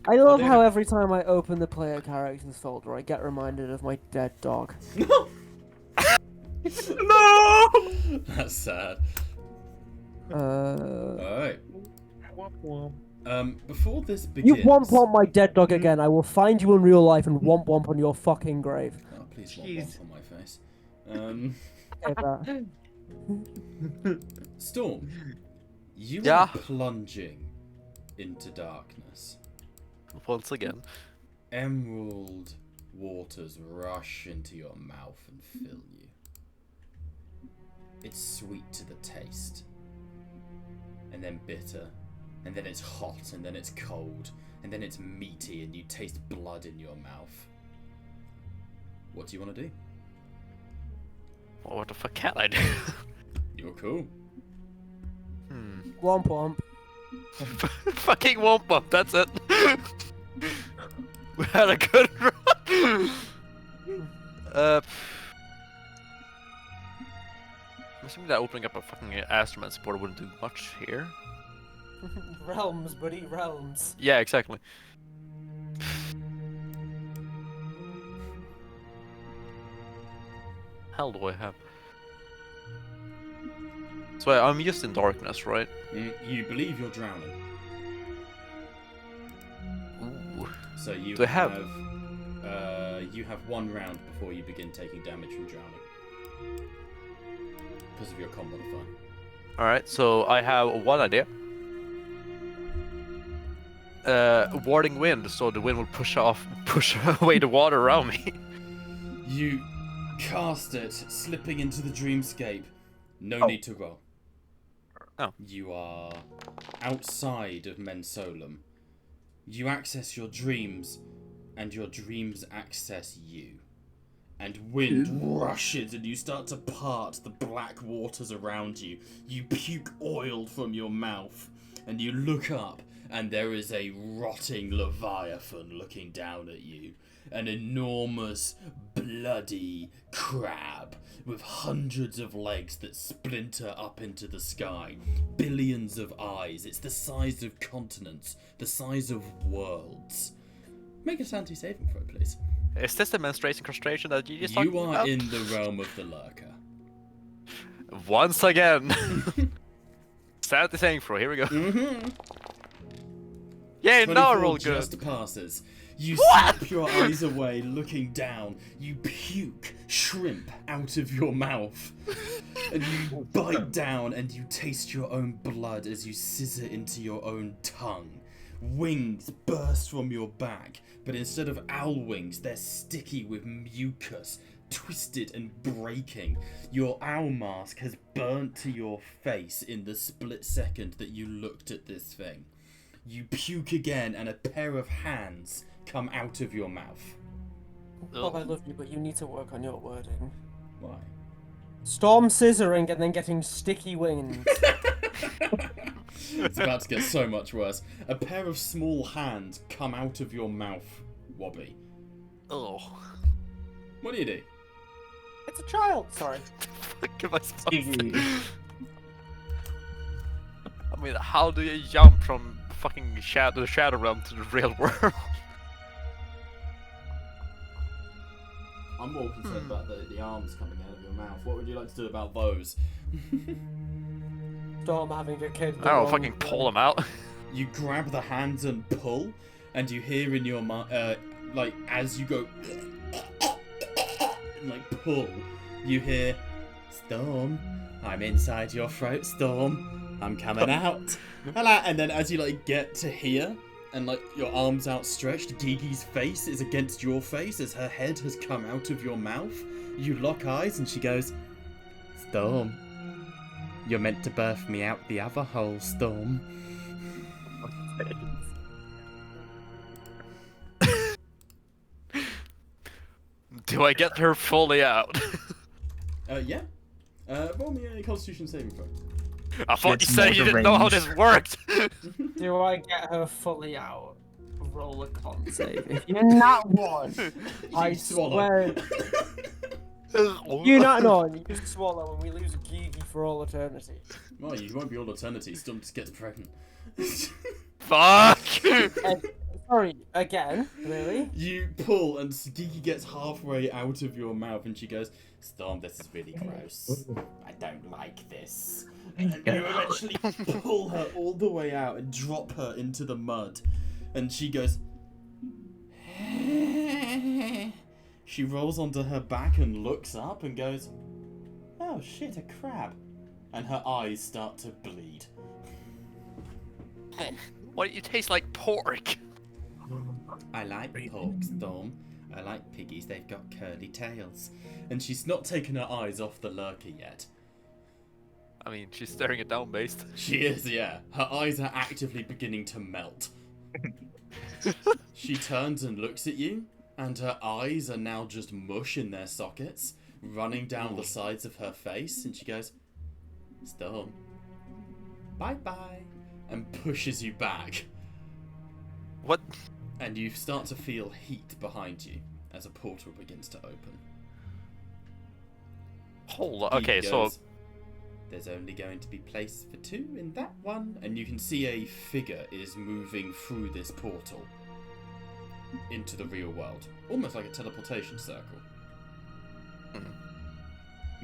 I love how every time I open the player characters folder, I get reminded of my dead dog. No! No! That's sad. Alright. Before this You begins... womp my dead dog again. I will find you in real life and womp on your fucking grave. Oh, please Jeez. womp on my face. Storm, you Yeah? are plunging into darkness. Once again. Emerald waters rush into your mouth and fill you. It's sweet to the taste, and then bitter, and then it's hot, and then it's cold, and then it's meaty, and you taste blood in your mouth. What do you want to do? Well, what the fuck can I do? You're cool. Womp. Fucking womp up, that's it. We had a good run. I'm assuming that opening up a fucking Astroman supporter wouldn't do much here. Realms, buddy, realms. Yeah, exactly. Hell do I have? So I'm just in darkness, right? You believe you're drowning. Ooh. So you Do I have- you have one round before you begin taking damage from drowning. Because of your con modifier. Alright, so I have one idea. Warding wind, so the wind will push away the water around me. You cast it, slipping into the dreamscape. No Oh. need to roll. Oh. You are outside of Mensolum. You access your dreams, and your dreams access you. And wind rushes, and you start to part the black waters around you. You puke oil from your mouth, and you look up, and there is a rotting leviathan looking down at you. An enormous, bloody crab with hundreds of legs that splinter up into the sky. Billions of eyes. It's the size of continents, the size of worlds. Make a sanity saving throw, please. Is this the menstruation castration that you just You talking are about? in the realm of the lurker. Once again. Sanity saving throw, here we go. Mm-hmm. Yay, now I roll good. Just passes. You snap your eyes away, looking down. You puke shrimp out of your mouth. And you bite down and you taste your own blood as you scissor into your own tongue. Wings burst from your back, but instead of owl wings, they're sticky with mucus, twisted and breaking. Your owl mask has burnt to your face in the split second that you looked at this thing. You puke again and a pair of hands come out of your mouth. Bob, I love you, but you need to work on your wording. Why? Storm scissoring and then getting sticky wings. It's about to get so much worse. A pair of small hands come out of your mouth, Wobby. Oh. What do you do? It's a child. Sorry. Give myself I mean, how do you jump from fucking the shadow realm to the real world? I'm more concerned about the arms coming out of your mouth. What would you like to do about those? Storm having a kid. I don't know, fucking pull them out. You grab the hands and pull, and you hear in your mind, like, as you go, and, like, pull, you hear, Storm, I'm inside your throat, Storm, I'm coming out. And then as you, like, get to here, and, like, your arms outstretched, Gigi's face is against your face as her head has come out of your mouth. You lock eyes, and she goes, Storm, you're meant to birth me out the other hole, Storm. Do I get her fully out? Yeah. Roll me a Constitution saving throw. I thought It's you said more you the didn't know how range. this worked. Do I get her fully out? Roll a con save. If you're not one, I swallow. swear. You're not on. You just swallow and we lose Gigi for all eternity. Well, you won't be all eternity. Storm just gets pregnant. Fuck! Sorry, again? Really? You pull and Gigi gets halfway out of your mouth and she goes, Storm, this is really gross. I don't like this. And you eventually pull her all the way out and drop her into the mud. And she goes... She rolls onto her back and looks up and goes, oh shit, a crab. And her eyes start to bleed. Why do you taste like pork? I like pork, Storm. I like piggies, they've got curly tails. And she's not taken her eyes off the lurker yet. I mean, she's staring it down, based. She is, yeah. Her eyes are actively beginning to melt. She turns and looks at you, and her eyes are now just mush in their sockets, running down the sides of her face, and she goes, Storm, bye-bye, and pushes you back. What? And you start to feel heat behind you as a portal begins to open. Hold on. He Okay, goes, there's only going to be place for two in that one, and you can see a figure is moving through this portal into the real world, almost like a teleportation circle. And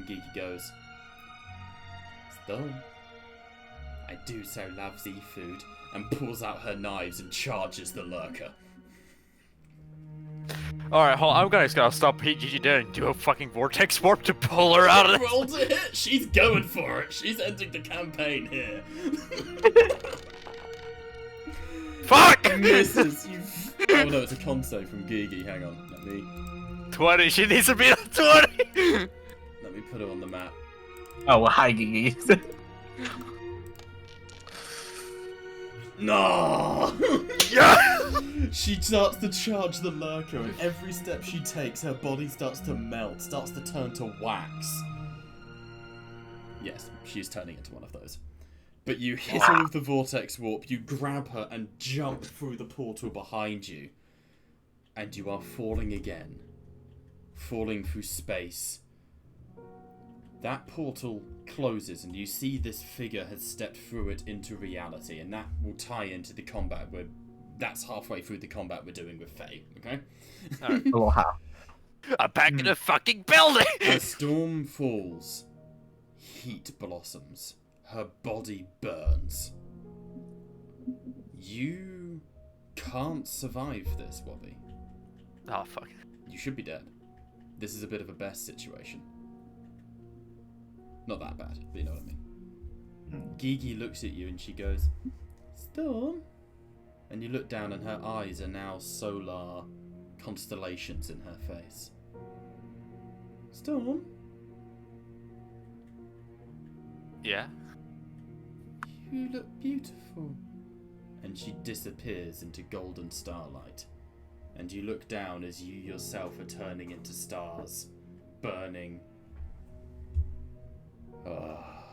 Gigi goes, Storm, I do so love seafood, and pulls out her knives and charges the lurker. Alright, hold on. I'm gonna stop PGG there and do a fucking vortex warp to pull her out of it. Roll to hit. She's going for it. She's ending the campaign here. Fuck! Misses. Oh no, it's a con save from Gigi. Hang on. Let me 20. She needs to be at 20. let me put her on the map. Oh, hi, Gigi. No! Yeah! She starts to charge the lurker, and every step she takes, her body starts to melt, starts to turn to wax. Yes, she is turning into one of those. But you hit her with the vortex warp, you grab her and jump through the portal behind you. And you are falling again. Falling through space. That portal closes and you see this figure has stepped through it into reality, and that will tie into the combat. That's halfway through the combat we're doing with Faye, okay? I'm back in a fucking building! As storm falls, heat blossoms. Her body burns. You can't survive this, Wobby. Oh, fuck. You should be dead. This is a bit of a best situation. Not that bad, but you know what I mean. Gigi looks at you and she goes, Storm? And you look down and her eyes are now solar constellations in her face. Storm? Yeah? You look beautiful. And she disappears into golden starlight. And you look down as you yourself are turning into stars, burning. Ah,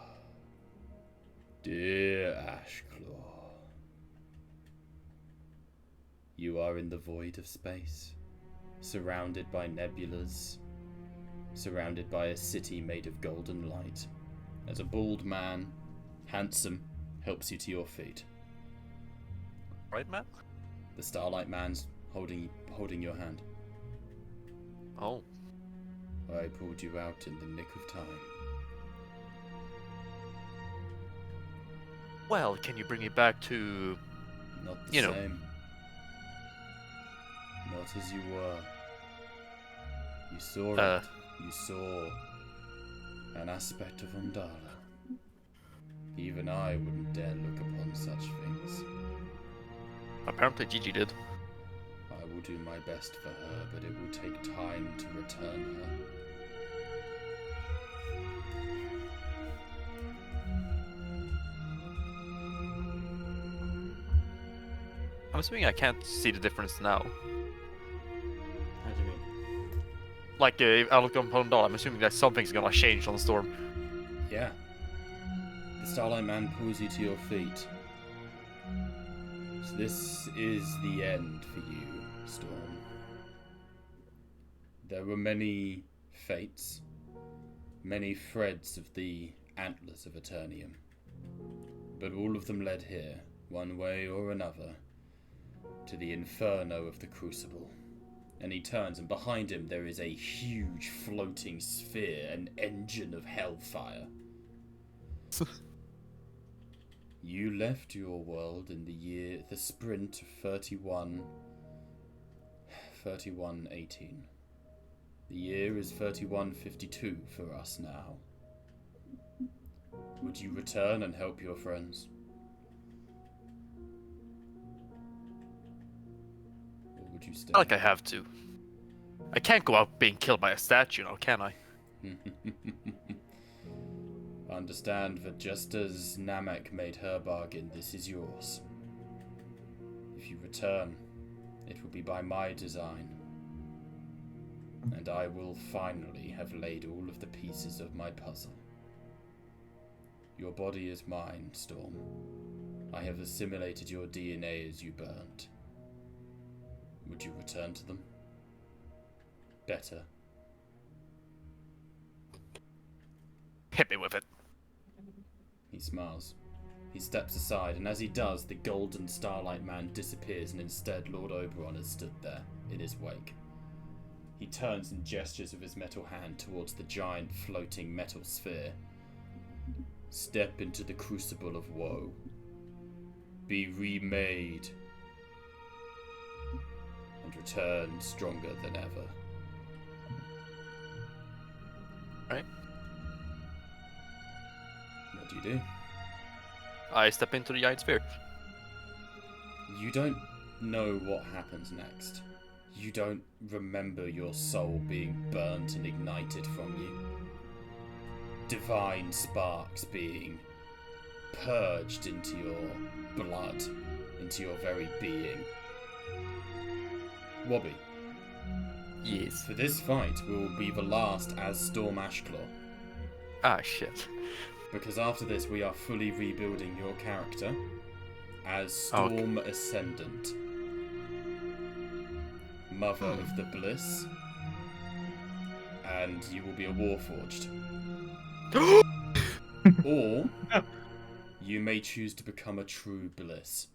dear Ashclaw. You are in the void of space, surrounded by nebulas, surrounded by a city made of golden light, as a bald man, handsome, helps you to your feet. Right, man? The Starlight Man's holding your hand. Oh. I pulled you out in the nick of time. Well, can you bring me back to... Not the same. Not as you were. You saw it. You saw an aspect of Undala. Even I wouldn't dare look upon such things. Apparently Gigi did. I will do my best for her, but it will take time to return her. I'm assuming I can't see the difference now. How do you mean? Like, if I look on Undala, I'm assuming that something's gonna change on the storm. Yeah. The Starlight Man pulls you to your feet. So this is the end for you, Storm. There were many fates, many threads of the antlers of Eternium, but all of them led here, one way or another, to the inferno of the Crucible. And he turns, and behind him there is a huge floating sphere, an engine of hellfire. You left your world in the sprint of 3118. The year is 3152 for us now. Would you return and help your friends? Or would you stay? Not like I have to. I can't go out being killed by a statue now, can I? Understand that just as Namek made her bargain, this is yours. If you return, it will be by my design. And I will finally have laid all of the pieces of my puzzle. Your body is mine, Storm. I have assimilated your DNA as you burned. Would you return to them? Better. Hit me with it. He smiles. He steps aside, and as he does, the golden Starlight Man disappears, and instead Lord Oberon has stood there, in his wake. He turns and gestures with his metal hand towards the giant floating metal sphere. Step into the crucible of woe. Be remade. And return stronger than ever. Right. What do you do? I step into the giant sphere. You don't know what happens next. You don't remember your soul being burnt and ignited from you. Divine sparks being purged into your blood, into your very being. Wobby. Yes. For this fight will be the last as Storm Ashclaw. Ah, shit. Because after this, we are fully rebuilding your character as Storm Ascendant, Mother of the Bliss, and you will be a Warforged. Or you may choose to become a true Bliss,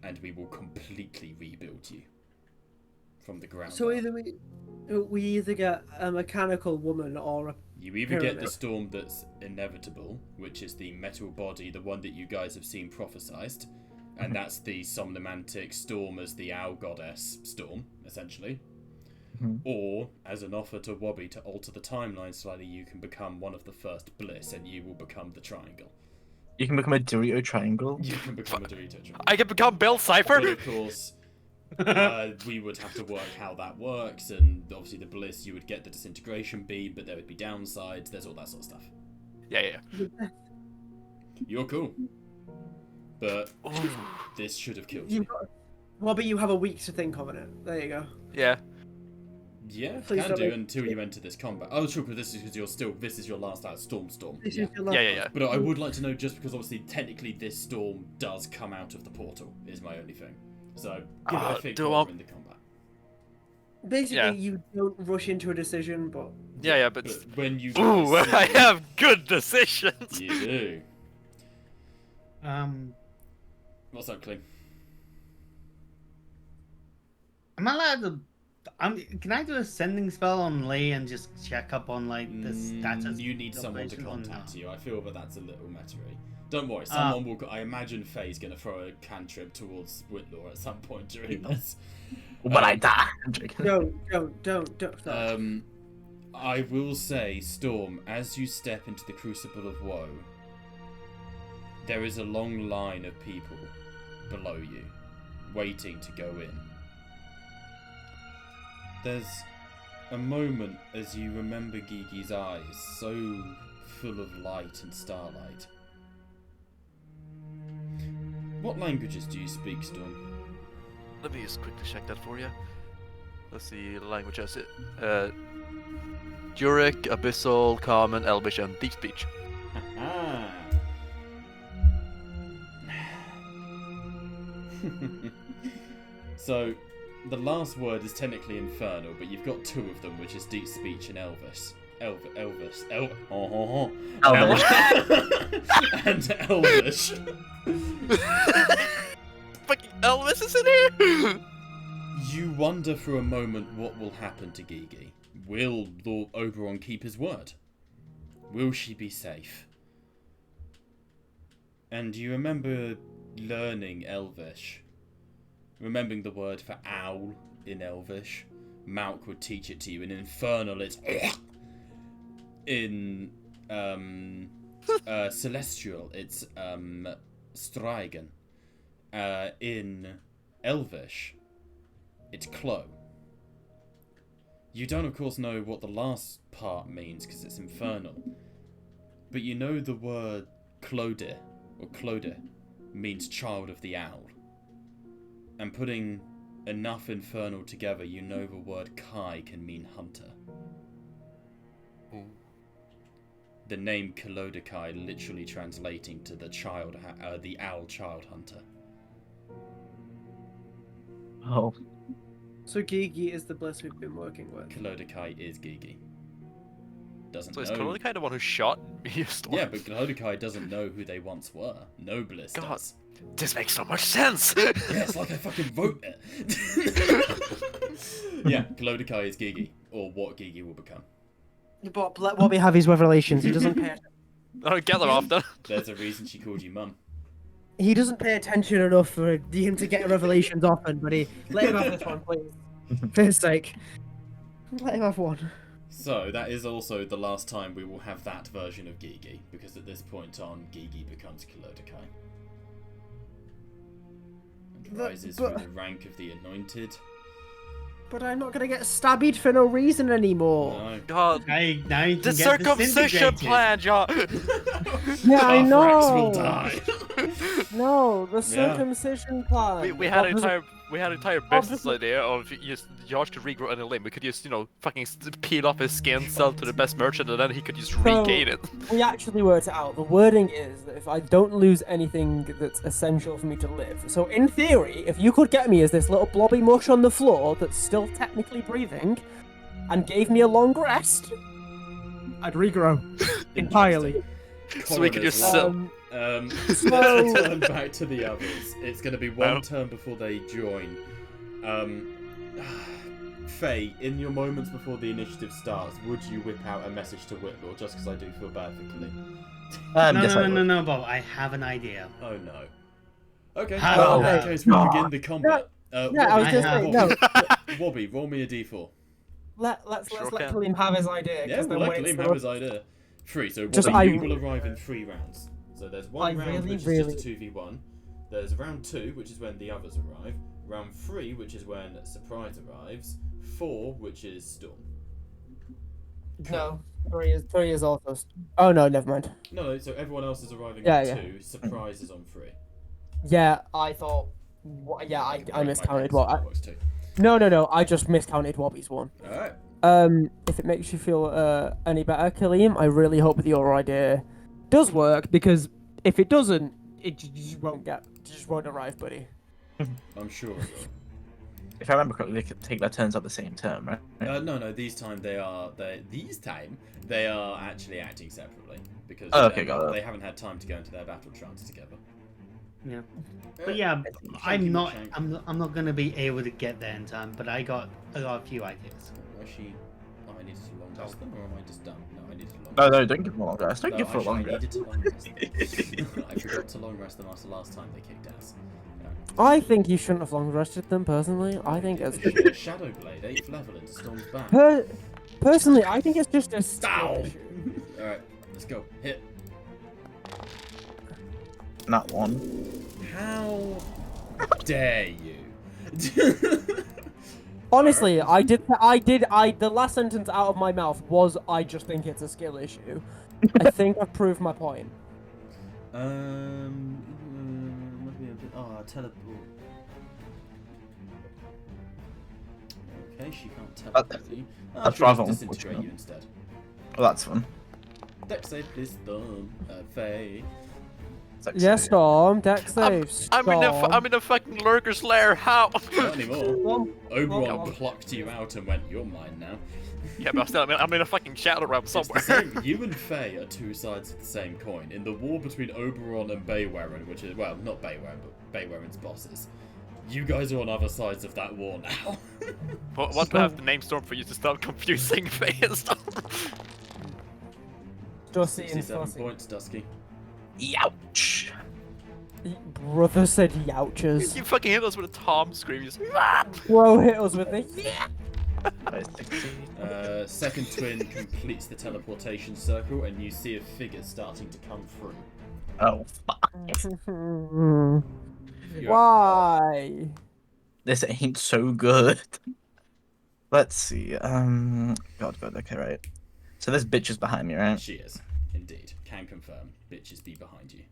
and we will completely rebuild you from the ground So up. either we either get a mechanical woman or a You either get the pyramid. storm that's inevitable, which is the metal body, the one that you guys have seen prophesized, and that's the somnomantic storm as the owl goddess storm, essentially. Or, as an offer to Wobby to alter the timeline slightly, you can become one of the first Bliss, and you will become the Triangle. You can become a Dorito triangle. You can become a Dorito Triangle. I can become Bill Cipher. But of course, we would have to work how that works, and obviously the Bliss, you would get the disintegration beam, but there would be downsides, there's all that sort of stuff. Yeah. You're cool. But this should have killed You've you. got, well, but you have a week to think of it. There you go. Yeah. Yeah, Please can don't do make- until you enter this combat. Oh, sure, but this is because this is your last out Storm. This Yeah. is your last Yeah. But I would like to know, just because obviously technically this storm does come out of the portal, is my only thing. So give it a think do while I- we're in the combat. Basically, Yeah. you don't rush into a decision, but Yeah, but But when you ooh, guys see I it, have good decisions. you do. Am What's up, Clem? I allowed to? Can I do a sending spell on Lee and just check up on like the status? You need someone to operation or contact not? you. I feel that that's a little mattery. Don't worry, someone will. I imagine Faye's gonna throw a cantrip towards Whitlaw at some point during this. When I die. I'm joking. don't. Stop. I will say, Storm, as you step into the Crucible of Woe, there is a long line of people below you, waiting to go in. There's a moment as you remember Gigi's eyes, so full of light and starlight. What languages do you speak, Storm? Let me just quickly check that for you. Let's see the languages. Juric, Abyssal, Common, Elvish, and Deep Speech. So, the last word is technically Infernal, but you've got two of them, which is Deep Speech and Elvis. Elvis. And Elvish. Fucking Elvis is in here! You wonder for a moment what will happen to Gigi. Will Lord Oberon keep his word? Will she be safe? And you remember learning Elvish. Remembering the word for owl in Elvish. Malk would teach it to you. In Infernal, it's in Celestial, it's Strigen. In Elvish, it's Clo. You don't, of course, know what the last part means because it's Infernal. But you know the word Clode, or Clode, means child of the owl. And putting enough Infernal together, you know the word Kai can mean hunter. Ooh. The name Kalodakai literally translating to the the owl child hunter. Oh. So Gigi is the Bliss we've been working with. Kalodakai is Gigi. Doesn't So is know. Clone the kind of one who shot you, Storm? Yeah, but Kalodakai doesn't know who they once were. No Bliss God. does. This makes so much sense! Yeah, it's like I fucking wrote it. Yeah, Kalodakai is Gigi, or what Gigi will become. But let Wobby have his revelations. He doesn't pay. Oh, get them off then. There's a reason she called you mum. He doesn't pay attention enough for him to get revelations often. But let him have this one, please. For his sake, let him have one. So, that is also the last time we will have that version of Gigi, because at this point on, Gigi becomes Kalodakai. And rises through the rank of the Anointed. But I'm not gonna get stabbed for no reason anymore. No. God. Now you can The get circumcision disintegrated. plan, John! Yeah, I Karthrax know. will die. No, the circumcision plan. we had an What was it? entire we had an entire business idea of just Josh could regrow any limb. We could just, fucking peel off his skin, sell it to the best merchant, and then he could just regain it. We actually worked it out. The wording is that if I don't lose anything that's essential for me to live. So in theory, if you could get me as this little blobby mush on the floor that's still technically breathing, and gave me a long rest, I'd regrow entirely. So we could just sell. Let's turn back to the others. It's going to be one turn before they join. Faye, in your moments before the initiative starts, would you whip out a message to Whitlaw, just because I do feel bad for Khalid? No, Bob. I have an idea. Oh no. Okay, How well, in about that case, we'll begin the combat. I was just saying, no. Wobby, roll me a d4. Let's let Khalim have his idea. Yeah, we'll let Khalim have his idea. 3, so Just Wobby, you will arrive in 3 rounds. So there's one round which is really... just a 2v1. There's round 2, which is when the others arrive. Round 3, which is when Surprise arrives. 4, which is Storm. No, 3 is also... Oh no, never mind. No, so everyone else is arriving on 2. Surprise is on 3. Yeah, I thought... Yeah, I miscounted what... No. No, I just miscounted Wobby's one. Alright. If it makes you feel any better, Khalim, I really hope that your idea does work, because if it doesn't, it just won't arrive, buddy. I'm sure it will. If I remember correctly, they could take their turns at the same term, right? No, this time they are actually acting separately, because they haven't had time to go into their battle trance together. Yeah. But yeah, I'm not gonna be able to get there in time, but I got a few ideas. I needed to long rest them, or am I just done? No, I needed to long No, rest. no, don't give them a long rest. Don't give them a long I rest. needed to long rest them. I forgot to long rest them after last time they kicked ass. I think you shouldn't have long rested them, personally. I think it's... Shadow Blade, 8th level into Storm's back. Personally, I think it's just a skill issue. Alright, let's go. Hit. Not one. How dare you? Honestly, the last sentence out of my mouth was, I just think it's a skill issue. I think I've proved my point. Teleport. Okay, she can't teleport you. That's rather disintegrate unfortunate. you instead. Well, that's fun. Dex save, please, Storm. Faye. Yes, Storm. Dex save. I'm in a fucking lurker's lair. How? Not anymore. Oberon plucked you out and went, "You're mine now." Yeah, but still, I'm in a fucking shadow realm somewhere. It's the same. You and Faye are two sides of the same coin. In the war between Oberon and Baywarren, which is, well, not Baywarren, but Baywarren's bosses. You guys are on other sides of that war now. What do I have to name Storm for you to stop confusing Faye and stuff? Dusty and 67 Fussy. points, Dusky. Youch. Brother said youches. You fucking hit us with a Tom scream. You just, Bro hit us with a Second twin completes the teleportation circle, and you see a figure starting to come through. Oh, fuck. Why? This ain't so good. Let's see. God, okay, right. So this bitch is behind me, right? She is, indeed. Can confirm. Bitches be behind you.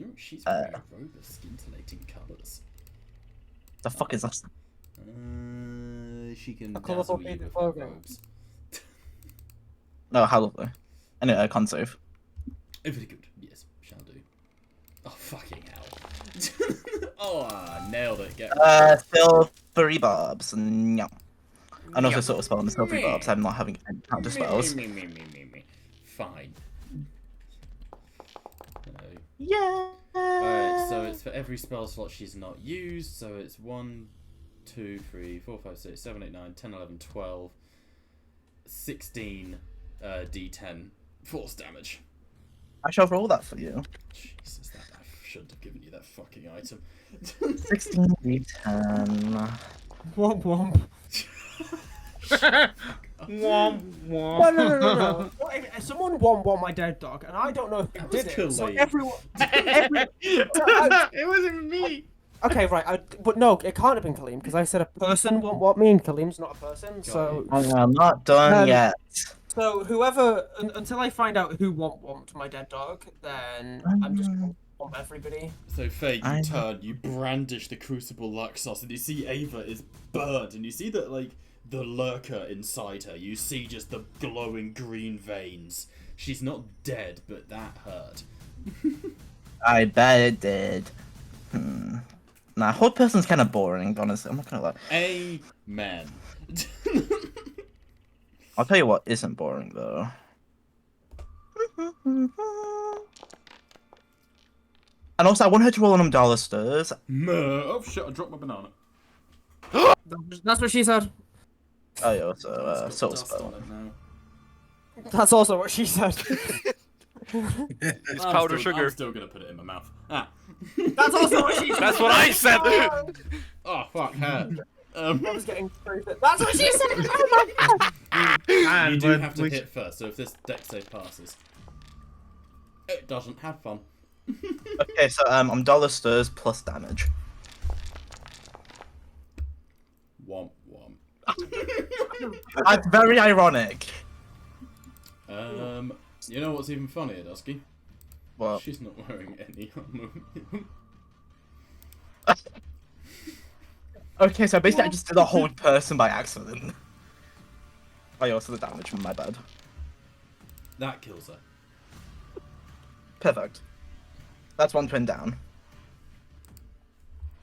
Ooh, she's wearing a robe of scintillating colours. The fuck is that? She can A colourful dazzle you piece of with her logo. robes. No, how lovely. Anyway, I can't save. Very good. Yes, shall do. Oh, fucking hell. Oh, nailed it. Get Still 3 barbs. No. And also sort of spell on the still 3 barbs. I'm not having any counter spells. Fine. Yeah. Alright, so it's for every spell slot she's not used. So it's 1, 2, 3, 4, 5, 6, 7, 8, 9, 10, 11, 12, 16 d10 force damage. I shall roll that for you. Jesus, I shouldn't have given you that fucking item. 16 d10. Womp womp. Womp womp. No. What if someone womp my dead dog, and I don't know who did it. So everyone. It wasn't me. Okay, right. But no, it can't have been Khalim, because I said a person womp me, and Khalim's not a person. So. I'm not done yet. So whoever, until I find out who womped my dead dog, then I'm just from everybody. So Faye, you turn, you brandish the crucible Luxos, and you see Ava is burned, and you see that like the lurker inside her. You see just the glowing green veins. She's not dead, but that hurt. I bet it did. Nah, Horde person's kind of boring, honestly. I'm not gonna lie. Amen. I'll tell you what isn't boring though. And also, I want her to roll on them dollar stairs. Oh shit! I dropped my banana. That's what she said. Oh yeah, so It's got soul dust spell. on it now. That's also what she said. It's powder sugar. I'm still gonna put it in my mouth. Ah. That's also what she said. That's what I said. Oh fuck her. I was getting stupid. That's what she said. Oh my god. You do have to hit first, so if this deck save passes, it doesn't. Have fun. Okay, so I'm dollar stairs plus damage. Womp womp. That's very ironic. You know what's even funnier, Dusky? What? She's not wearing any harmonium. Okay, so basically I just did a whole person by accident. Oh, also the damage, my bad. That kills her. Perfect. That's one twin down.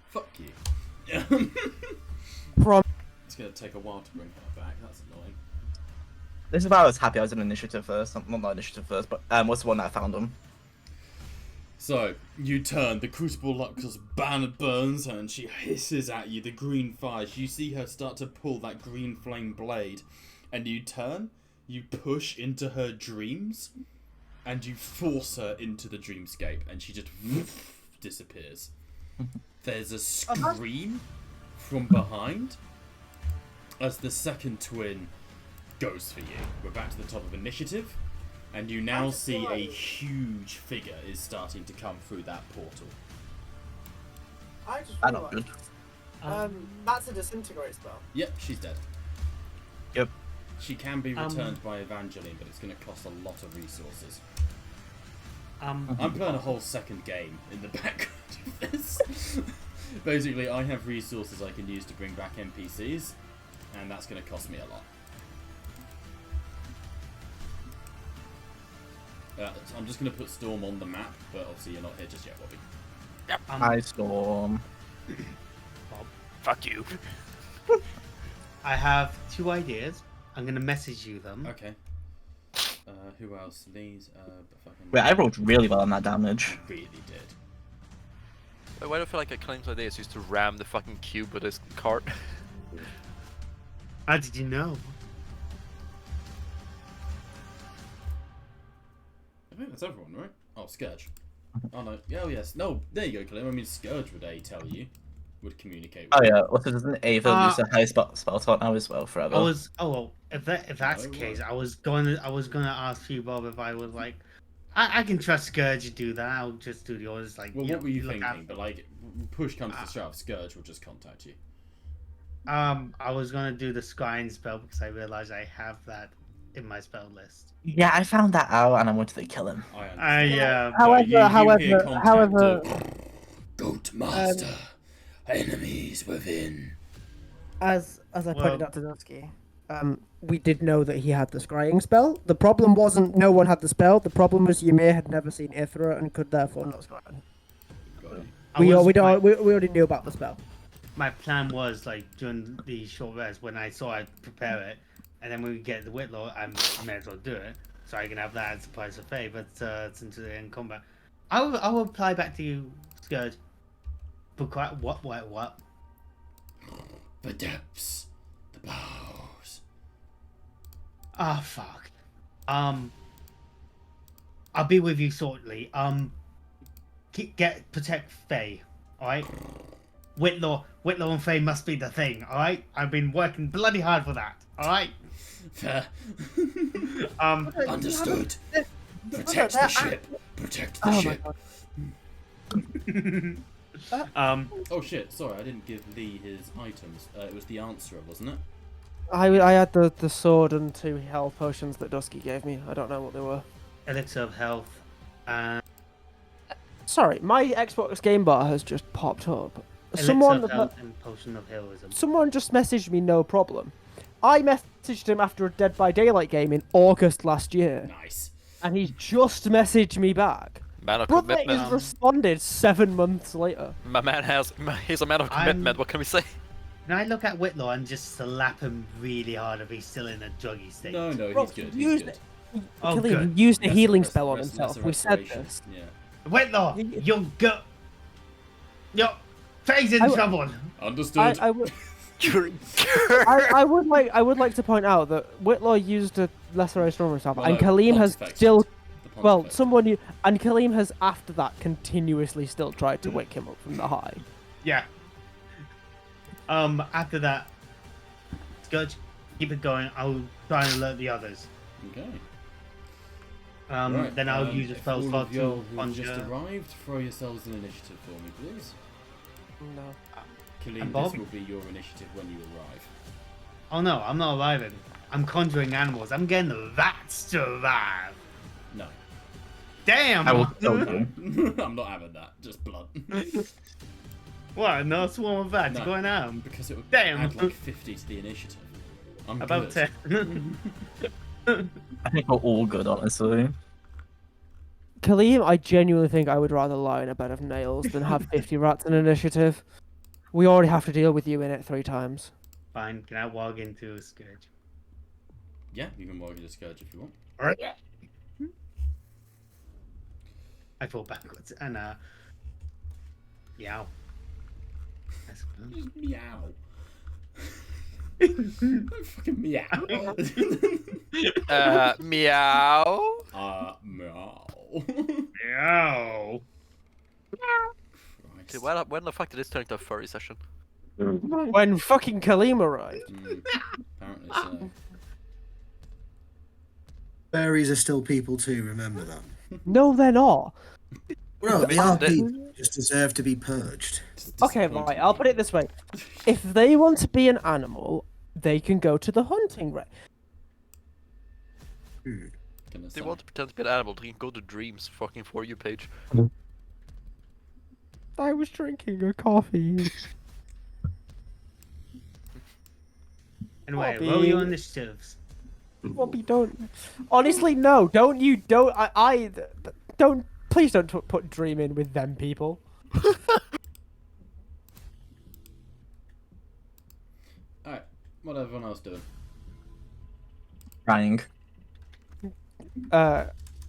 Fuck you. It's gonna take a while to bring her back. That's annoying. This is why I was happy I was in initiative first. Well, not initiative first, but what's the one that I found him? So, you turn, the Crucible Luxus banner burns her and she hisses at you, the green fires. You see her start to pull that green flame blade. And you turn, you push into her dreams, and you force her into the dreamscape, and she just disappears. There's a scream from behind as the second twin goes for you. We're back to the top of initiative. And you now see a huge figure is starting to come through that portal. I just I not realised. good. That's a disintegrate spell. Yep, she's dead. Yep. She can be returned by Evangeline, but it's going to cost a lot of resources. I'm playing a whole second game in the background of this. Basically, I have resources I can use to bring back NPCs, and that's going to cost me a lot. I'm just going to put Storm on the map, but obviously you're not here just yet, Bobby. Yep. Hi, Storm. Well, fuck you. I have 2 ideas. I'm gonna message you them. Okay. Who else? Lee's, fucking... Wait, I rolled really well on that damage. I really did. Wait, why do I feel like Acclaim's idea is used to ram the fucking cube with this cart? How did you know? I think that's everyone, right? Oh, Scourge. Oh no. Oh yes. No, there you go, Kalim. I mean, Scourge would tell you. Would communicate with Oh you. yeah, also doesn't Ava lose a high spell slot now as well forever? If that's the case, I was gonna ask you, Bob, if I was like, I can trust Scourge to do that. I'll just do the orders. Like, Well, what were you thinking? after. But like, push comes to shove, Scourge will just contact you. I was gonna do the scrying spell because I realized I have that in my spell list. Yeah, I found that out and I wanted to kill him. I understand. However, however, Goat Master, enemies within. as I pointed out to Dusky, we did know that he had the scrying spell. The problem wasn't no one had the spell. The problem was Ymir had never seen Ithra and could therefore not scry. We already knew about the spell. My plan was like during the short rest when I saw I'd prepare it, and then when we get the Whitlaw, I may as well do it, so I can have that as a price of Faye. But since we're in combat, I will reply back to you, Scourge. But quite what? The depths, the bows. Ah, fuck. I'll be with you shortly. Protect Faye, alright? Whitlaw and Faye must be the thing, alright? I've been working bloody hard for that, alright? Fair. Understood. Protect the ship. Protect the ship. Oh shit, sorry, I didn't give Lee his items. It was the answerer, wasn't it? I had the sword and 2 health potions that Dusky gave me. I don't know what they were. Elixir of health. Sorry, my Xbox game bar has just popped up. Elixir of health and potion of heroism. Someone just messaged me, no problem. I messaged him after a Dead by Daylight game in August last year. Nice. And he just messaged me back. Man of Brother commitment. is responded 7 months later. My man he's a man of commitment. What can we say? Can I look at Whitlaw and just slap him really hard if he's still in a druggy state? No, Bro, he's good. he He's good. Oh, Killian, good. he used a Lesser healing rest- spell on rest- himself. lesser We said restoration. this. Yeah. Whitlaw, you're go. Yo, Faye's in trouble. Understood. I would like to point out that Whitlaw used a lesser rest on himself, Well, and no, Kaleem has Pontifex still. did. The Pontifex. And Kaleem has after that continuously still tried to wake him up from the high. Yeah. After that, Scourge, keep it going. I'll try and alert the others. Okay. Then I'll use a if spell all slot of you to who've just conjure. arrived, throw yourselves an initiative for me, please. No. Kaleem, And this Bob? will be your initiative when you arrive. Oh no, I'm not arriving. I'm conjuring animals. I'm getting the rats to arrive. No. Damn! I will kill you. I'm not having that. Just blood. What? No swarm of rats No. going on? Because it would Damn. add like 50 to the initiative. I'm About good. 10. I think we're all good, honestly. Kaleem, I genuinely think I would rather lie in a bed of nails than have 50 rats in initiative. We already have to deal with you in it 3 times. Fine, can I walk into a Scourge? Yeah, you can walk into Scourge if you want. Alright. I fall backwards and meow. I suppose. Just meow. Fucking meow. Meow. Meow. Meow. Christ. Dude, when the fuck did this turn into a furry session? When fucking Kaleem arrived. Apparently so. Fairies are still people too, remember that. No, they're not. Well, they are They- people, just deserve to be purged. It's Okay, disappointing. right, I'll put it this way. If they want to be an animal, they can go to the hunting range. Gonna They say. want to pretend to be an animal. They can go to Dreams fucking For You page. I was drinking a coffee. Anyway, Bobby. roll your initiatives. Bobby, don't. Honestly, no. Don't. Don't. Please don't put Dream in with them people. Alright, what everyone else doing? Crying.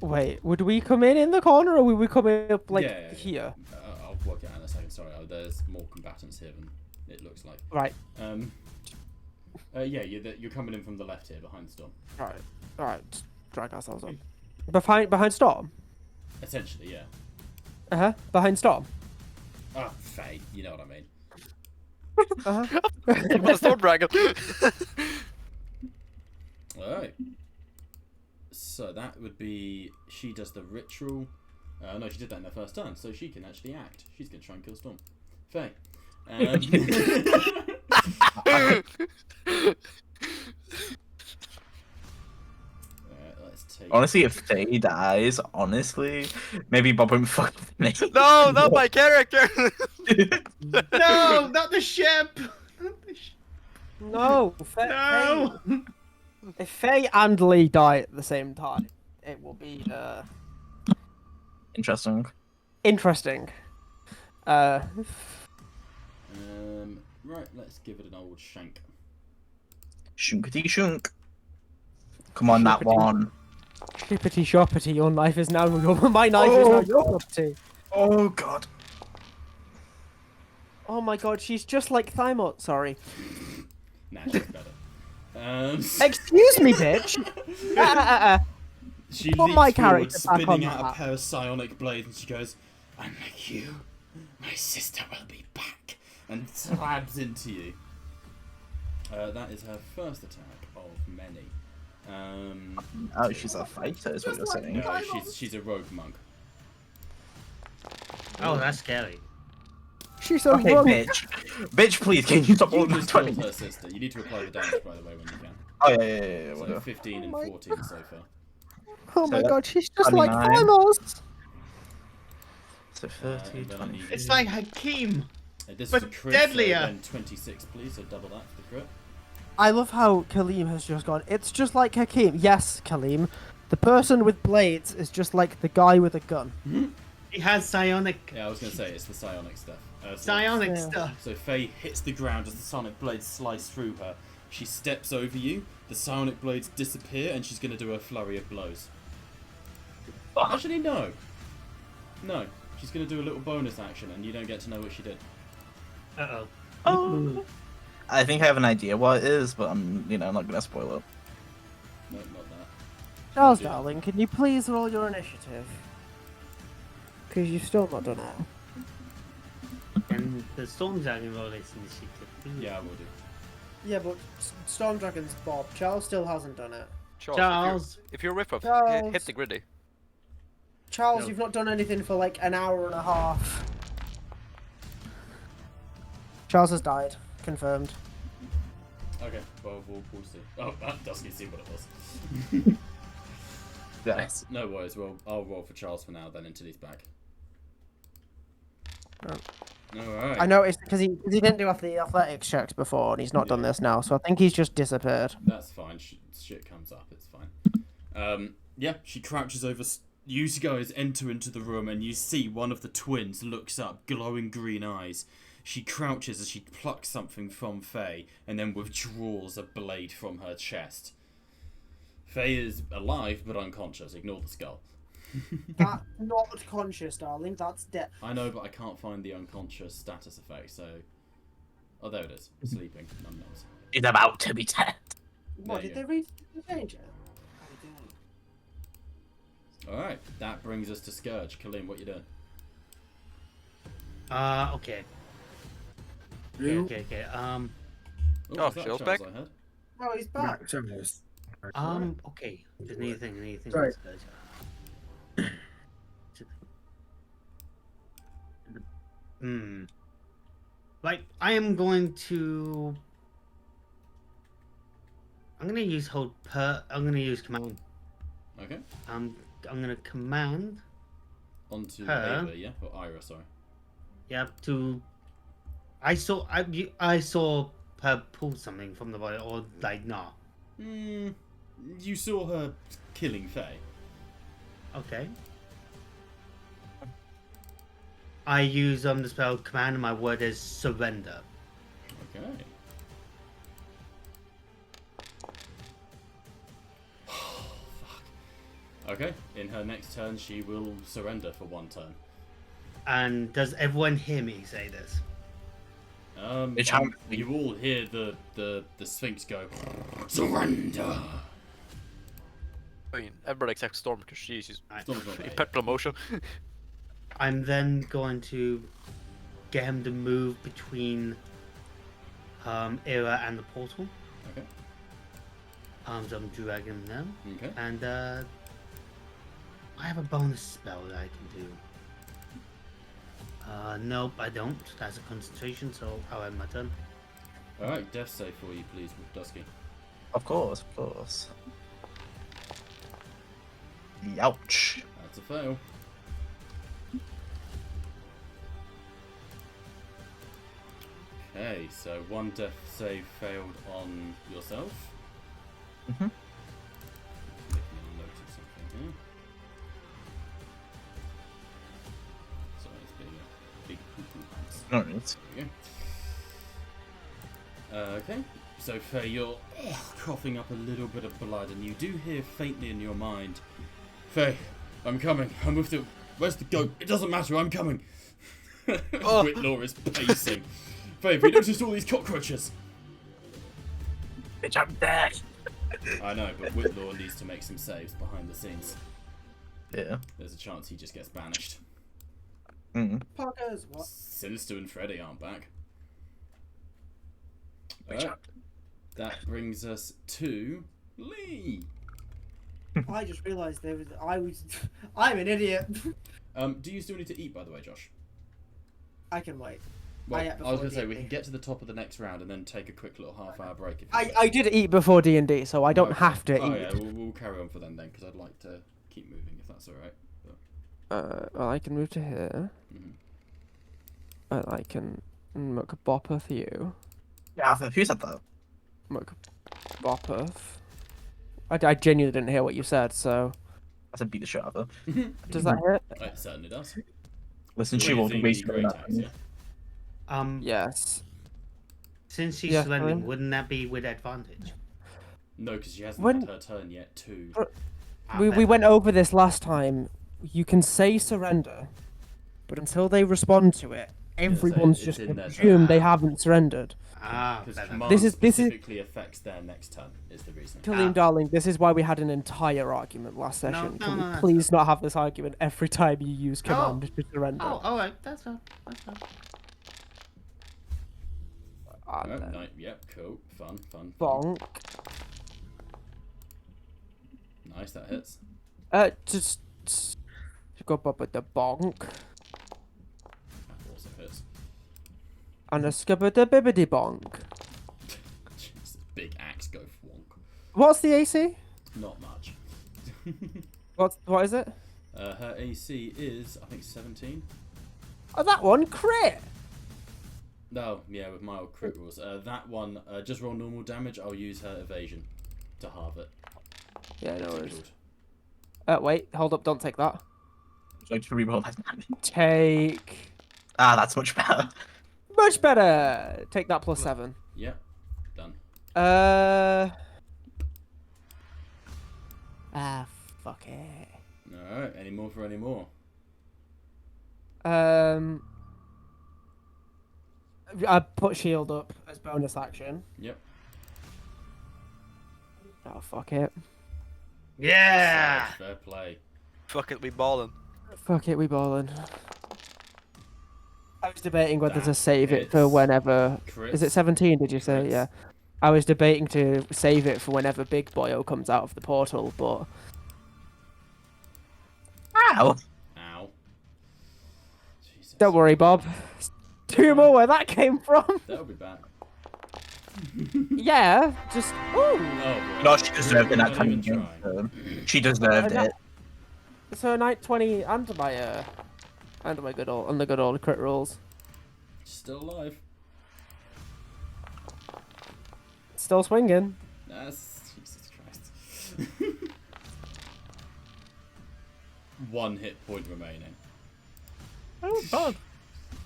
Wait. Would we come in the corner, or would we come in up like Yeah. here? I'll work it out in a second. Sorry, there's more combatants here than it looks like. Right. Yeah, you're coming in from the left here, behind Storm. Right. All right. Just drag ourselves up. Behind Storm. Essentially, yeah. Behind Storm. Ah, Faye, you know what I mean. It was Storm Dragon. Alright. So that would be... She does the ritual. No, she did that in her first turn, so she can actually act. She's going to try and kill Storm. Faye. Let's take... Honestly, if Faye dies, honestly, maybe Bob won't fuck with me. No, not my character. No, not the ship. Not the ship. No. No. If Faye and Lee die at the same time, it will be Interesting. interesting. Right, let's give it an old shank. Shunkety shunk. Come on, that one. Shippity shoppity, your knife is now my knife is now your property. Oh god. Oh my god, she's just like Thymot. Sorry. Nah, she's better. Excuse me, bitch. She Put leaps my forward, character back on spinning out a that. pair of psionic blades, and she goes, "Unlike you, my sister will be back," and slabs into you. That is her first attack of many. Oh, she's a fighter, is what you're saying. No, she's a rogue monk. Oh, that's scary. She's a Okay, wrong. bitch. Bitch, please, can you stop You all the just killed 20? her sister. You need to apply the damage, by the way, when you can. Oh, yeah. So Whatever. 15 and my 14 so far. Oh my So god, she's just like 29. Thymos. So 30, and then I 20. need- It's like Hakim. This but is a crit, deadlier. So then 26, please. So double that for the crit. I love how Kaleem has just gone. It's just like Hakim. Yes, Kaleem. The person with blades is just like the guy with a gun. He has psionic. Yeah, I was gonna say it's the psionic stuff. Psionic Yeah. stuff. So Faye hits the ground as the psionic blades slice through her. She steps over you. The psionic blades disappear, and she's gonna do a flurry of blows. Actually, no. No, she's gonna do a little bonus action, and you don't get to know what she did. Uh-oh. Oh. I think I have an idea what it is, but I'm not gonna spoil it. No, not that. Charles, Yeah. darling, can you please roll your initiative? Because you've still not done it. And the Storm Dragon roll is initiative. Yeah, I will do. Yeah, but Storm Dragon's Bob. Charles still hasn't done it. Charles. If you're Riff-Raff, Charles. hit the griddy. Charles, No. you've not done anything for like an hour and a half. Charles has died. Confirmed. Okay, well, we'll see. Oh, Dusky, see what it was. Yes. No worries, well, I'll roll for Charles for now, then until he's back. Oh. Alright. I noticed because he didn't do the athletics checks before, and he's not done Yeah. this now, so I think he's just disappeared. That's fine. Shit comes up. It's fine. Yeah, she crouches over. You guys enter into the room, and you see one of the twins looks up, glowing green eyes. She crouches as she plucks something from Faye, and then withdraws a blade from her chest. Faye is alive, but unconscious. Ignore the skull. That's not conscious, darling. That's dead. I know, but I can't find the unconscious status effect, so... Oh, there it is. Sleeping. None knows. It's about to be dead. What, There you did they read the change it? Alright, that brings us to Scourge. Kaleem, what you doing? Okay. Okay. Oh, Oh, is that Shell's Charles back? I heard? Oh, he's back. Okay. Just anything. Sorry. Like, I'm gonna use I'm gonna use command. Okay. I'm gonna command. Onto Her. Ava, yeah? Or Ira, sorry. Yep. I saw her pull something from the body, or like not. You saw her killing Faye. Okay. I use the spell command, and my word is surrender. Okay. Fuck. Okay, in her next turn, she will surrender for one turn. And does everyone hear me say this? You all hear the Sphinx go, surrender! I mean, everybody except Storm because she's Storm's not in there perpetual motion. I'm then going to get him to move between Era and the portal. Okay. So I'm dragging him now. Okay. And I have a bonus spell that I can do. Nope, I don't. That's a concentration, so I'll end my turn. Alright, death save for you, please, with Dusky. Of course. Ouch. That's a fail. Okay, so one death save failed on yourself. Mhm. Making a note of something here. Sorry, it's being a big poo-poo pants. Alright. There we go. Okay, so Faye, you're coughing up a little bit of blood, and you do hear faintly in your mind, Faye, I'm coming. I'm with the... Where's the goat? It doesn't matter, I'm coming. Whitlaw is pacing. Faye, have you noticed all these cockroaches? Bitch, I'm dead. I know, but Whitlaw needs to make some saves behind the scenes. Yeah. There's a chance he just gets banished. Parker's what? Sinister and Freddy aren't back. Bitch, Alright, that brings us to Lee. I just realised I'm an idiot. Do you still need to eat, by the way, Josh? I can wait. Well, ate I was before going to say, we D&D. can get to the top of the next round and then take a quick little half-hour break. If I did eat before D&D, so I don't have to Oh eat. yeah, we'll carry on for then, because I'd like to keep moving, if that's alright. Well, I can move to here. Mhm. And I can make a bopper for you. Yeah, who said that? Make a bopper. I genuinely didn't hear what you said, so... I said beat the shit out of her. Does that hit? It certainly does. Listen, You're she will using waste the great that. axe, yeah? Yes. Since she's Yeah, surrendering, fine. wouldn't that be with advantage? No, because she hasn't When- had her turn yet to. We went over this last time. You can say surrender, but until they respond to it, everyone's it's just in going to their presume turn. they haven't surrendered. Because better. command This is- specifically affects their next turn, is the reason. Killian, darling, this is why we had an entire argument last No, session. no, Can no, we that's please not have this argument every time you use command to surrender? Oh, alright, that's fine. That's fine. Ah, Oh, no. no, yep, cool. Fun. Bonk. Nice, that hits. Just go up with the bonk. That also hits. And a skibidi bibbidi bonk. Jeez, big axe go wonk. What's the AC? Not much. What is it? Her AC is, I think, 17. Oh, that one crit. No, yeah, with my old crit rules. That one, just roll normal damage. I'll use her evasion to halve it. Yeah, no What's it worries. called? Wait, hold up, don't take that. So to reroll that damage. Take... That's much better. Much better! Take that plus 7. Yep, done. Fuck it. Alright, any more for any more? I put shield up as bonus action. Yep. Oh, fuck it. Yeah! Fair play. Fuck it, we ballin'. Fuck it, we ballin'. I was debating whether to That save it for hits. whenever... Is it Crits. 17, did you say? Crits. Yeah. I was debating to save it for whenever Big Boyo comes out of the portal, but... Ow! Ow. Jesus. Don't worry, Bob. 2 more where that came from. That'll be back. Yeah, just... Ooh! Oh, boy. No, she deserved it that Not time. even trying. She deserved it. So night 20 under my good old crit rolls. Still alive. Still swinging. That's Jesus Christ. 1 hit point remaining. Oh, God.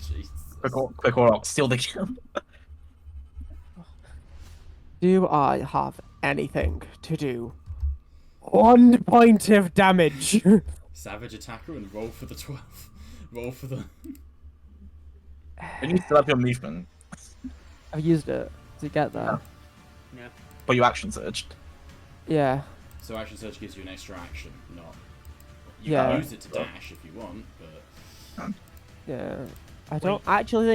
Jesus. Quick or I'll steal the kill. Do I have anything to do? 1 point of damage. Savage attacker and roll for the 12. Roll for the. And you still have your movement, I've used it to get there. Yeah. but you action surged. Yeah. So action surge gives you an extra action, not. You Yeah. can use it to dash if you want, but. Yeah. I don't actually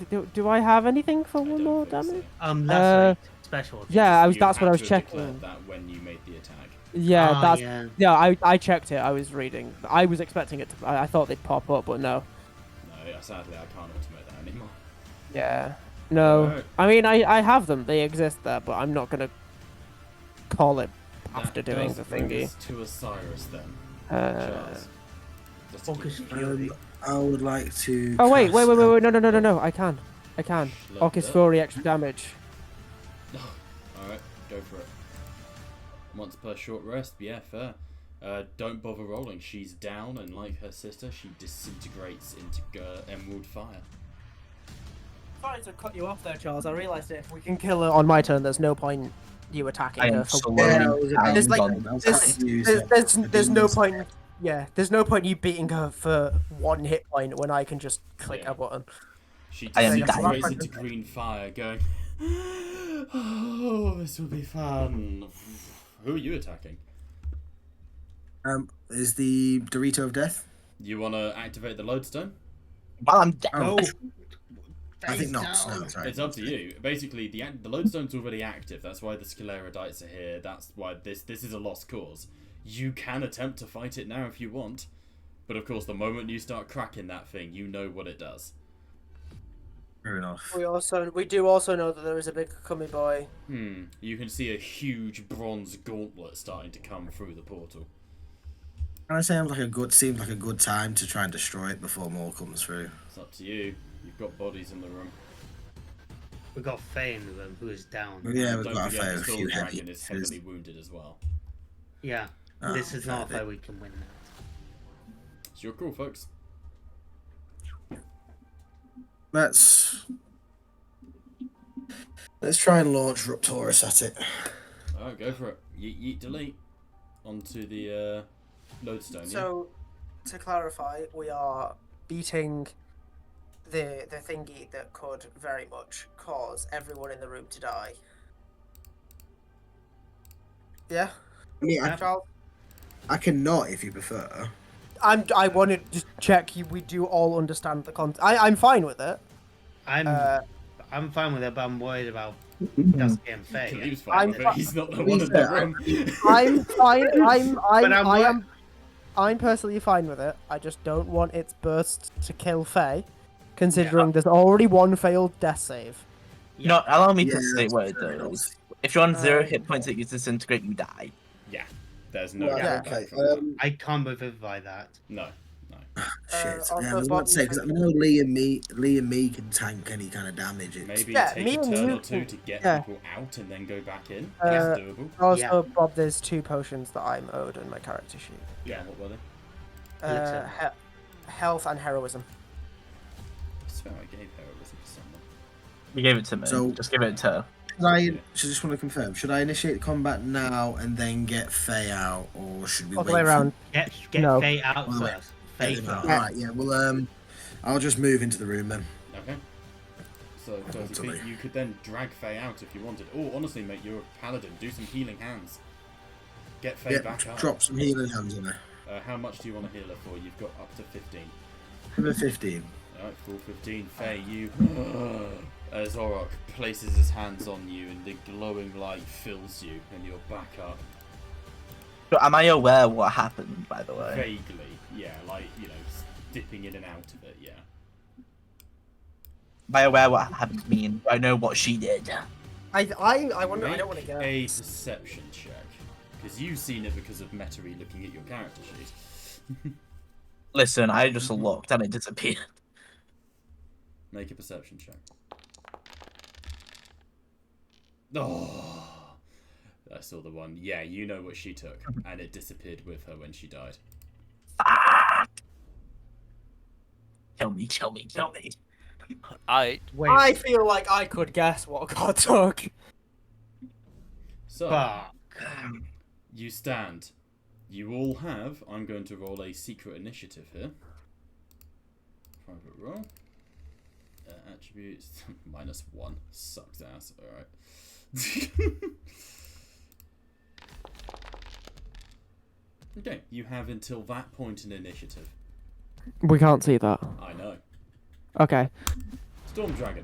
think. Do I have anything for I 1 don't more think so. damage? Lacerate special. Yeah, You that's what had I was to have declared checking. that when you made the attack. Yeah, that's. Yeah. Yeah, I checked it. I was reading. I was expecting it to. I thought they'd pop up, but no. No, yeah, sadly I can't automate that anymore. Yeah. No. Alright. I mean, I have them. They exist there, but I'm not gonna call it after That doing does the bring thingy. us to Osiris then. Charles. Just to Focus keep- fury. I would like to. Oh wait. cast a- No. I can. Schlepped Orcus up. Fury extra damage. Alright, go for it. Once per short rest, yeah, fair. Don't bother rolling. She's down, and like her sister, she disintegrates into emerald fire. Sorry to cut you off there, Charles. I realised if we can kill her on my turn, there's no point you attacking I her. am For slowly Yeah, I was about There's to like- say that. I was there's- happy to use there's it. there's I no didn't point. Yeah, there's no point you beating her for 1 hit point when I can just click Yeah. a button. She I am disintegrates dying. into green fire, going, "Oh, this will be fun." Who are you attacking? Is the Dorito of Death? You want to activate the lodestone? While I'm down. Oh, No. I think not. No, sorry. It's up to you. Basically, the lodestone's already active. That's why the Scleridites are here. That's why this is a lost cause. You can attempt to fight it now if you want, but of course, the moment you start cracking that thing, you know what it does. Fair enough. We do also know that there is a big cummy boy. You can see a huge bronze gauntlet starting to come through the portal. Kind of seems like a good time to try and destroy it before more comes through. It's up to you. You've got bodies in the room. We got Faye in the room who is down. Yeah, we've Don't got forget a the few Storm heavy. Dragon is heavily wounded as well. Yeah, Oh, this is not a fair fight we can win now. It's your call, folks. Let's try and launch Ruptorus at it. Alright, go for it. Yeet, yeet, delete. Onto the lodestone. So, to clarify, we are beating the thingy that could very much cause everyone in the room to die. Yeah, Yeah, Charles. I can not if you prefer. I want to just check we do all understand the concept. I'm fine with it. I'm fine with it, but I'm worried about just getting Yeah? Faye. He's fine with it. He's not the To one be in the fair, room. I'm fine. But I'm personally fine with it. I just don't want its burst to kill Faye, considering there's already one failed death save. No, allow me to Yeah, say what it fair does. If you're on 0 Uh, hit points that you disintegrate, you die. Yeah. There's no Right, getting okay. back from that. I can't revivify that. No. Shit. also, Yeah, I was about Bob, to say because I know Lee and me can tank any kind of damage. Maybe Yeah, take me a and turn you or two can- to get yeah. people out and then go back in. Uh, That's doable. Also, Bob, there's 2 potions that I'm owed in my character sheet. Yeah, what were they? Health and heroism. I swear I gave heroism to someone. You gave it to me. So- Just give it to her. Should just want to confirm. Should I initiate combat now and then get Faye out, or should we All wait? the way around. Get No. Faye out All the way. first. Faye All first. right. Yeah. Well, I'll just move into the room then. Okay. So, 30 feet, you could then drag Faye out if you wanted. Oh, honestly, mate, you're a paladin. Do some healing hands. Get Faye Yeah. back up. Drop some healing hands in there. How much do you want to heal her for? You've got up to 15. Number 15. Alright, full 15. Faye, you... As Orok places his hands on you and the glowing light fills you and you're back up. So am I aware what happened, by the way? Vaguely, yeah, like, you know, dipping in and out of it, yeah. Am I aware what happened to me and do I know what she did? I wonder. I don't want to Make get a perception check. Because you've seen it because of Metairie looking at your character sheet. Listen, I just looked and it disappeared. Make a perception check. Oh, I saw the one. Yeah, you know what she took, and it disappeared with her when she died. Ah! Kill me, kill me, kill me. I I feel like I could guess what God took. So, Fuck. you stand. You all have. I'm going to roll a secret initiative here. Private roll. Attributes -1. Sucks ass. Alright. Okay, you have until that point in initiative. We can't see that. I know. Okay. Storm Dragon.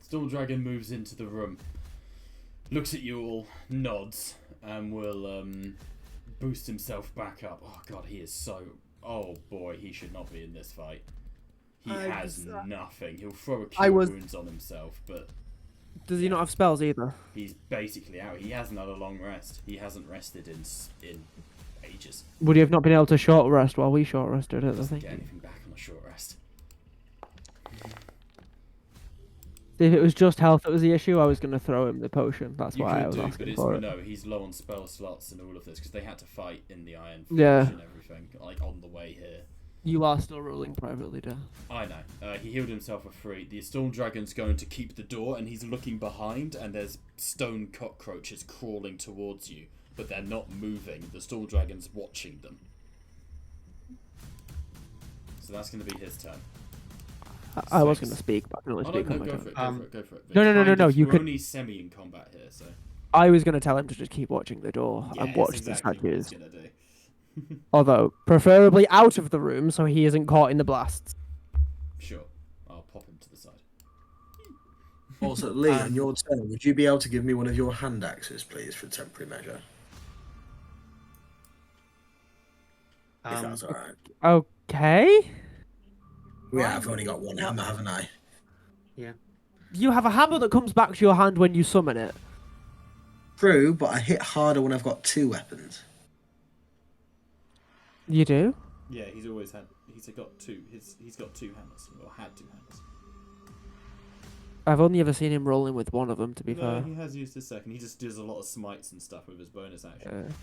Storm Dragon moves into the room, looks at you all, nods, and will boost himself back up. Oh god, he is so... Oh boy, he should not be in this fight. He has nothing. He'll throw a cure wounds on himself, but Does he not have spells either? he's basically out. He hasn't had a long rest. He hasn't rested in ages. Would he have not been able to short rest while we short rested at the Doesn't thing? get anything back on a short rest. If it was just health that was the issue, I was going to throw him the potion. That's You why I could was do, but asking it's, for it. no, he's low on spell slots and all of this because they had to fight in the Iron Yeah. Forge and everything, like on the way here. You are still ruling privately, Dad. I know. He healed himself for free. The Storm Dragon's going to keep the door, and he's looking behind, and there's stone cockroaches crawling towards you, but they're not moving. The Storm Dragon's watching them. So that's going to be his turn. I was 6. going to speak, but I can only Oh, no, speak no, on my go turn. for it, go for it, go for it. No, you We're could- only semi in combat here, so... I was going to tell him to just keep watching the door Yeah, and watch it's the exactly what he's statues. going to do. Although, preferably out of the room so he isn't caught in the blasts. Sure. I'll pop him to the side. Also, Lee, on your turn, would you be able to give me one of your hand axes, please, for temporary measure? If that's alright. Okay. Yeah, I've only got one hammer, haven't I? You have a hammer that comes back to your hand when you summon it. True, but I hit harder when I've got 2 weapons. You do? Yeah, he's always had. He's got two. He's got two hammers, or had two hammers. I've only ever seen him rolling with one of them, to be No, fair. he has used his second. He just does a lot of smites and stuff with his bonus action.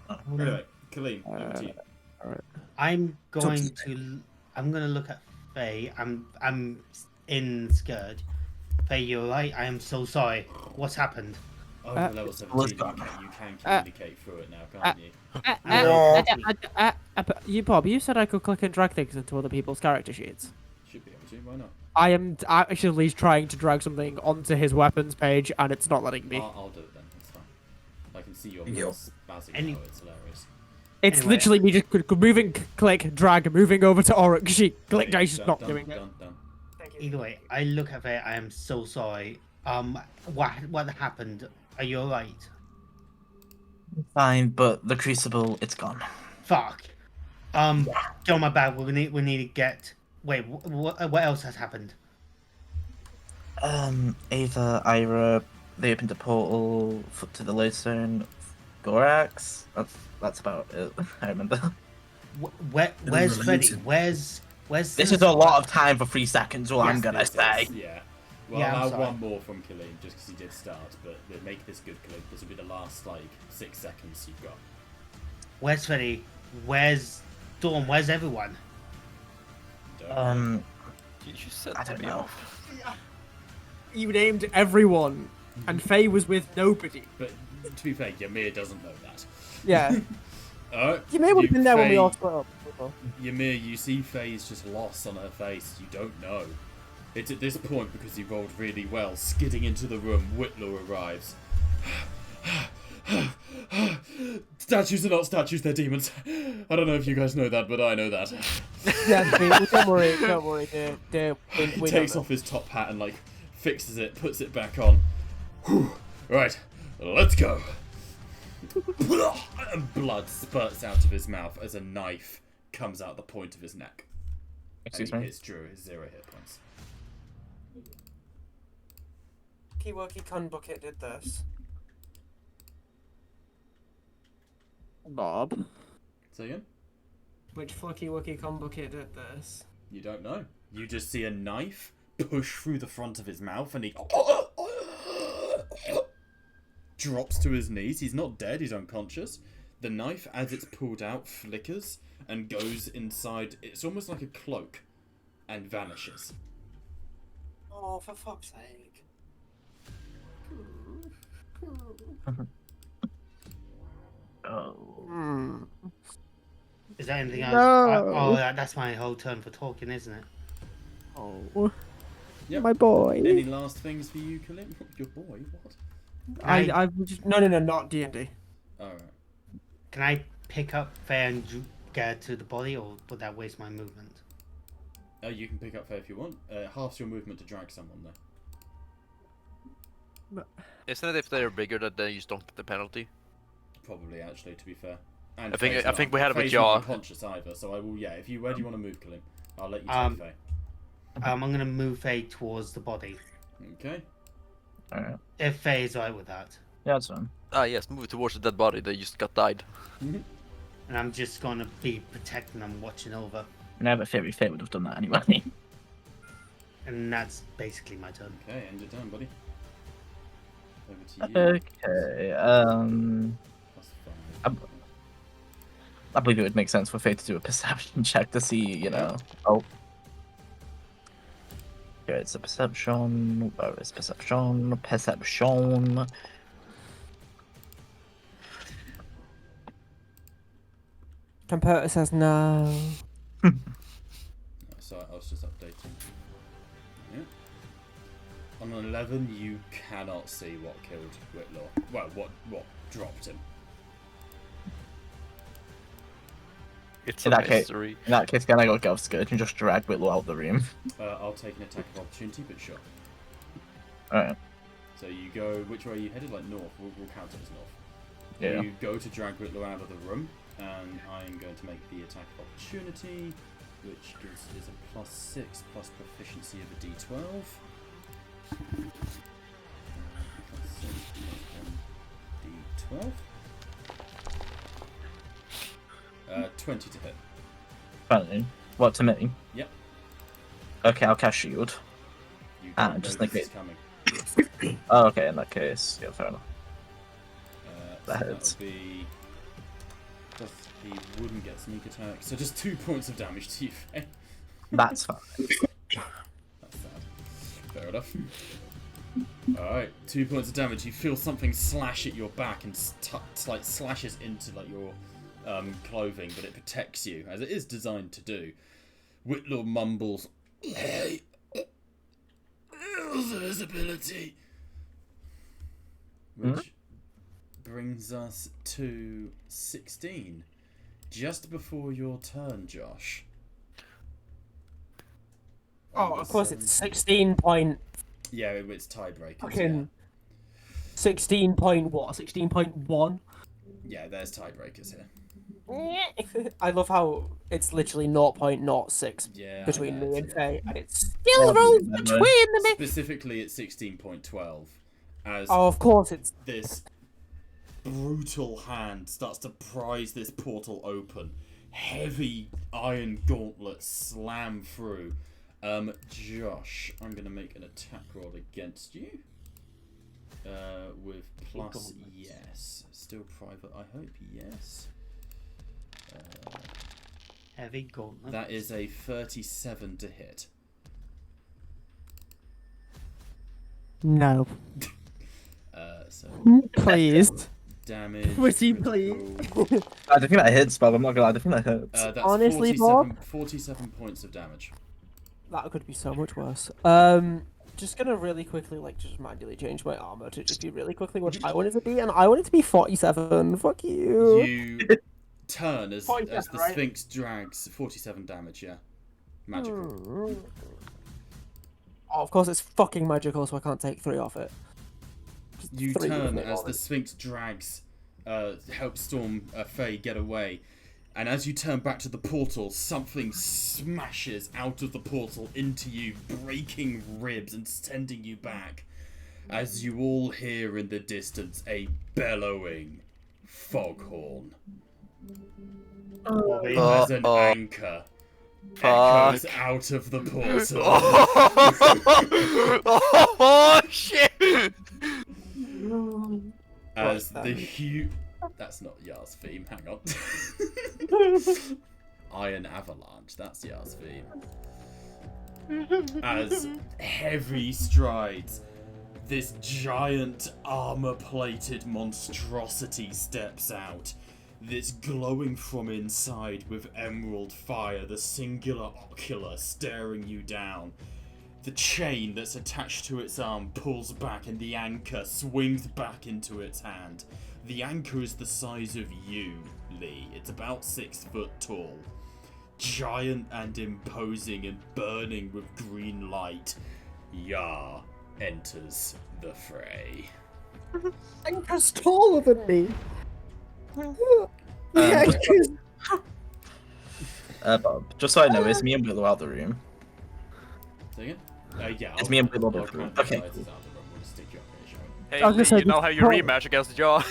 Uh, Anyway, Kaleem, over to you. I'm going to look at Faye. I'm in Scourge. Faye, you're right. I am so sorry. What's happened? Oh, you're level 17. You can communicate through it now, can't you? You, Bob, you said I could click and drag things into other people's character sheets. Should be able to. Why not? I am actually trying to drag something onto his weapons page, and it's not letting me. I'll do it then. It's fine. I can see your Yep. mouse spazzing now. It's hilarious. It's Anyway. literally me just moving, click, drag, moving over to Oryx sheet, click, Okay, just not doing it. Done. Either way, I look at Faye. I am so sorry. What happened? Are you alright? Fine, but the crucible, it's gone. Fuck. Get on my bag. We need to get. Wait. What else has happened? Ava, Ira, they opened a portal to the Lodestone. Gorax. That's about it. I remember. Where's Freddy? Where's This is a lot of time for 3 seconds. All I'm Yes, gonna it is. say. Yeah. Well, Yeah, I'm I'll sorry. one more from Kaleem just because he did start, but make this good, Kaleem. This will be the last 6 seconds you've got. Where's Freddy? Where's Dawn? Where's everyone? Don't You said I to don't me know. off. You named everyone, and Faye was with nobody. But to be fair, Ymir doesn't know that. Yeah. You may have been there when we all split up. Ymir, you see Faye's just lost on her face. You don't know. It's at this point, because he rolled really well, skidding into the room, Whitlaw arrives. Statues are not statues, they're demons. I don't know if you guys know that, but I know that. Yeah, don't worry, He takes off his top hat and fixes it, puts it back on. Whew. Right, let's go. And blood spurts out of his mouth as a knife comes out the point of his neck. Excuse and me? he hits Drew his 0 hit points. Worky Con Bucket did this. Bob. Say again? Which Flucky Wookie Con Bucket did this? You don't know. You just see a knife push through the front of his mouth and he drops to his knees. He's not dead, he's unconscious. The knife, as it's pulled out, flickers and goes inside. It's almost like a cloak and vanishes. Oh, for fuck's sake. Oh. Is there anything else? No. That's my whole turn for talking, isn't it? Oh. Yep. My boy. Any last things for you, Khalid? Your boy? What? I just no, not D&D. Alright. Can I pick up Faye and get to the body, or would that waste my movement? You can pick up Faye if you want. Half your movement to drag someone there. Isn't it if they're bigger that then you don't get the penalty? Probably, actually, to be fair. And I think- Faye's I think we had a Faye's Major. not unconscious either, so I will. Yeah, if you where do you want to move, Khalid? I'll let you take Faye. I'm gonna move Faye towards the body. Okay. Alright. If Faye is right with that, Yeah, that's fine. Ah yes, move towards the dead body that just got died. and I'm just gonna be protecting them, watching over, No, but Fairy Fate would have done that anyway. and that's basically my turn. Okay, end your turn, buddy. Over to you. Okay, Plus 5. I believe it would make sense for Fate to do a perception check to see, you know. Oh. Here it's a perception. Where is perception? Perception. Computer says no. So I was just updating. Yeah. On an 11, you cannot see what killed Whitlaw. Well, what dropped him. It's In a that case- mystery. In that case, can I go Ghost Scourge and just drag Whitlaw out the room? I'll take an attack of opportunity, but sure. Alright. So you go, which way are you headed? Like north. We'll count it as north. Yeah. You go to drag Whitlaw out of the room, and I'm going to make the attack of opportunity, which is a +6 plus proficiency of a d12. +6 plus 1 d12. 20 to hit. Funny. What, to me? Yep. Okay, I'll cast shield. You Ah, don't just know like this is it. coming. Oh, okay, in that case, yeah, fair enough. That So hurts. that'll be... He wouldn't get sneak attack, so just 2 points of damage to you, Faye. That's fine. That's sad. Fair enough. Alright, 2 points of damage. You feel something slash at your back and like slashes into like your clothing, but it protects you, as it is designed to do. Whitlaw mumbles, "Hey, visibility," which brings us to 16, just before your turn, Josh. Oh, of course, it's 16 point. Yeah, it's tiebreakers. Fucking 16 point what? 16.1? Yeah, there's tiebreakers here. I love how it's literally 0.06 Yeah, between I know, me it's and Faye, and it's still rules between them. specifically at 16.12, as Oh, of course it's. this brutal hand starts to prise this portal open. Heavy iron gauntlets slam through. Josh, I'm gonna make an attack roll against you. With plus yes. Still private, I hope, yes. Heavy gauntlet. That is a 37 to hit. No. So Please. damage. Pretty critical. please. I don't think that hits, Bob. I'm not gonna lie. I don't think that hurts. That's Honestly, 47 points of damage. That could be so much worse. Just gonna really quickly, like, just manually change my armor to just be really quickly what I want it to be, and I want it to be 47. Fuck you. You turn as the 47, right? Sphinx drags 47 damage, yeah. Magical. Oh, of course it's fucking magical, so I can't take 3 off it. Just You 3 turn with it as on the it. Sphinx drags, helps Storm Faye get away. And as you turn back to the portal, something smashes out of the portal into you, breaking ribs and sending you back. As you all hear in the distance a bellowing foghorn. As an anchor echoes out of the portal. Oh shit! As the huge... That's not Yar's theme, hang on. Iron Avalanche, that's Yar's theme. As heavy strides, this giant armor-plated monstrosity steps out. This glowing from inside with emerald fire, the singular ocular staring you down. The chain that's attached to its arm pulls back and the anchor swings back into its hand. The anchor is the size of you, Lee. It's about 6 foot tall. Giant and imposing and burning with green light, Yar enters the fray. Anchor's taller than me. Bob, just so I know, is me and Willow out the room? Say again? Yeah. It's me and Willow both. Okay. Hey, I was gonna Lee, say, you know how you just- rematch against the jaw?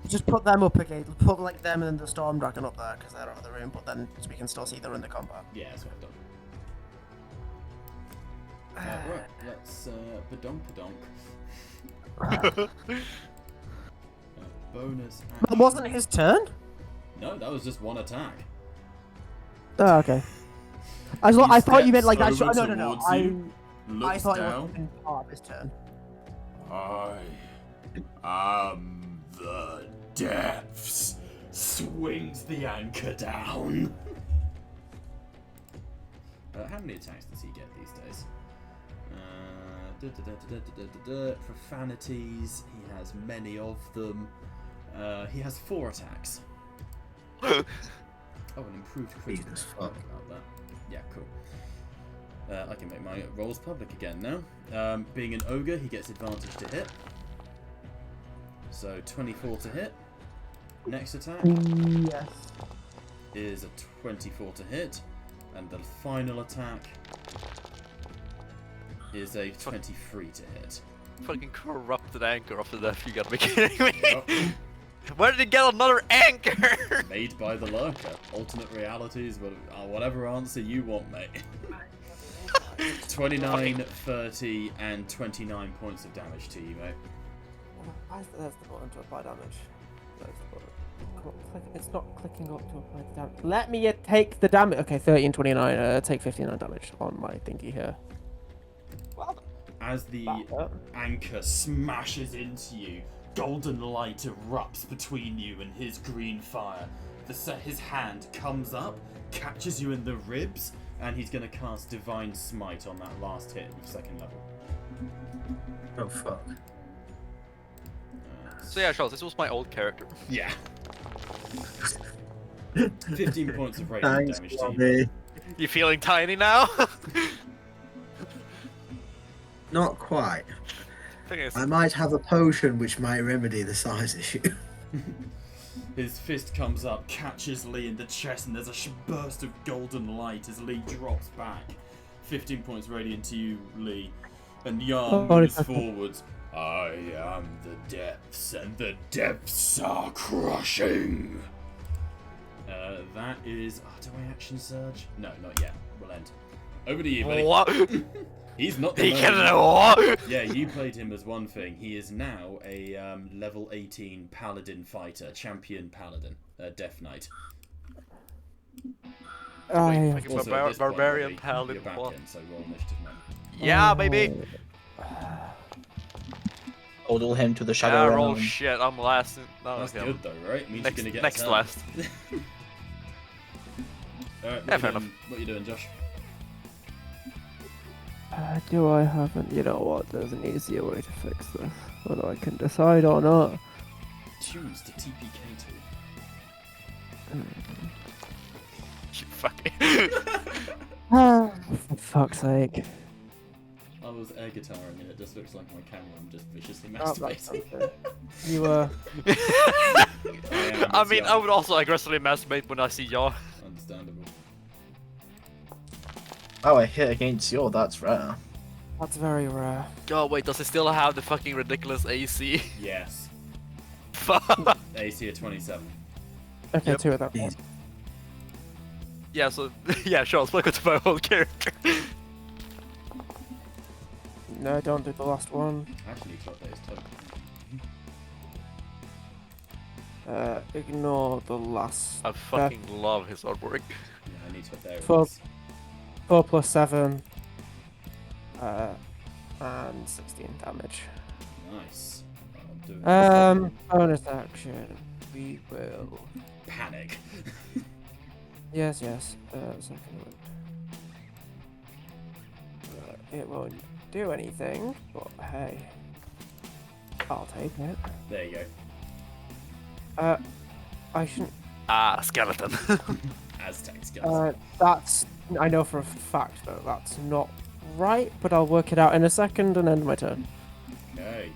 Just put them up again. Put like them and then the Storm Dragon up there because they're out of the room, but then we can still see they're in the combat. Yeah, that's what I've done. Right, let's badonk. Bonus action. That wasn't his turn? No, that was just one attack. Oh, okay. I thought you meant like that. steps No, over no. towards I you, looks thought it down. was in part of his turn. I am the depths. Swings the anchor down. How many attacks does he get these days? Profanities. He has many of them. He has 4 attacks. Oh, an improved critical. Jesus Forgot fuck. about that. Yeah, cool. I can make my rolls public again now. Being an ogre, he gets advantage to hit. So 24 to hit. Next attack Yes. is a 24 to hit. And the final attack is a 23 to hit. Fucking corrupted anchor after that, you gotta be kidding me. Yep. Where did he get another anchor? Made by the lurker. Alternate realities, whatever answer you want, mate. 29, 30, and 29 points of damage to you, mate. That's the button to apply damage. That's the button. Come on, click. It's not clicking up to apply the damage. Let me take the damage. Okay, 30 and 29. Take 59 damage on my thingy here. Well, as the anchor smashes into you, golden light erupts between you and his green fire. His hand comes up, catches you in the ribs, and he's going to cast Divine Smite on that last hit of 2nd level. Oh fuck. So yeah, Charles, this was my old character. Yeah. 15 points of radiant damage to you. You feeling tiny now? Not quite. Thing is, I might have a potion which might remedy the size issue. His fist comes up, catches Lee in the chest, and there's a burst of golden light as Lee drops back. 15 points radiant to you, Lee. And Yarn moves forwards. I am the depths, and the depths are crushing. That is... do I action surge? No, not yet. We'll end. Over to you, buddy. what? He's not the He lone can wolf. what? Yeah, you played him as one thing. He is now a level 18 paladin fighter, champion paladin, Death Knight. yeah. Like a Also, at this point, barbarian Robbie, paladin. you're back What? in, so roll initiative, man. Yeah, baby. Odle him to the shadow Yeah, realm. roll shit. I'm last. No, That's okay. good though, right? Means Next, you're gonna get next a turn. last. Alright, Yeah, fair enough. What are you doing, Josh? Do I haven't? You know what? There's an easier way to fix this. Whether I can decide or not. Choose to TPK to. You fucking. For fuck's sake. I was air guitaring and it just looks like my camera. I'm just viciously Oh, that's masturbating. okay. You were. I mean, I would also aggressively masturbate when I see y'all. Understandable. Oh, I hit against you. That's rare. That's very rare. God, wait, does it still have the fucking ridiculous AC? Yes. Fuck. AC at 27. Okay, Yep. 2 of that. Yeah, so yeah, sure. Let's look at my old character. No, don't do the last one. Actually, got those too. Ignore the last. I fucking love his artwork. Yeah, I need to put there. Fuck. 4 plus 7. And 16 damage. Nice. I'm doing Bonus action. We will. panic. Yes. Second one. It won't do anything, but hey. I'll take it. There you go. I shouldn't. Ah, skeleton. Aztec skeleton. That's. I know for a fact though, that's not right, but I'll work it out in a second and end my turn. Okay.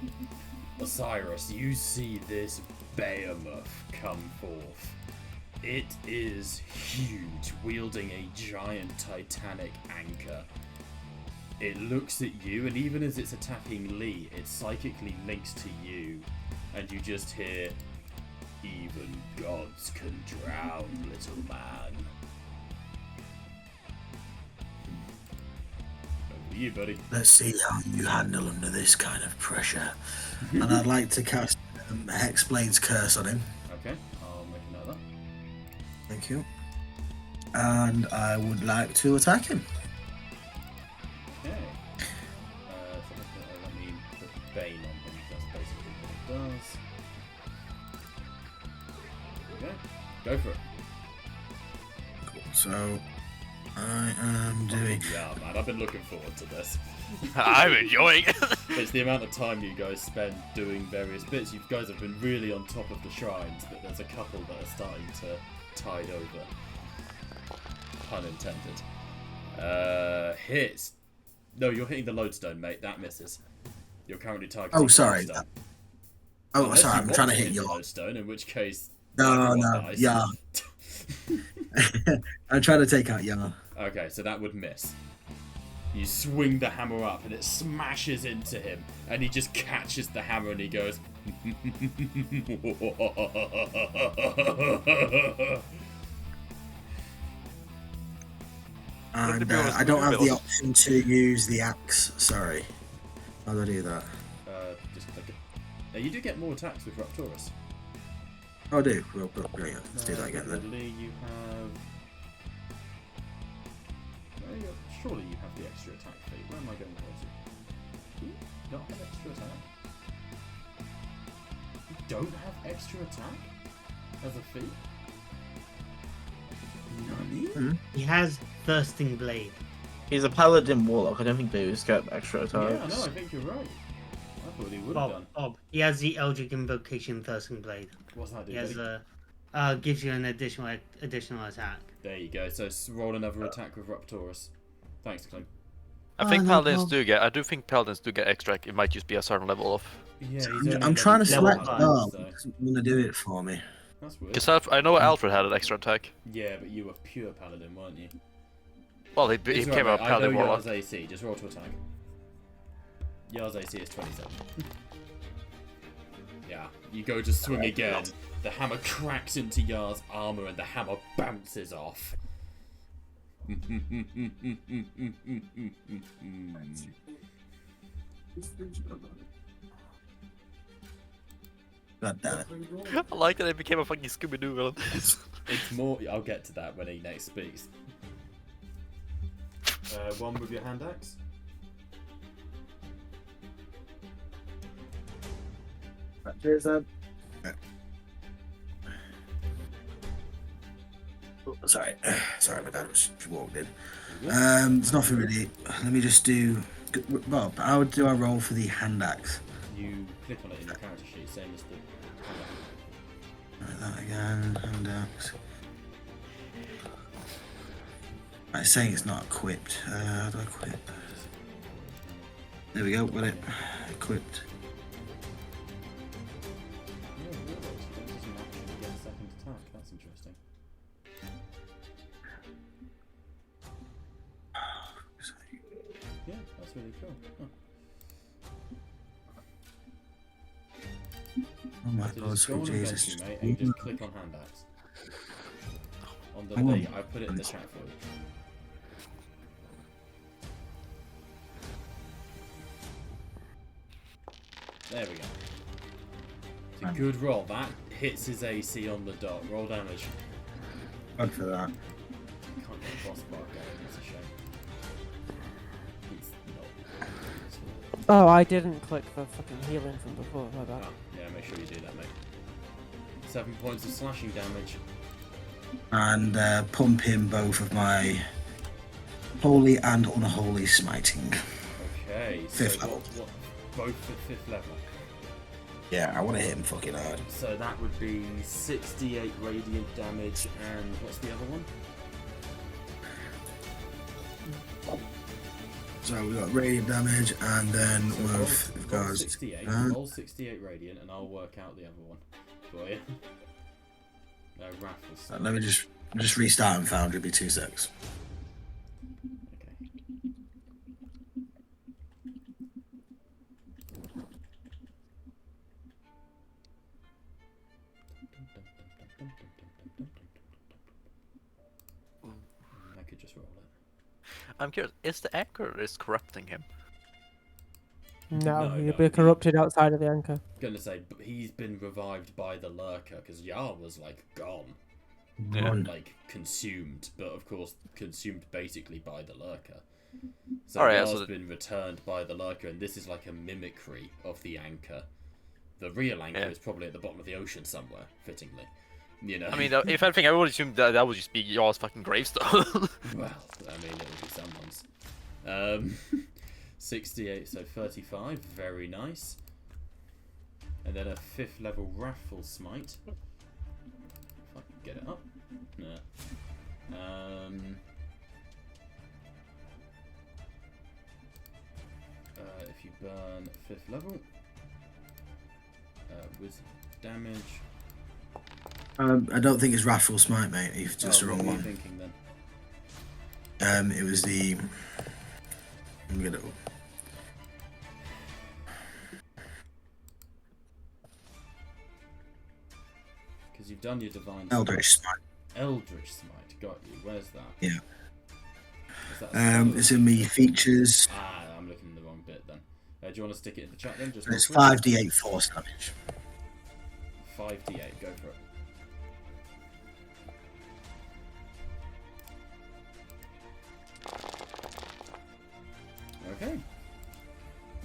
Osiris, you see this behemoth come forth. It is huge, wielding a giant titanic anchor. It looks at you, and even as it's attacking Lee, it psychically links to you, and you just hear, "Even gods can drown, little man." Over to you, buddy. Let's see how you handle under this kind of pressure. And I'd like to cast Hexblade's Curse on him. Okay, I'll make another. Thank you. And I would like to attack him. Okay. So let me put Bane on him. That's basically what it does. Okay. Go for it. Cool. So I am doing. Yeah, man, I've been looking forward to this. I'm enjoying it. It's the amount of time you guys spend doing various bits. You guys have been really on top of the shrines, but there's a couple that are starting to tide over. Pun intended. Hits. No, you're hitting the lodestone, mate. That misses. You're currently targeting. Oh, sorry. the lodestone. Oh, Unless sorry. you I'm want trying to hit the your. lodestone, in which case. No, everyone no, dies. yeah. I'm trying to take out Ymir. Okay, so that would miss. You swing the hammer up and it smashes into him, and he just catches the hammer and he goes. And I don't have the option to use the axe. Sorry. How do I do that? Just click it. Now you do get more attacks with Raptorus. Oh, I do. Well, brilliant. Let's do that again then. You have. Surely you have the extra attack feat. Where am I going crazy? Do you not have extra attack? You don't have extra attack as a feat? Nani? He has Thirsting Blade. He's a paladin warlock. I don't think Boo's got extra attacks. Yeah, no, I think you're right. I thought he would have done. Bob. He has the Eldritch Invocation Thirsting Blade. What's that do? He has gives you an additional attack. There you go. So roll another attack with Raptorus. Thanks, Clem. I think paladins do get. I do think paladins do get extra. It might just be a certain level of. Yeah, I'm trying to select five, Dark. It doesn't want to do it for me. That's weird. Because I know Alfred had an extra attack. Yeah, but you were pure paladin, weren't you? Well, he It's became right, a mate. paladin I know warlock. Yar's AC. Just roll to attack. Yar's AC is 27. Yeah, you go to swing again. The hammer cracks into Yar's armor and the hammer bounces off. God damn it. I like that it became a fucking Scooby-Doo villain. It's more. I'll get to that when he next speaks. One with your hand axe. Cheers, Ed. Oh, sorry, my dad was walked in. There's nothing really. Let me just do. Bob, how do I roll for the hand axe? You click on it in your character sheet, same as the hand Right, that again, hand axe. It's saying it's not equipped. How do I equip? There we go, got it. Equipped. Yeah, warlocks, it doesn't actually get a second attack. That's interesting. Yeah, that's really cool. Huh. Oh my So god, just go on Jesus. inventory, mate, and you just click on hand axe. On the Hang on. thing, I put it in the chat for you. There we go. It's a good roll. That hits his AC on the dot. Roll damage. God for that. Can't get a boss bar going. It's a shame. It's not. Oh, I didn't click the fucking healing from before. My bad. Ah, yeah, make sure you do that, mate. 7 points of slashing damage. And pump in both of my holy and unholy smiting. Okay. Fifth so level. what, both at 5th level. Yeah, I want to hit him fucking hard. So that would be 68 radiant damage, and what's the other one? So we got radiant damage, and then So we've roll got 68. Roll 68 radiant, and I'll work out the other one for you. No, raffles. let me just restart and found. It'll be 2 secs. Okay. I could just roll it. I'm curious, is the anchor is corrupting him? No, No, he'll no, be corrupted outside of the anchor. Gonna say, but he's been revived by the lurker because Yar was like gone, Yeah. like consumed, but of course consumed basically by the lurker. So Alright, Yar's so been returned by the lurker, and this is like a mimicry of the anchor. The real anchor Yeah. is probably at the bottom of the ocean somewhere, fittingly. You know. I mean, if anything, I would assume that would just be y'all's fucking gravestone. Well, I mean, it would be someone's. 68, so 35, very nice. And then a 5th level Wrathful Smite. If I can get it up. No. If you burn 5th level, with damage. I don't think it's Wrathful Smite, mate. You've just the what wrong were you one. thinking then? It was the I'm gonna. Because you've done your divine. Eldritch Smite. Eldritch Smite, got you. Where's that? Yeah. Is that a It's in me features. Ah, I'm looking in the wrong bit then. Do you want to stick it in the chat then? Just It's go for it. 5d8 force damage. 5d8, go for it. Okay.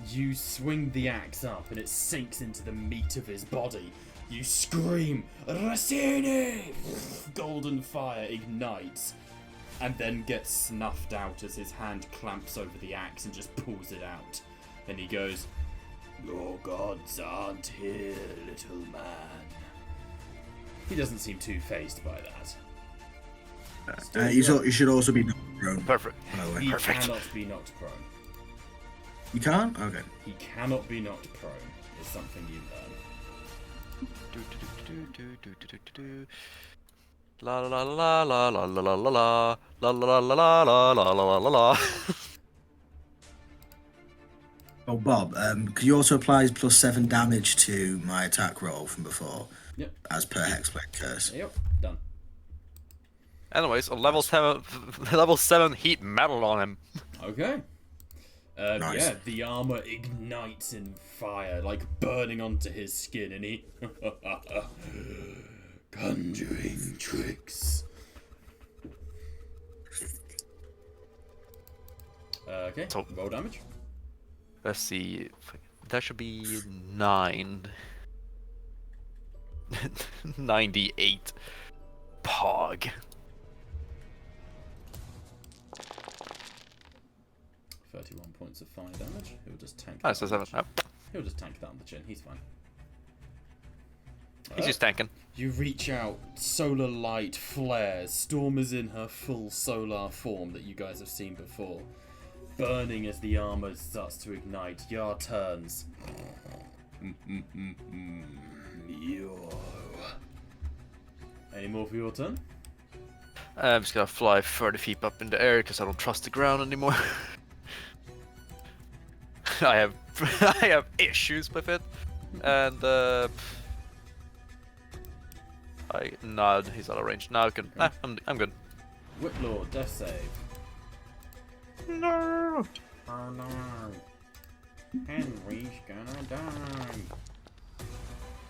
You swing the axe up and it sinks into the meat of his body. You scream, Racini! Golden fire ignites and then gets snuffed out as his hand clamps over the axe and just pulls it out. And he goes, "Your gods aren't here, little man." He doesn't seem too fazed by that. You should also be knocked prone. Perfect. By the way. He Perfect. cannot be knocked prone. You can't? Okay. He cannot be knocked prone, is something you learn. La la la la la la la la la la la la la la la la la la. Oh, Bob, could you also apply +7 damage to my attack roll from before? Yep. As per Hexblade Curse. Yep, done. Anyways, a level 7 heat metal on him. Okay. Nice. Yeah, the armor ignites in fire, like burning onto his skin, and he... Conjuring tricks. Okay, So- roll damage. Let's see. That should be 9. 98. Pog. 31 points of fire damage. He'll just tank Oh, that so on 7. the chin. He'll just tank that on the chin, he's fine. He's just tanking. You reach out, solar light flares, Storm is in her full solar form that you guys have seen before. Burning as the armor starts to ignite. Yar turns. Yo. Any more for your turn? I'm just gonna fly 30 feet up in the air because I don't trust the ground anymore. I have issues with it, and no, he's out of range. Now I can. I'm good. Whiplord, death save. No. Oh no. Henry's gonna die.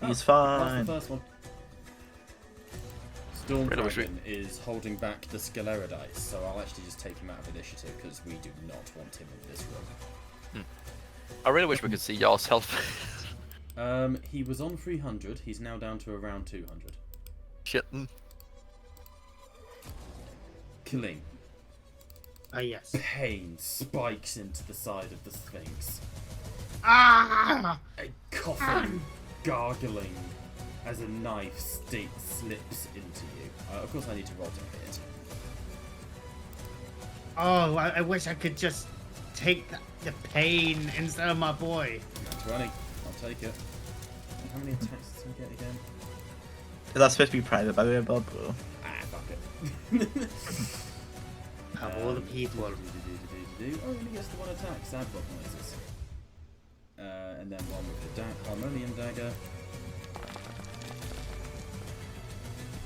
He's That's fine. the first one. Really wish we- Stormdragon is holding back the Scleridice, so I'll actually just take him out of initiative because we do not want him in this room. I really wish we could see y'all's health. He was on 300, he's now down to around 200. Shit. Killing. Yes. Pain spikes into the side of the Sphinx. Ah! A coughing, gargling as a knife slips into you. Of course I need to roll to hit. Oh, I wish I could just take the pain instead of my boy. That's 20. I'll take it. How many attacks does he get again? Is that supposed to be private, by the way, Bob? Or... Ah, fuck it. Of all the people. Oh, he only gets the one attack. Sad block noises. And then one with the harmonium dagger.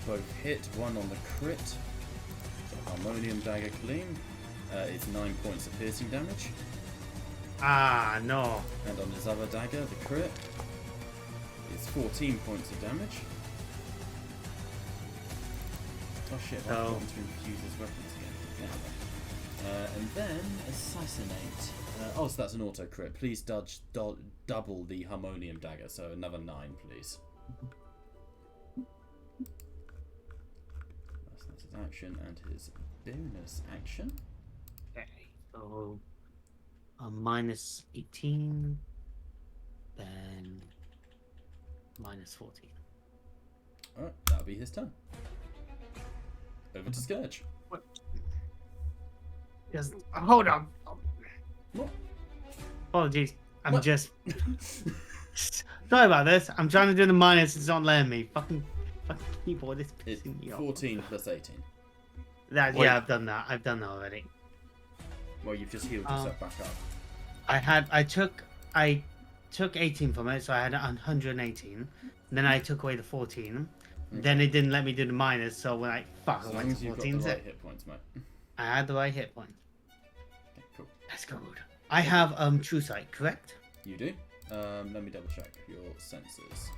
Both hit, one on the crit. So harmonium dagger clean. It's 9 points of piercing damage. Ah, no. And on his other dagger, the crit, it's 14 points of damage. Oh shit, I Oh. forgot to infuse his weapons again. Yeah. And then assassinate. So that's an auto crit. Please double the harmonium dagger, so another 9, please. That's his action and his bonus action. Okay, so minus 18, then minus 14. Alright, that'll be his turn. Over to Scourge. Yes. Hold on. What? Apologies. I'm What? just. Sorry about this. I'm trying to do the minus. It's not letting me. Fucking keyboard is It's pissing me off. 14 plus 18. That, Wait. yeah, I've done that. I've done that already. Well, you've just healed yourself back up. I took 18 from it, so I had 118. Then I took away the 14. Then it didn't let me do the minus, so when I I As went long to as you've got 14. the right hit points, mate. I had the right hit point. Okay, cool. That's good. I have true sight, correct? You do. Let me double check your senses.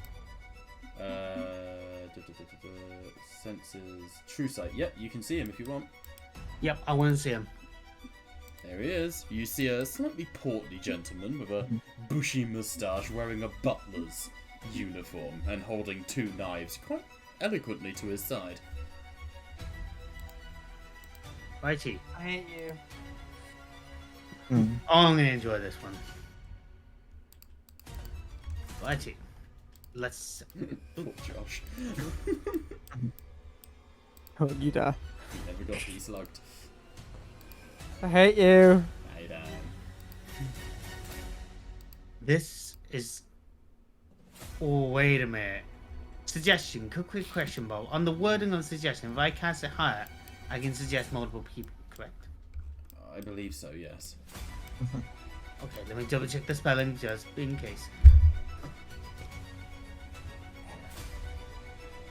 Senses. True sight. Yep, you can see him if you want. Yep, I want to see him. There he is. You see a slightly portly gentleman with a bushy moustache wearing a butler's uniform and holding 2 knives quite eloquently to his side. Righty. I hate you. Oh, I'm gonna enjoy this one. Righty. Let's. Poor Josh. Oh, you die. He never got deslugged. I hate you. Hey, Dan. This is. Oh, wait a minute. Suggestion. Quick question, Bob. On the wording of suggestion, if I cast it higher, I can suggest multiple people, correct? I believe so, yes. Okay, let me double check the spelling just in case.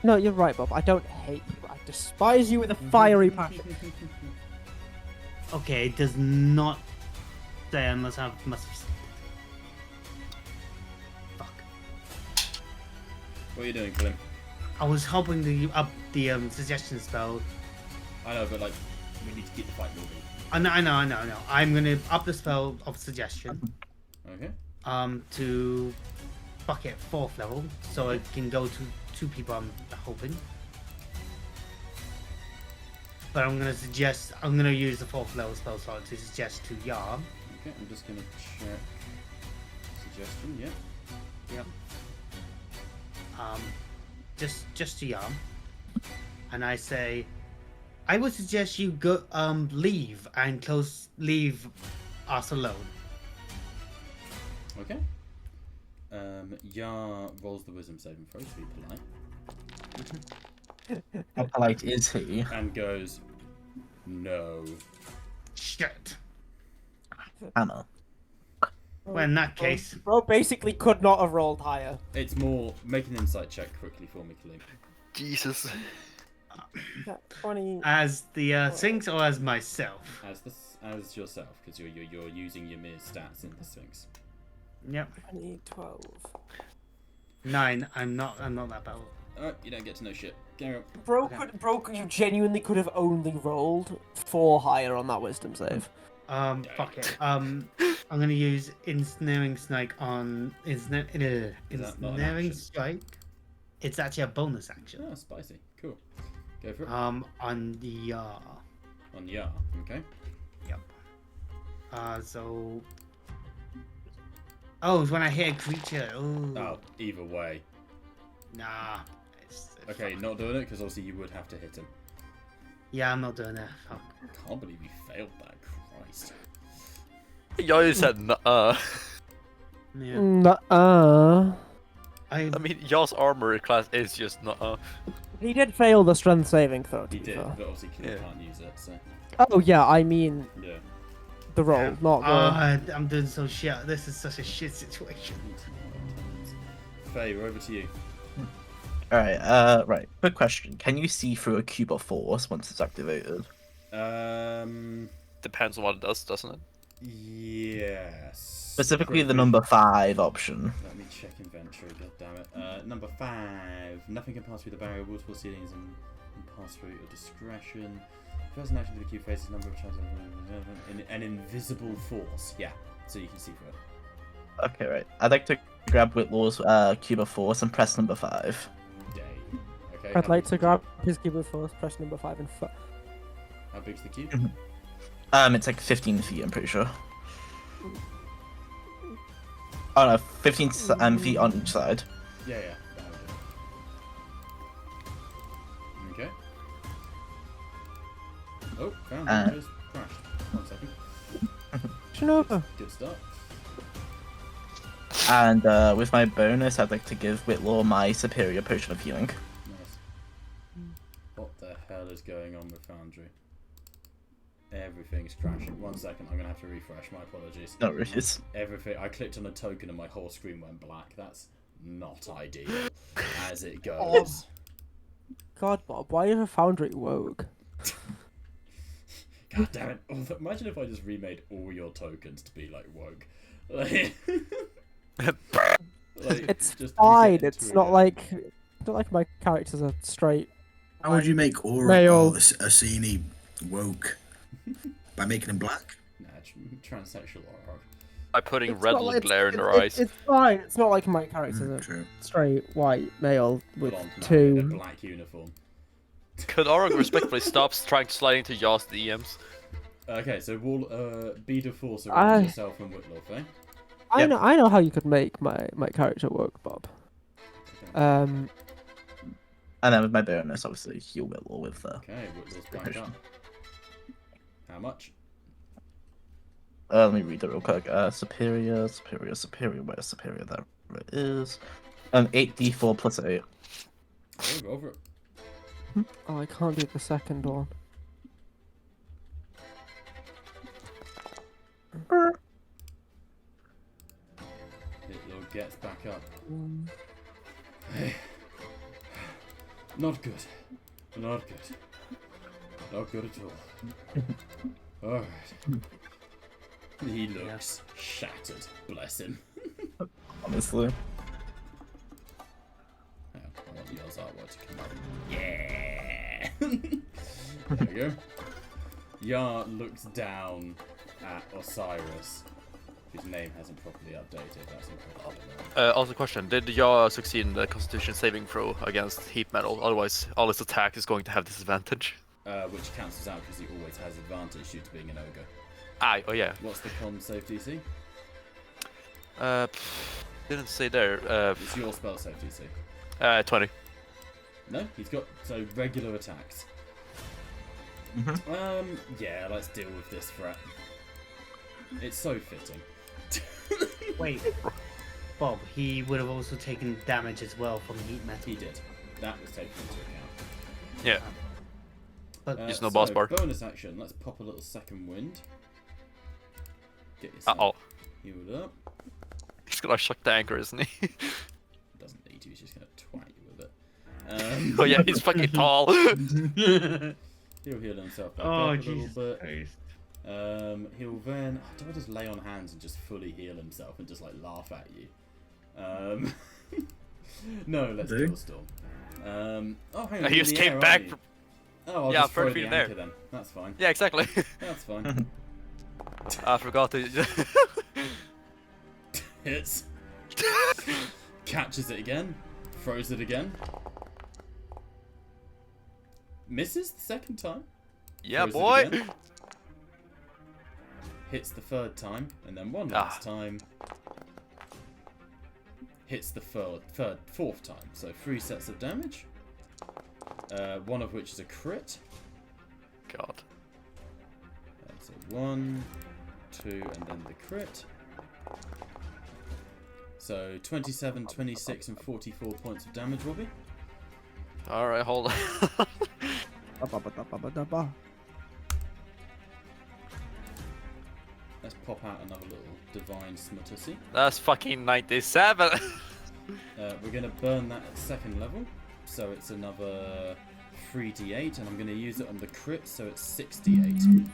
No, you're right, Bob. I don't hate you. I despise you with a fiery passion. Okay, it does not say unless I must have. Fuck. What are you doing, Glim? I was hoping to up the suggestion spell. I know, but like, we need to keep the fight moving. I know. I'm gonna up the spell of suggestion. Okay. To fuck it 4th level, so it can go to 2 people. I'm hoping. But I'm gonna use the 4th level spell slot to suggest to Yar. Okay, I'm just gonna check suggestion. Yeah. Yep. Just to Yar, and I say, I would suggest you go leave and leave us alone. Okay. Yar rolls the wisdom saving throw to be polite. How polite is he? And goes, no. Shit. Hammer. Well, in that case, Bro basically could not have rolled higher. It's more, make an insight check quickly for me, Kalim. Jesus. Yeah, 20. as the Sphinx or as myself. As yourself, because you're using Ymir's stats in the Sphinx. Yep. 20, 12. 9. I'm not that bad. Alright, you don't get to know shit. Carry on. Bro, you genuinely could have only rolled 4 higher on that wisdom save. Fuck it. I'm gonna use ensnaring strike on Is that not an ensnaring action? strike. It's actually a bonus action. Oh, spicy. Cool. Go for it. On the Yar. On Yar, okay. Yep. So. Oh, it's when I hit a creature. Ooh. Oh, either way. Nah. Okay, not doing it, because obviously you would have to hit him. Yeah, I'm not doing that. Fuck. I can't believe you failed that. Christ. You said nuh-uh. Yeah. Nuh-uh. I mean, y'all's armor class is just nuh-uh. He did fail the strength saving throw. He to be did, fair. but obviously Kalim Yeah. can't use it, so. Oh yeah, I mean Yeah. the roll, not the. I'm doing so shit. This is such a shit situation. Faye, we're over to you. Alright, right. Quick question. Can you see through a cube of force once it's activated? Depends on what it does, doesn't it? Yes. Specifically the number 5 option. Let me check inventory, goddammit. Number 5. Nothing can pass through the barrier, waterfall ceilings, and pass through your discretion. First an action to the cube faces number of chances an invisible force. Yeah, so you can see through it. Okay, right. I'd like to grab Whitlaw's cube of force and press number 5. Day. Okay. I'd how like big's to the grab cube? his cube of force, press number 5 and How big's the cube? It's like 15 feet, I'm pretty sure. Oh no, 15 feet on each side. Yeah. That'll do. Okay. Oh, found it. Just crashed. 1 second. Shinova. Good start. And with my bonus, I'd like to give Whitlaw my superior potion of healing. Nice. What the hell is going on with Foundry? Everything's crashing. 1 second, I'm gonna have to refresh. My apologies. No worries. Everything. I clicked on a token and my whole screen went black. That's not ideal, as it goes. God, Bob, why is a foundry woke? God damn it! Imagine if I just remade all your tokens to be like woke. Like, It's just fine. reset it It's to not a- like my characters are straight. How would you make Aura Male. or Asini woke? By making him black? Nah, transsexual aura. By putting It's red not like- glare in their it's- eyes. It's fine. It's not like my characters are True. straight white male with Blonde man in a two. black uniform. Could Orog respectfully stop trying to slide into Yaw's DMs? Okay, so we'll be the force I- around yourself and Whitloff, eh? I know how you could make my character woke, Bob. And then with my bonus, obviously, heal Whitlaw with the. Okay, Whitloff's back up. How much? Let me read it real quick. Superior. Where's superior? There it is. 8d4 plus 8. Oh, go over it. Oh, I can't do the second one. Whitloff gets back up. Not good. Not good. Not good at all. Alright. He looks shattered. Bless him. Honestly. I want yours artwork to come out. Yeah! There we go. Yar looks down at Osiris, whose name hasn't properly updated. That's incredible. Also, question: did Yaw succeed in the Constitution saving throw against heat metal? Otherwise, all his attack is going to have disadvantage. Which cancels out because he always has advantage due to being an ogre. Oh yeah. What's the con save DC? Didn't say there. It's your spell save DC. 20. No, he's got so regular attacks. Yeah, let's deal with this threat. It's so fitting. Wait, Bob, he would have also taken damage as well from heat metal. He did. That was taken into account. Yeah. But There's no boss bar. Bonus action. Let's pop a little second wind. Get yourself Uh-oh. healed up. He's gonna shuck the anchor, isn't he? Doesn't need to. He's just gonna twat you with it. Oh yeah, he's fucking tall. He'll heal himself back Oh, up a Jesus little bit. Christ. He'll then. Do I just lay on hands and just fully heal himself and just like laugh at you? No, let's Do? kill Storm. Oh, hang on. He you're just in the came air, back aren't you? from- Oh, I'll Yeah, just throw 30 the feet in there. anchor then. That's fine. Yeah, exactly. That's fine. I forgot to. Hits. Catches it again. Throws it again. Misses the second time. Yeah, Throws it boy. again. Hits the third time, and then one Ah. last time. Hits the fourth time. So 3 sets of damage. One of which is a crit. God. So 1, 2, and then the crit. So 27, 26, and 44 points of damage, Robbie. All right, hold on. Let's pop out another little divine smuttersy. That's fucking 97. We're going to burn that at second level. So it's another 3d8, and I'm going to use it on the crit, so it's 6d8.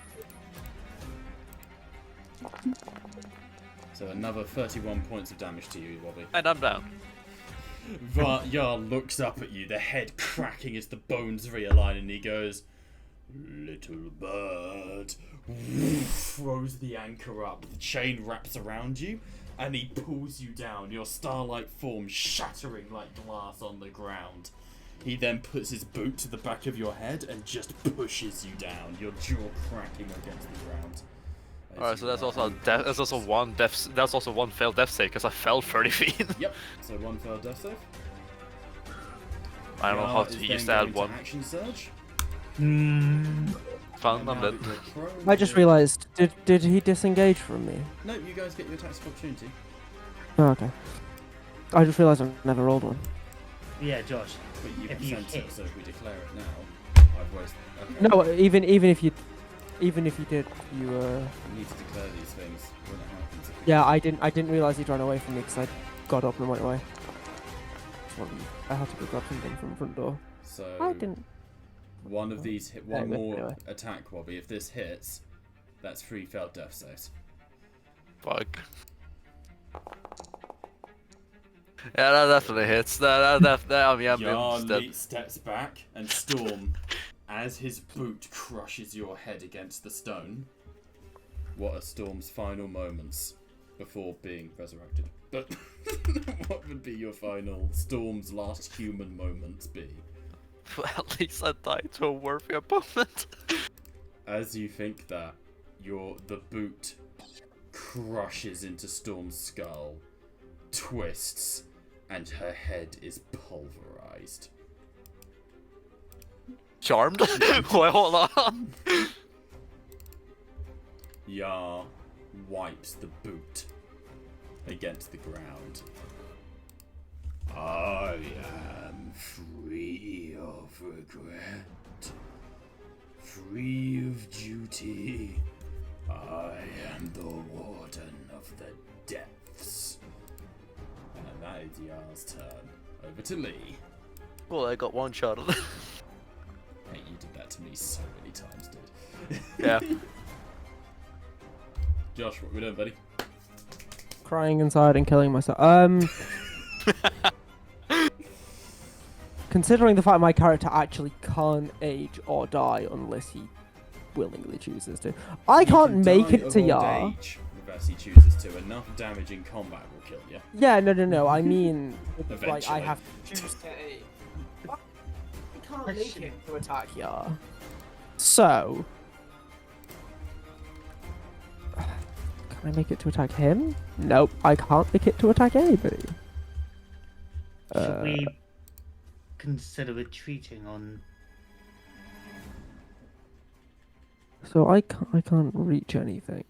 So another 31 points of damage to you, Robbie. And I'm down. Yar looks up at you, the head cracking as the bones realign, and he goes, "Little bird," throws the anchor up, the chain wraps around you, and he pulls you down, your starlight form shattering like glass on the ground. He then puts his boot to the back of your head and just pushes you down, your jaw cracking against the ground. All right, so that's also a that's also one death. That's also one failed death save because I fell 30 feet. Yep, so one failed death save. I don't know how to use that one. Action surge. Found And I'm now dead. that you're prone, I just you're- realised. Did he disengage from me? No, you guys get your attacks of opportunity. Oh, okay. I just realised I've never rolled one. Yeah, Josh. But you If can you sense hit. it, so if we declare it now, I've wasted. Okay. No, even if you Even if you did, you You need to declare these things when it happens. Yeah, I didn't realize he'd run away from me because I got up and went away. I had to go grab something from the front door. So I didn't. one of these hit one Anyway, more anyway. attack, Wobby. If this hits, that's 3 failed death saves. Fuck. Yeah, that definitely hits. That definitely. Yarn steps back and Storm, as his boot crushes your head against the stone. What are Storm's final moments before being resurrected? But what would be your final Storm's last human moments be? Well, at least I died to a worthy opponent. As you think that, the boot crushes into Storm's skull, twists, and her head is pulverized. Charmed? Wait, hold on. Yar wipes the boot against the ground. I am free of regret, free of duty. I am the warden of the depths. And that is Yar's turn. Over to Lee. Well, I got one shot of it. Hey, you did that to me so many times, dude. Yeah. Josh, what are we doing, buddy? Crying inside and killing myself. Considering the fact my character actually can't age or die unless he willingly chooses to, I can't make it to Yar. Unless he chooses to. Enough damage in combat will kill you. Yeah, no. I mean, like I Eventually. have to choose to age. I can't make it to attack Yar. So, can I make it to attack him? Nope, I can't make it to attack anybody. Should we consider retreating on? So I can't reach anything.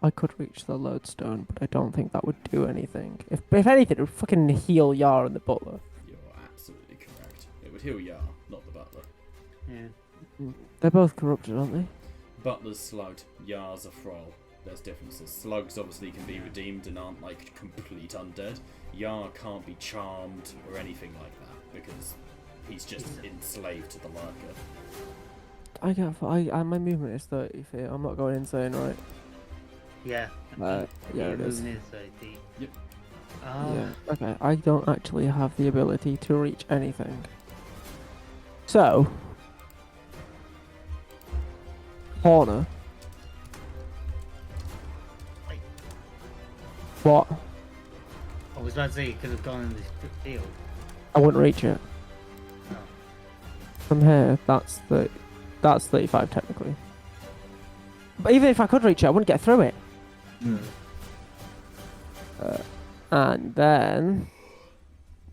I could reach the lodestone, but I don't think that would do anything. If anything, it would fucking heal Yar and the butler. You're absolutely correct. It would heal Yar, not the butler. Yeah. They're both corrupted, aren't they? Butler's slugged, Yar's a thrall. There's differences. Slugs obviously can be redeemed and aren't like complete undead. Yar can't be charmed or anything like that because he's just enslaved to the lurker. My movement is 30 feet. I'm not going insane, right? Yeah. Yeah, it is. Movement is 30. Yep. Yeah. Okay, I don't actually have the ability to reach anything. So, corner. Wait. What? I was about to say you could have gone in this field. I wouldn't reach it. No. From here, that's 35 technically. But even if I could reach it, I wouldn't get through it. And then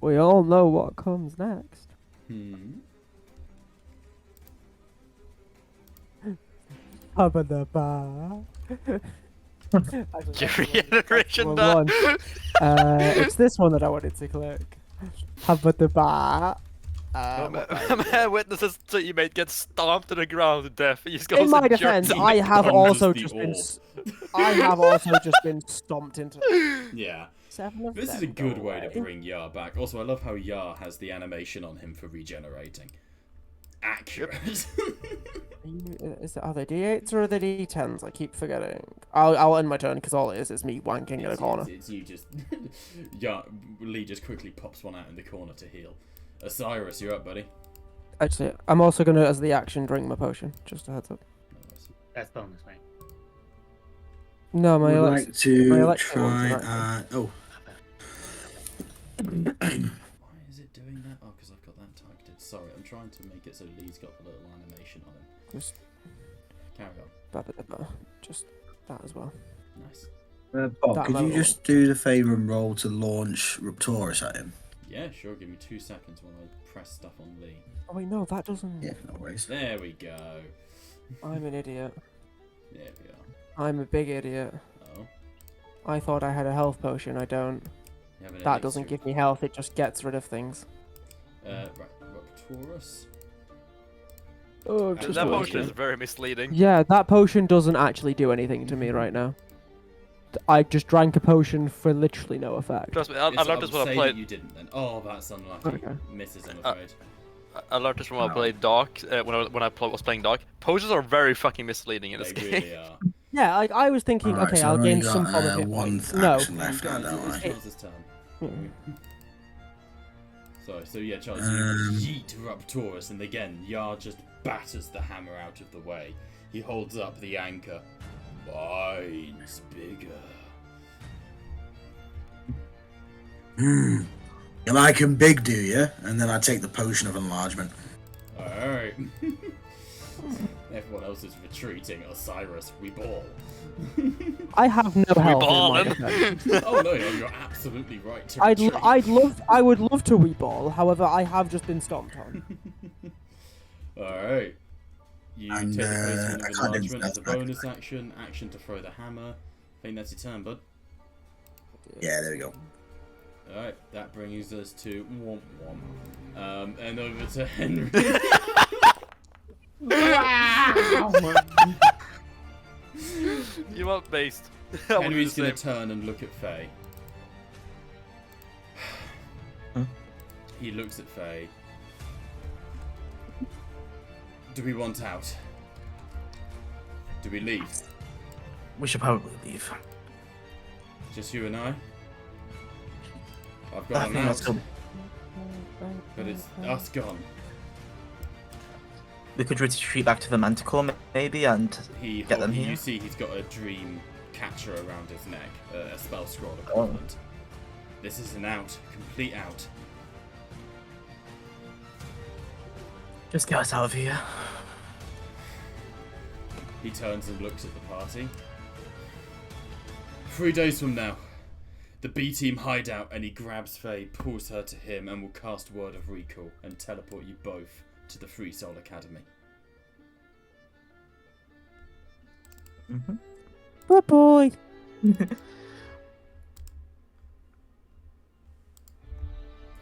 we all know what comes next. Up at the bar. Your regeneration One. It's this one that I wanted to click. Up at the bar. Man witnesses to you mate get stomped to the ground to death. He just goes In my and defense, jerks. I have Thunders also the just been. orb. I have also just been stomped into. Yeah. 7 of This is them a good go way to away. bring Yar back. Also, I love how Yar has the animation on him for regenerating. Accurate. Are they D8s or are they D10s? I keep forgetting. I'll end my turn because all it is me wanking in a corner. It's you just... Yar, Lee just quickly pops one out in the corner to heal. Osiris, you're up, buddy. Actually, I'm also gonna, as the action, drink my potion. Just a heads up. That's bonus, mate. No, my Would Alexa. like to my Alexa try. wants it, Oh, Why is it doing that? Oh, because I've got that targeted. Sorry, I'm trying to make it so Lee's got the little animation on him. Just, Carry on. just that as well. Nice. Bob, That could you level. just do the favour and roll to launch Raptorus at him? Yeah, sure. Give me 2 seconds while I press stuff on Lee. Oh wait, no, that doesn't. Yeah, no worries. There we go. I'm an idiot. There we are. I'm a big idiot. Oh. I thought I had a health potion. I don't. You have an That doesn't elixir. give me health. It just gets rid of things. Right, Raptorus. Oh, And just That what motion you- is very misleading. Yeah, that potion doesn't actually do anything to me right now. I just drank a potion for literally no effect. Trust me, I It's- learned this when I say played. that you didn't then. Oh, that's unlucky. Okay. Misses, I'm afraid. I learned this when I played Dark. Was playing Dark. Potions are very fucking misleading in this They game. really are. Yeah, like I was thinking, Alright, okay, so I'll I've only gain some got, form of hit one points. No. action left now, Guys, don't it's I? Charles' turn. Hmm. Sorry, so yeah, Charles, Um, you yeet Rupturus, and again, Yar just batters the hammer out of the way. He holds up the anchor. Mine's bigger. You like 'em big, do you? And then I take the potion of enlargement. Alright. Everyone else is retreating. Osiris, we ball. I have no We health in my ballin'. defense. Oh no, you're absolutely right to retreat. I would love to reball. However, I have just been stomped on. Alright. You And, take the potion I of can't do enlargement as a that. bonus action to throw the hammer. I think that's your turn, bud. Yeah, there we go. Alright, that brings us to Womp Womp. And over to Henry. You are based. Henry's gonna turn and look at Faye. Huh? He looks at Faye. Do we want out? Do we leave? We should probably leave. Just you and I? I've I got think an let's out, go. but it's us gone. We could retreat back to the Manticore maybe and He, get them you here. see he's got a dream catcher around his neck, a spell scroll Oh. equivalent. This is an out, complete out. Just get us out of here. He turns and looks at the party. 3 days from now, the B team hideout, and he grabs Faye, pulls her to him, and will cast Word of Recall and teleport you both to the Free Soul Academy. Mm-hmm. Good boy.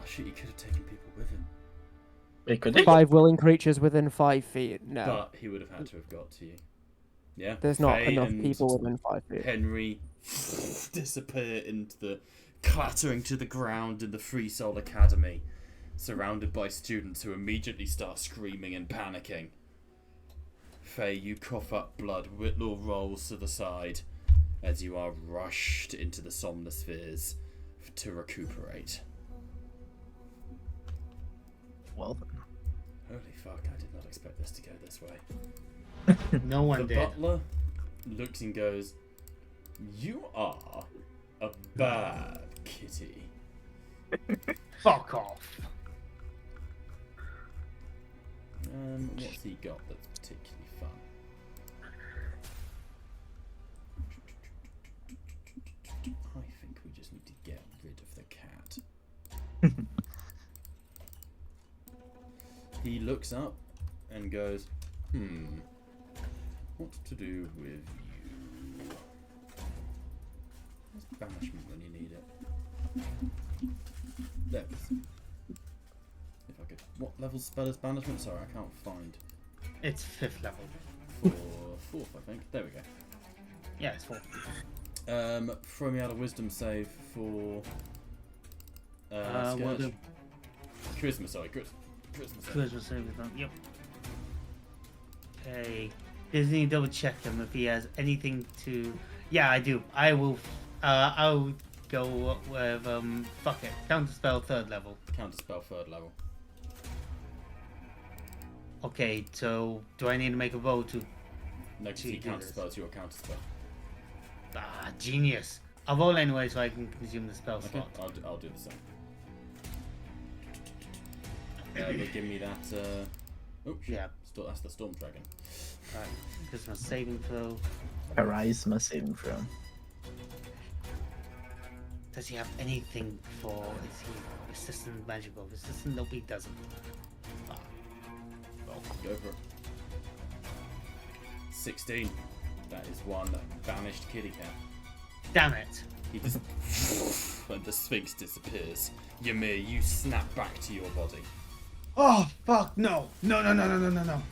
Oh shit, he could have taken people with him, We could. 5 willing creatures within 5 feet. No, but he would have had to have got to you. Yeah, there's not Faye enough and people within 5 feet. Henry disappear into the clattering to the ground in the Free Soul Academy, surrounded by students who immediately start screaming and panicking. Faye, you cough up blood. Whitlaw rolls to the side as you are rushed into the Somnospheres to recuperate. Well then. Holy fuck, I did not expect this to go this way. No one The did. butler looks and goes, "You are a bad kitty." Fuck off. What's he got that's particularly fun? I think we just need to get rid of the cat. He looks up and goes, what to do with you? Where's banishment when you need it? There it is. If I could. What level spell is banishment? Sorry, I can't find. It's 5th level. Fourth, I think. There we go. Yeah, it's 4th. Throw me out a wisdom save for. What Scourge. the Charisma, sorry. Charisma save. Charisma save is on. Yep. Okay. Disney double check him if he has anything to. Yeah, I do. I will. I'll go with fuck it. Counter spell 3rd level. Counter spell 3rd level. Okay, so do I need to make a roll to? Next to Gee, counter Jesus. spell to your counter spell. Ah, genius. I'll roll anyway so I can consume the spell Okay, slot. I'll do the same. But give me that. Oh, shit. Yeah. That's the storm dragon. Alright, because my saving throw. Charisma saving throw. Does he have anything for? Is he resistant magical? Resistant? Nope, he doesn't. Ah, Well, go for it. 16. That is one banished kitty cat. damn it! He just and the Sphinx disappears. Ymir, you snap back to your body. Oh fuck! No! No! No! No! No! No! No! No!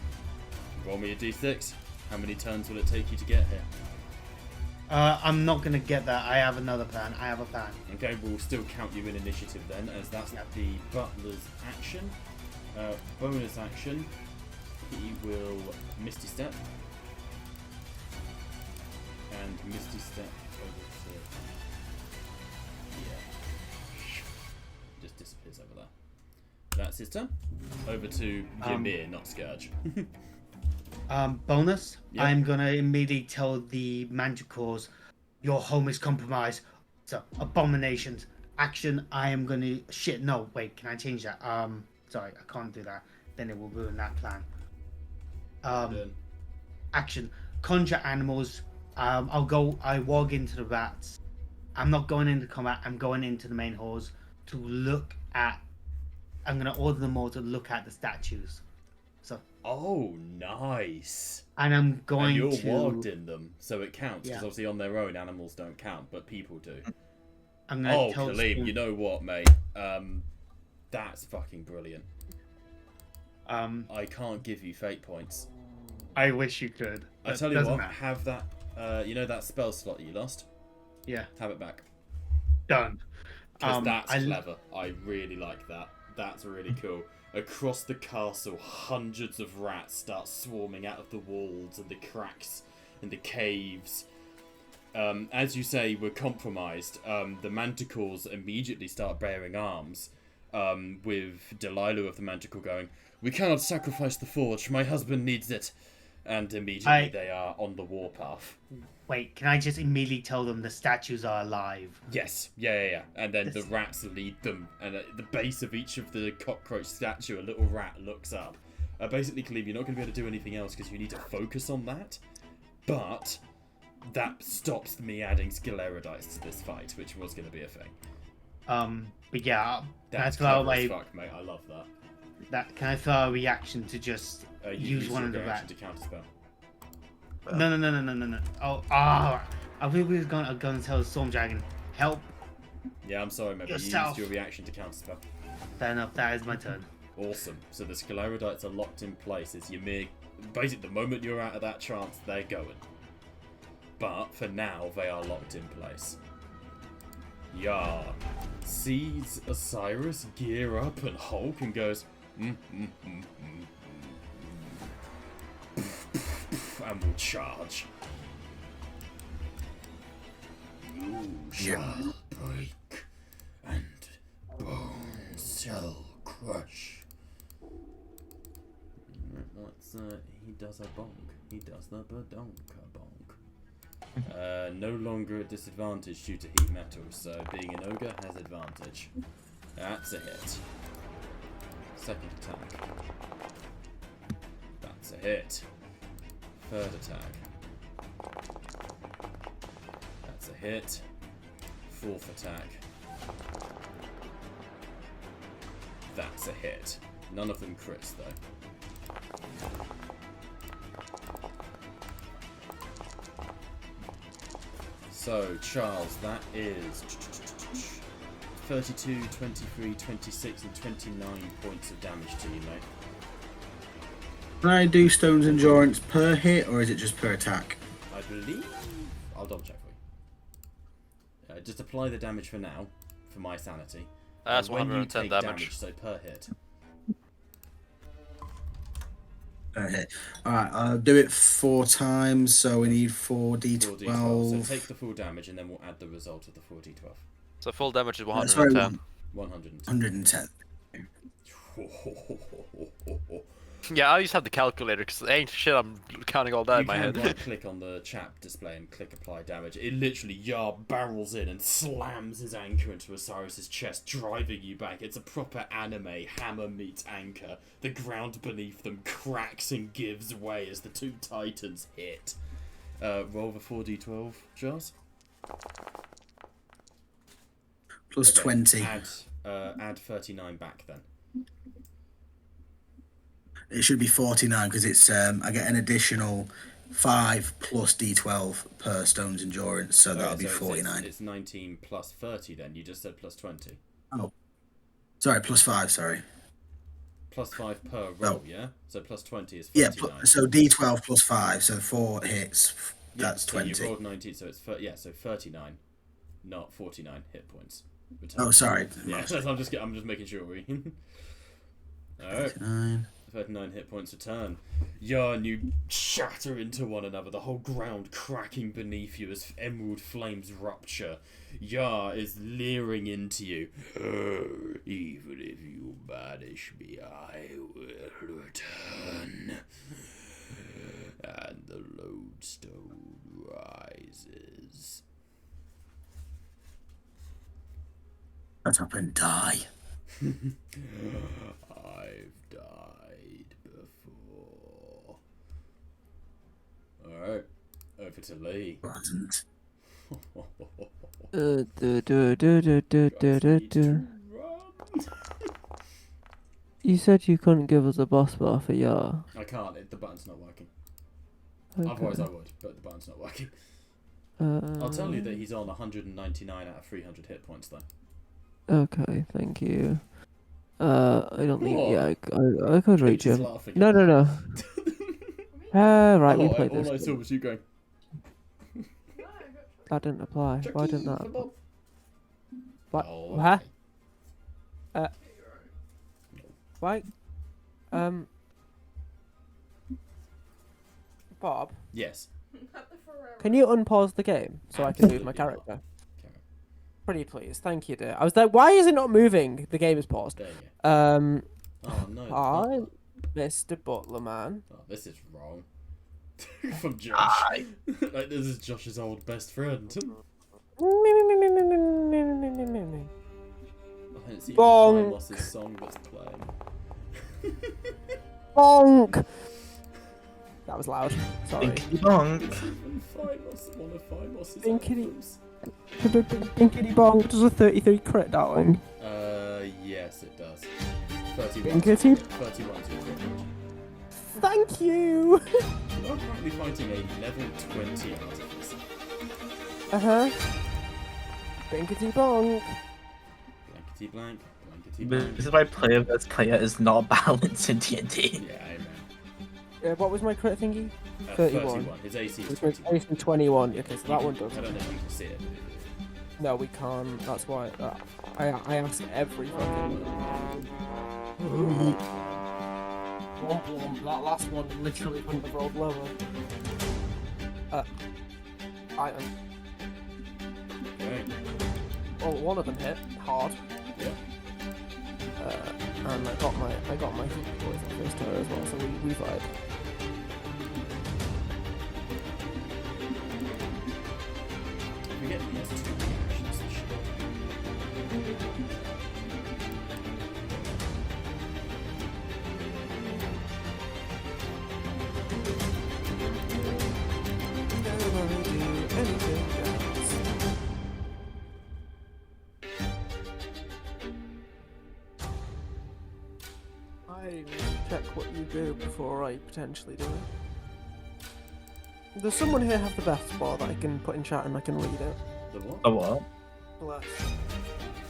Roll me a d6. How many turns will it take you to get here? I'm not gonna get that. I have another plan. I have a plan. Okay, we'll still count you in initiative then, as that's the butler's action. Bonus action, he will Misty Step. And Misty Step over to... Yeah. Just disappears over there. That's his turn. Over to Ymir, not Scourge. Bonus. Yep. I'm gonna immediately tell the Manticores, your home is compromised. So abominations. Action. I am gonna shit. No, wait. Can I change that? Sorry, I can't do that. Then it will ruin that plan. Action. Conjure animals. I walk into the rats. I'm not going into combat. I'm going into the main halls to look at. I'm gonna order them all to look at the statues. So. Oh, nice. And I'm going and you're to. warged in them, so it counts. Because Yeah. obviously on their own, animals don't count, but people do. I'm gonna Oh, tell Kaleem, you know what, mate? That's fucking brilliant. I can't give you fate points. I wish you could. I tell you what, have that. You know that spell slot you lost? Yeah. Have it back. Done. Because that's clever. I really like that. That's really cool. Across the castle, hundreds of rats start swarming out of the walls and the cracks and the caves. As you say, we're compromised. The Manticores immediately start bearing arms, with Delilah of the Manticore going, "We cannot sacrifice the forge. My husband needs it." And immediately they are on the warpath. Wait, can I just immediately tell them the statues are alive? Yes, yeah. And then the rats lead them, and at the base of each of the cockroach statue, a little rat looks up. Basically, Khalib, you're not going to be able to do anything else because you need to focus on that. But that stops me adding skill erudites to this fight, which was going to be a thing. But yeah, That's clever clever as as fuck, mate. I love that. can I throw a reaction to just use one of the reaction rats? to counterspell. No. I think we were going to tell the Storm Dragon, help. Yeah, I'm sorry, mate. You used Yourself. your reaction to counterspell. Fair enough, that is my turn. Awesome. So the skill erudites are locked in place as Ymir. Basically, the moment you're out of that trance, they're going. But for now, they are locked in place. Yar sees Osiris gear up and Hulk and goes, and will charge. You shall break, and bones shall crush. He does a bonk. He does the badonka bonk. No longer at disadvantage due to heat metal, so being an ogre has advantage. That's a hit. Second attack. That's a hit. Third attack. That's a hit. Fourth attack. That's a hit. None of them crits though. So, Charles, that is 32, 23, 26, and 29 points of damage to you, mate. Can I do Stone's Endurance per hit, or is it just per attack? I believe... I'll double check for you. Just apply the damage for now, for my sanity. That's when you 110 take damage. So per hit. Per hit. Alright, I'll do it 4 times, so we need 4d12. 4d12. So take the full damage, and then we'll add the result of the 4d12. So full damage is Sorry, 110. 110. 110. Yeah, I used to have the calculator because ain't shit I'm counting all that in my head. You can right-click on the chap display and click apply damage. It literally, Yar barrels in and slams his anchor into Osiris's chest, driving you back. It's a proper anime hammer meets anchor. The ground beneath them cracks and gives way as the two titans hit. Roll the 4d12, Charles. Plus 20. Add 39 back then. It should be 49 because it's I get an additional 5 plus d12 per Stone's Endurance, so that'll be 49. It's 19 plus 30 then. You just said plus 20. Oh, sorry, plus 5. Sorry. +5 per roll, yeah? So +20 is Yeah, 39. so D12 plus 5, so 4 hits. That's so 20. you rolled 19, so it's so 39, not 49 hit points. Oh, sorry. Yeah, I'm just making sure we. Alright. 39 hit points return. And you shatter into one another, the whole ground cracking beneath you as emerald flames rupture. Yar is leering into you. Even if you banish me, I will return. And the lodestone rises. Shut up and die. I've died before. Alright, over to Lee. Wasn't. You said you couldn't give us a boss bar for Yar. I can't, the button's not working. Okay. Otherwise I would, but the button's not working. I'll tell you that he's on 199 out of 300 hit points though. Okay, thank you. I don't think. What? Yeah, I could reach Paige is him. laughing No, at no, no. Right, we all played this. I saw was you going. That didn't apply. Why didn't that? Chucky, What? Oh, Huh? okay. Why? Bob, Yes. can you unpause the game so I can move my character? Pretty please, thank you, dear. I was like, why is it not moving? The game is paused. There you go. Oh no. the Hi, butler. Mr. Butler Man. Oh, this is wrong. From Josh. Like this is Josh's old best friend. I don't see Bonk. Phylos's song that's playing. Bonk. That was loud. Sorry. Dinky bonk. It's even Phyllos, one of Phylos's Dinkity. anthems. Binkity bonk. Does a 33 crit, darling? Yes it does. 31. Binkity. 31 to crit. Thank you. You are currently fighting a level 20 artificer. Binkity bonk. Blankety blank, blankety blank. This is why player versus player is not balanced in D&D. Yeah, amen. What was my crit thingy? 31. His AC is Which was 21. AC 21. Okay, so that one does. I don't know if you can see it. No, we can't. That's why I ask every fucking. That last one literally couldn't have rolled lower. Item. Okay. Well, one of them hit hard. Yeah. And I got my heat boys on first turn as well, so we vibe. We get these two reactions and shit. I need to check what you do before I potentially do it. Does someone here have the best bar that I can put in chat and I can read it? The what? A what? Bless.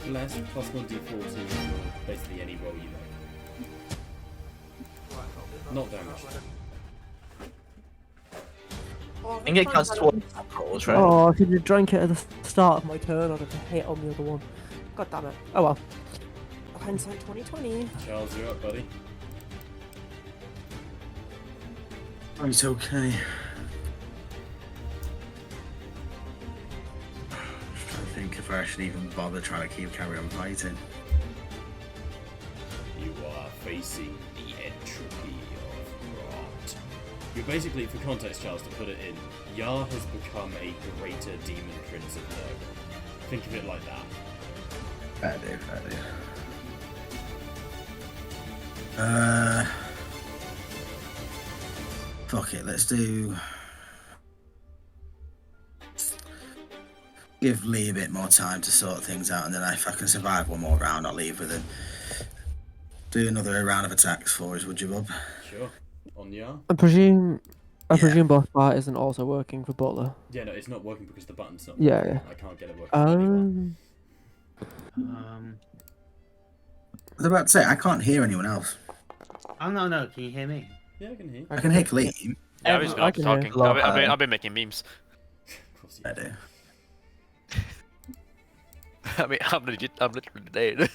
Less plus 1d14 for basically any roll you make. Not damage. I think it counts towards rolls, right? Oh, I should have drank it at the start of my turn. I'd have hit on the other one. God damn it. Oh well. Hindsight 2020. Charles, you're up, buddy. Right, okay. Just trying to think if I should even bother trying to carry on fighting. You are facing the entropy of rot. You're basically, for context, Charles, to put it in, Yar has become a greater demon prince of Nurgle. Think of it like that. Fair do. Fuck it, let's do. Give Lee a bit more time to sort things out, and then if I can survive one more round, I'll leave with him. Do another round of attacks for us, would you, Bob? Sure. On Yar? I presume Yeah. boss bar isn't also working for Butler. Yeah, no, it's not working because the button's not Yeah, working. yeah. I can't get it working for anyone. I was about to say, I can't hear anyone else. Oh no! Can you hear me? Yeah, I can hear. I can hear Clean. Yeah, I've just been I up can hear. talking. Hello, I've been making memes. Of course I you do. I mean, I'm literally dead.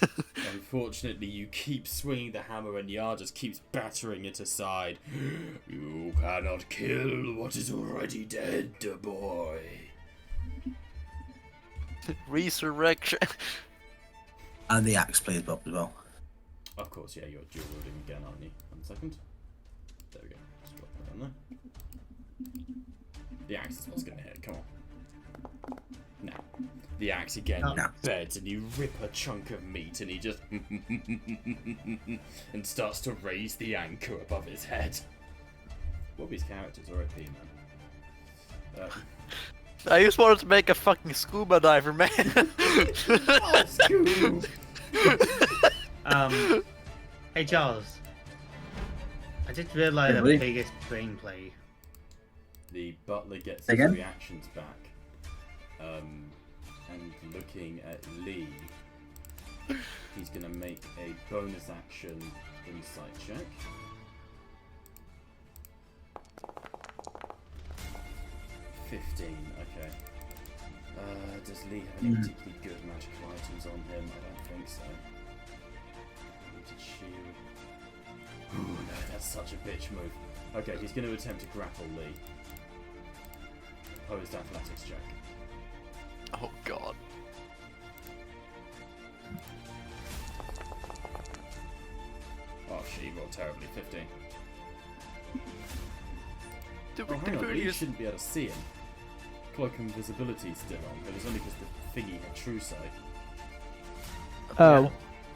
Unfortunately, you keep swinging the hammer and Yar just keeps battering it aside. You cannot kill what is already dead, boy. Resurrection. And the axe, please, Bob, as well. Of course, yeah, you're dual wielding again, aren't you? 1 second. There we go. Just drop that on there. The axe is what's going to hit. Come on. No. The axe again beds, and you rip a chunk of meat, and he just and starts to raise the anchor above his head. Bobby's character's alright, man. I just wanted to make a fucking scuba diver, man. Oh, Scoob! Hey Charles. I just realised Hey, the buddy. biggest screenplay. The butler gets his Again? reactions back. And looking at Lee, he's going to make a bonus action insight check. Okay. Does Lee have any particularly good magical items on him? I don't think so. Limited shield. Ooh, no, that's such a bitch move. Okay, he's going to attempt to grapple Lee. Opposed athletics check. Oh god. Oh, she rolled terribly. 15. Did Oh, hang on, we Lee use... shouldn't be able to see him. Cloak and visibility's still on, but it's only because the thingy had true sight. Oh.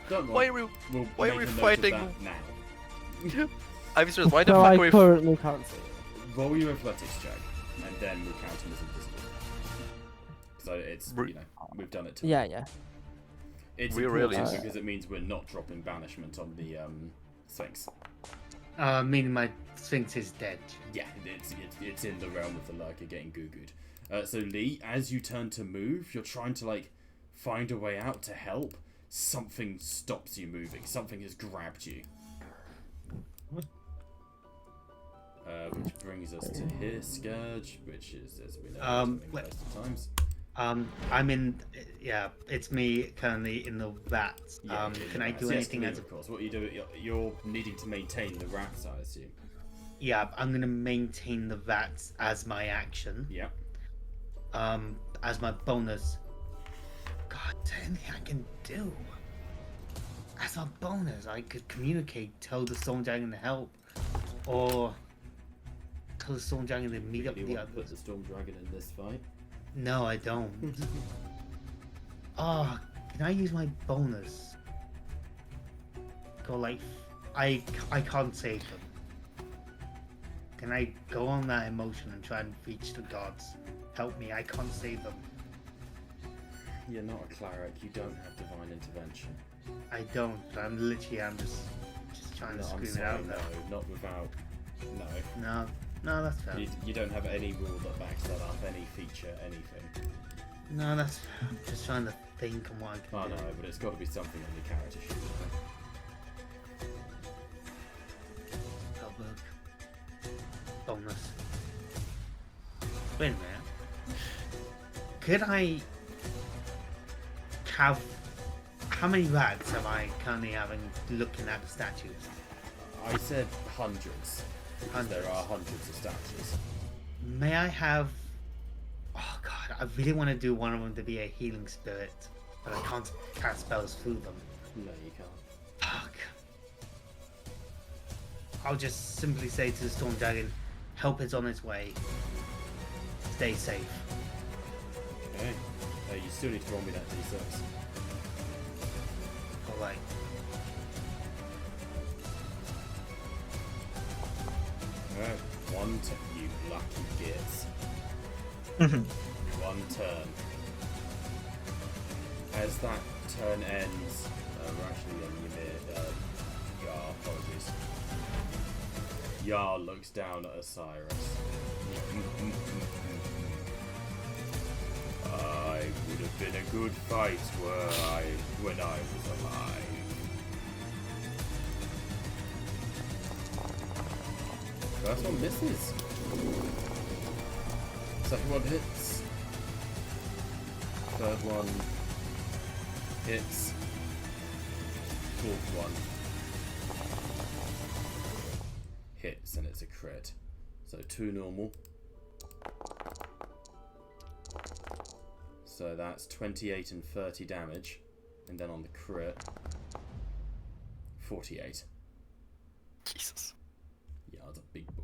Don't Why worry. are we? We'll why are make we a note of fighting- that now. I'm serious. Why the So fuck I are we? currently can't see it. Roll your athletics check, and then we'll count him as invisible. So it's, you know, we've done it. Yeah, yeah. It's We important really- because it means we're not dropping banishment on the Sphinx. Meaning my Sphinx is dead. Yeah, it's in the realm of the lurker getting goo-gooed. So Lee, as you turn to move, you're trying to like find a way out to help. Something stops you moving. Something has grabbed you. Which brings us to here, Scourge, which is, as we know, something most of the times. I'm in. Yeah, it's me currently in the vat. Yeah, Can I do yes, anything please, as? of course. What you do? You're needing to maintain the rats, I assume. Yeah, I'm gonna maintain the vats as my action. Yeah. As my bonus. God, is there anything I can do? As a bonus, I could communicate, tell the Storm Dragon to help, or tell the Storm Dragon to meet up Really with the want to put others. the Storm Dragon in this fight? No, I don't. Oh, can I use my bonus? Go like, I can't save them. Can I go on that emotion and try and reach the gods? Help me, I can't save them. You're not a cleric. You don't have divine intervention. I don't. I'm just trying to No, I'm scream it sorry, out no, though. not without. No. No, that's fair. You don't have any rule that backs that up, any feature, anything. No, that's fair. I'm just trying to think on what I can Oh do. no, but it's got to be something on your character sheet. Spellbook. Bonus. Wait a minute. Could I have... How many rats am I currently having looking at the statues? I said hundreds. Because there are hundreds of statues. May I have... Oh god, I really want to do one of them to be a healing spirit, but I can't cast spells through them. No, you can't. Fuck. I'll just simply say to the Storm Dragon, help is on its way. Stay safe. Okay. You still need to roll me that d6. Alright. Alright, one turn, you lucky gits. One turn. As that turn ends, we're actually on Ymir, Yar, apologies. Yar looks down at Osiris. I would have been a good fight when I was alive. First one misses. Second one hits. Third one hits. Fourth one hits, and it's a crit. So 2 normal. So that's 28 and 30 damage. And then on the crit, 48. Jesus. Yeah, that's a big boy.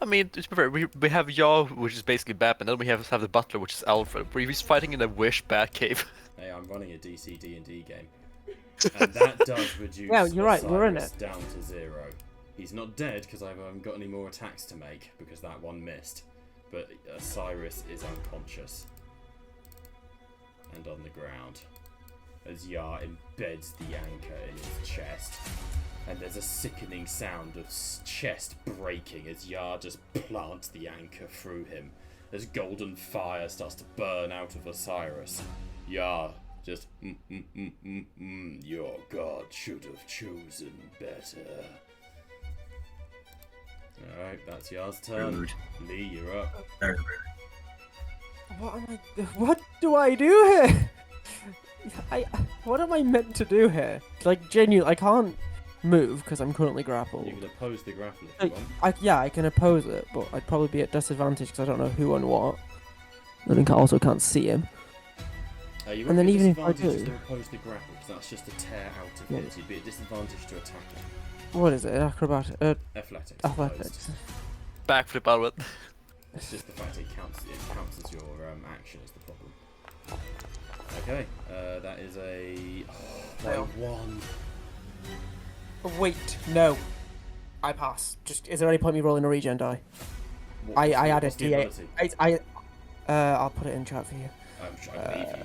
I mean, to be fair, we have Yaw, which is basically Batman, and then we have the Butler, which is Alfred. He's fighting in a Wish Batcave. Hey, I'm running a DC D&D game. And that does reduce Yeah, you're right, we're in Osiris it. down to 0. He's not dead because I haven't got any more attacks to make because that one missed. But Osiris is unconscious. And on the ground. As Yar embeds the anchor in his chest. And there's a sickening sound of chest breaking as Yar just plants the anchor through him. As golden fire starts to burn out of Osiris. Yar just, your god should have chosen better. Alright, that's Yar's turn. Rude. Lee, you're up. Very rude. What do I do here? What am I meant to do here? Like, genuinely, I can't move because I'm currently grappled. You can oppose the grapple if you want. Yeah, I can oppose it, but I'd probably be at disadvantage because I don't know who and what. And I also can't see him. You And then won't be even if I disadvantaged do- to oppose the grapple, because that's just a tear out of Yeah. it. You'd be at disadvantage to attack it. What is it? Acrobatic? Athletics. Athletics. Backflip out of it. It's just the fact it counts as your action is the problem. Okay, that is a by Fail. 1. Wait, no. I pass. Just, is there any point me rolling a regen die? What- I what's the- added what's the D8. ability? I'll put it in chat for you. I believe you.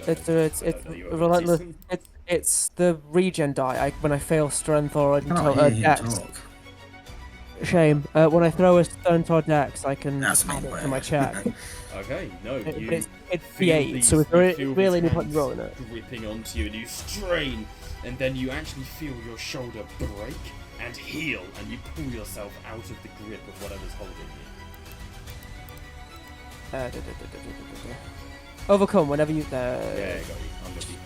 It's I don't know your relentless. abilities. It's the regen die. When I fail strength or I cannot hear him dex. talk. Shame. When I throw a strength or dex, I can That's add me. it to my check. Okay, no, But you it's feel D8, these- so if you there feel really these any point hands rolling it. gripping onto you, and you strain, and then you actually feel your shoulder break and heal, and you pull yourself out of the grip of whatever's holding you. Overcome whenever you. Yeah, got you. I'm with you.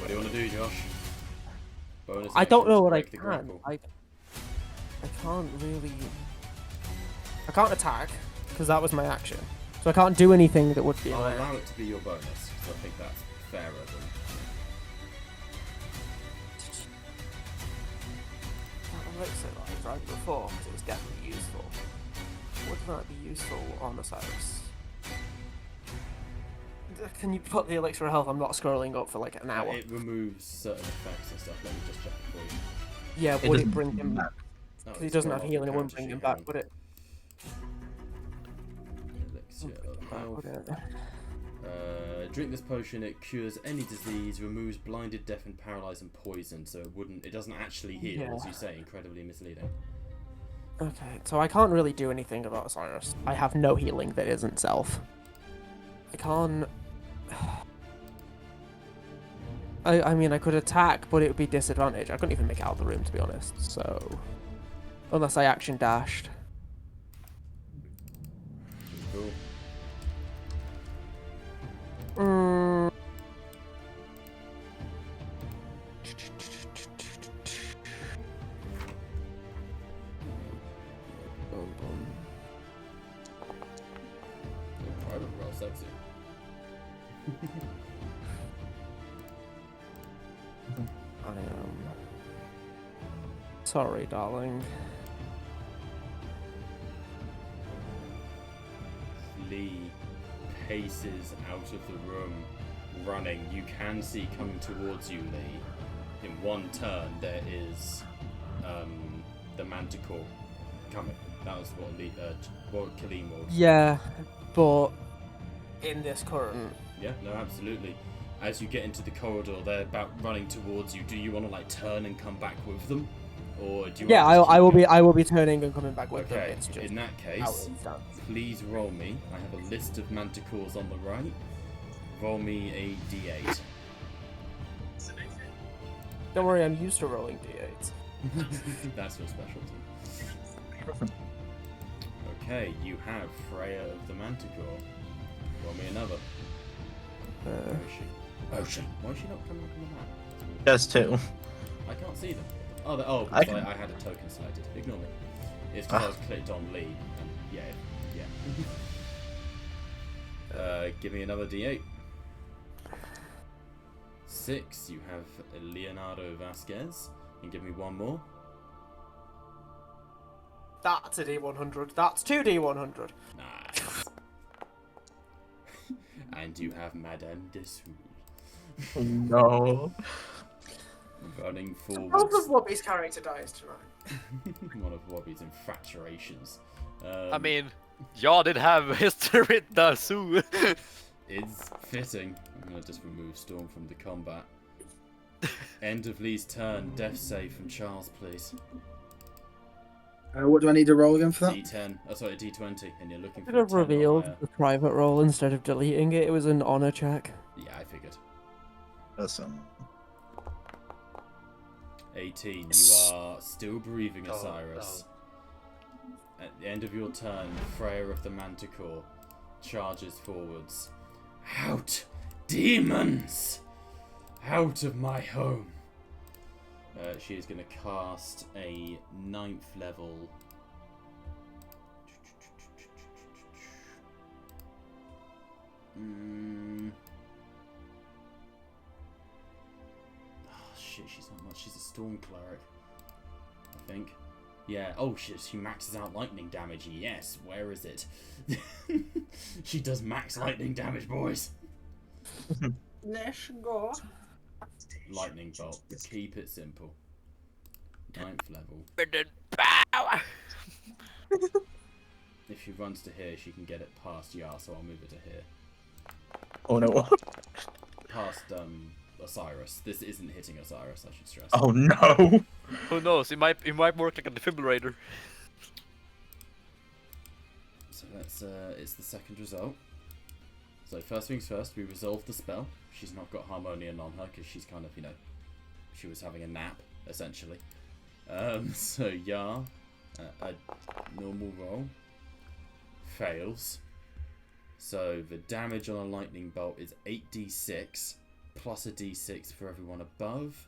What do you want to do, Josh? Bonus I don't action know to what I break the can. grapple. I can't really. I can't attack because that was my action, so I can't do anything that would be. I'll my allow it to be your bonus, because I think that's fairer than. I like say that I tried before because it was definitely useful. Would that be useful on Osiris? Can you put the elixir of health? I'm not scrolling up for like an hour. It removes certain effects and stuff. Let me just check it for you. Yeah, It would it doesn't bring him back? Oh, Because he it's doesn't gone have off healing, the it wouldn't character bring him sheet, back, hang would it? on. Elixir of health. Okay. Drink this potion. It cures any disease, removes blinded, deafened, paralyzed, and poisoned. So it doesn't actually heal, Yeah. as you say. Incredibly misleading. Okay, so I can't really do anything about Osiris. I have no healing that isn't self. I can't. I mean, I could attack, but it would be disadvantage. I couldn't even make it out of the room, to be honest. So, unless I action dashed. Cool. Mm. Boom, boom. Private roll, sexy. I am sorry, darling. Lee paces out of the room, running. You can see coming towards you, Lee. In one turn, there is the Manticore coming. That was what Lee, what Kalim rolled. Yeah, but in this current. Yeah, no, absolutely. As you get into the corridor, they're about running towards you. Do you want to like turn and come back with them, or do you? Yeah, want to just I will keep be. going? I will be turning and coming back with them. Okay. It's just In that how case, it's done. please roll me. I have a list of Manticores on the right. Roll me a d8. Don't worry, I'm used to rolling d8s. That's your specialty. Okay, you have Freya of the Manticore. Roll me another. Where is she? Oh, she. Why is she not coming up on the map? There's two. I can't see them. Oh, I because can- I had a token selected. Ignore me. It's because I was clicked on Lee. And yeah. Give me another D8. 6. You have Leonardo Vasquez. And give me one more. That's a D100. That's 2D100. Nice. And you have Madame Desoul. No. Running Both of forwards. Wobby's character dies tonight. One of Wobby's infatuations. I mean, y'all did have history with the zoo. It's fitting. I'm gonna just remove Storm from the combat. End of Lee's turn. Death save from Charles, please. What do I need to roll again for that? D10. Oh, sorry, D20. And you're looking Should for a have 10 or revealed higher. the private role instead of deleting it. It was an honor check. Yeah, I figured. Listen. 18. Yes. You are still breathing, Osiris. At the end of your turn, Freya of the Manticore charges forwards. Out, demons! Out of my home! She is going to cast a 9th level. Oh shit, she's not much. She's a storm cleric, I think. Yeah, oh shit, she maxes out lightning damage. Yes, where is it? She does max lightning damage, boys. Let's go. Lightning bolt. Keep it simple. 9th level. If she runs to here, she can get it past Yar, so I'll move it to here. Oh no. Past Osiris. This isn't hitting Osiris, I should stress. Oh no. Who knows? It might work like a defibrillator. So that's it's the second result. So first things first, we resolve the spell. She's not got harmonium on her because she's kind of, she was having a nap essentially. So Yar, a normal roll fails. So the damage on a lightning bolt is 8d6 plus a d6 for everyone above.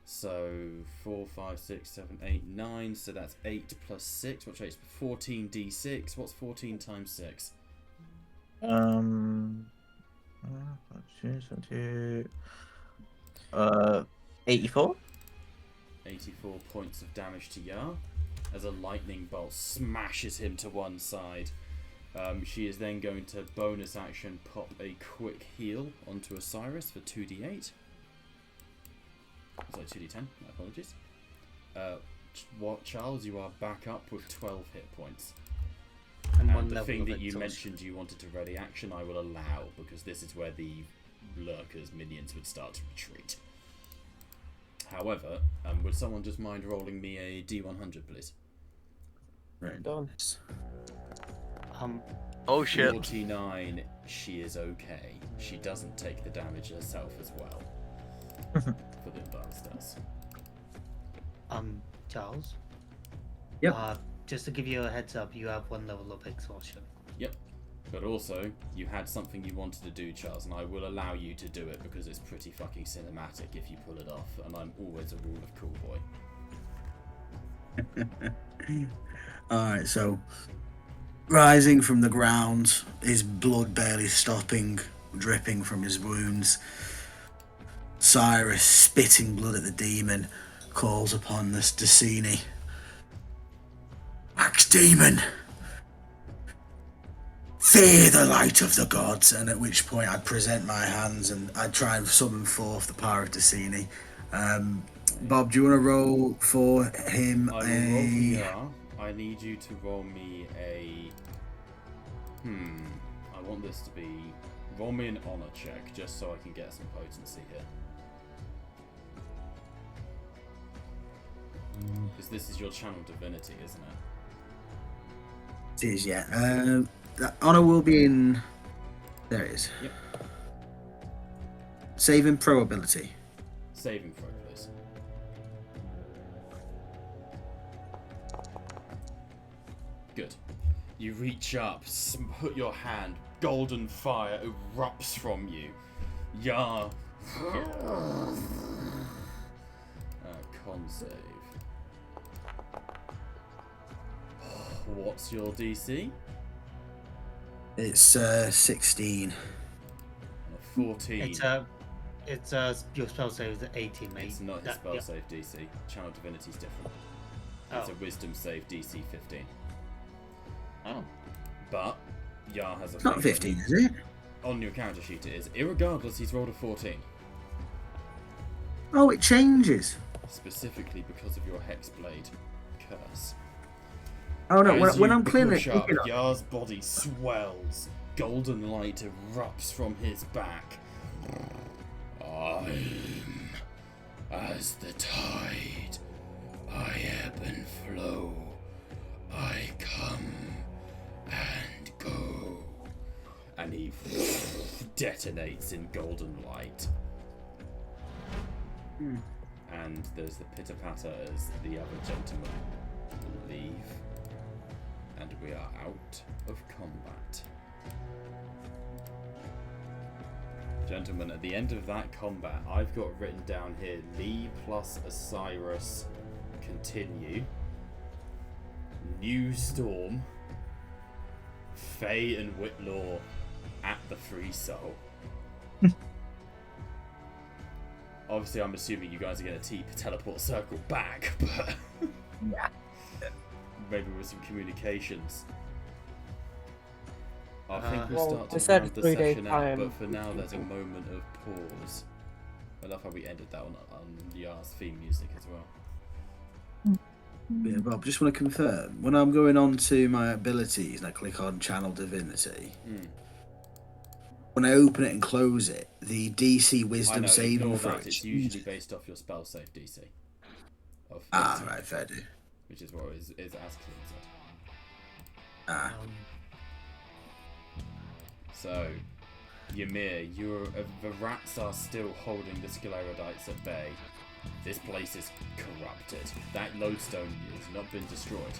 So 4, 5, 6, 7, 8, 9. So that's 8 plus 6, which is 14d6. What's 14 times 6? 84. 84 points of damage to Yar as a lightning bolt smashes him to one side. She is then going to bonus action pop a quick heal onto Osiris for 2d8. Sorry, 2d10. My apologies. Charles, you are back up with 12 hit points. And the thing that you mentioned you wanted to ready action, I will allow, because this is where the lurkers' minions would start to retreat. However, would someone just mind rolling me a d100, please? Right. Done. Oh shit. 49, she is okay. She doesn't take the damage herself as well. For the advanced does. Charles? Yep. Just to give you a heads up, you have 1 level of exhaustion. Yep. But also, you had something you wanted to do, Charles, and I will allow you to do it because it's pretty fucking cinematic if you pull it off, and I'm always a rule of cool boy. Alright, so rising from the ground, his blood barely stopping, dripping from his wounds, Cyrus, spitting blood at the demon, calls upon this Decini. Wax demon! Fear the light of the gods! And at which point I present my hands and I try and summon forth the power of Decini. Bob, do you want to roll for him I will roll for Yar. I need you to roll me a... I want this to be... Roll me an honor check, just so I can get some potency here. Because this is your channel divinity, isn't it? It is, yeah. That honor will be in... There it is. Yep. Saving probability. Saving throw, please. Good. You reach up, put your hand, golden fire erupts from you. Yar. Con save. What's your DC? It's 16. 14. It's your spell save is 18, mate. It's not his spell save DC. Channel Divinity's different. It's a Wisdom save DC 15. Oh. But Yar has a. It's not 15, is it? On your character sheet it is. Irregardless, he's rolled a 14. Oh, it changes. Specifically because of your Hexblade curse. Oh no, As when you I'm cleaning push it, up, Yar's body swells. Golden light erupts from his back. I'm as the tide. I ebb and flow. I come and go. And he detonates in golden light. And there's the pitter-patter as the other gentlemen leave. And we are out of combat. Gentlemen, at the end of that combat, I've got written down here, Lee plus Osiris continue. New Storm. Faye and Whitlaw at the Free Soul. Obviously, I'm assuming you guys are going to teleport circle back, but Yeah. maybe with some communications. I think we'll Well, start we to said round the 3 days session out, time. but for now, there's a moment of pause. I love how we ended that on Yar's theme music as well. Yeah, Bob, just want to confirm. When I'm going on to my abilities and I click on Channel Divinity, when I open it and close it, the DC I Wisdom know, saving ignore throw. that. It's usually based off your spell save DC. Of 15, Right, fair do. which is what is as Clean said. Ah, So, Ymir, the rats are still holding the Sclerodites at bay. This place is corrupted. That lodestone has not been destroyed.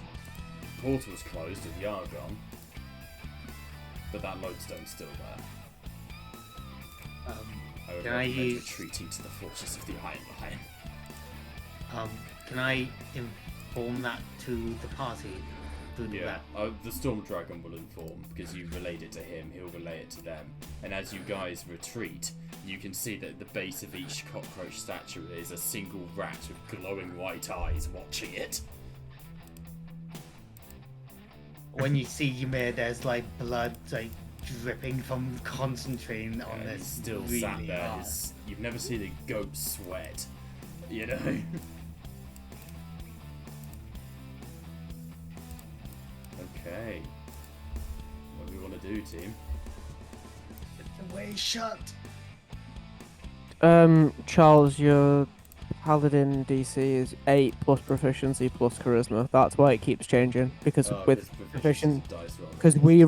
Portal's closed with Yar gone, but that lodestone's still there. I would Can I recommend use- retreating to the fortress of the Iron Lion. Can I inform that to the party? Yeah, the Storm Dragon will inform because you relayed it to him, he'll relay it to them. And as you guys retreat, you can see that at the base of each cockroach statue is a single rat with glowing white eyes watching it. When you see Ymir, there's like blood like dripping from concentrating on And this. he's still really sat there. hard. You've never seen a goat sweat, you know? Okay. What do we want to do, team? Get the way shut. Charles, your paladin DC is 8 plus proficiency plus charisma. That's why it keeps changing because with proficiency, dice roll. because we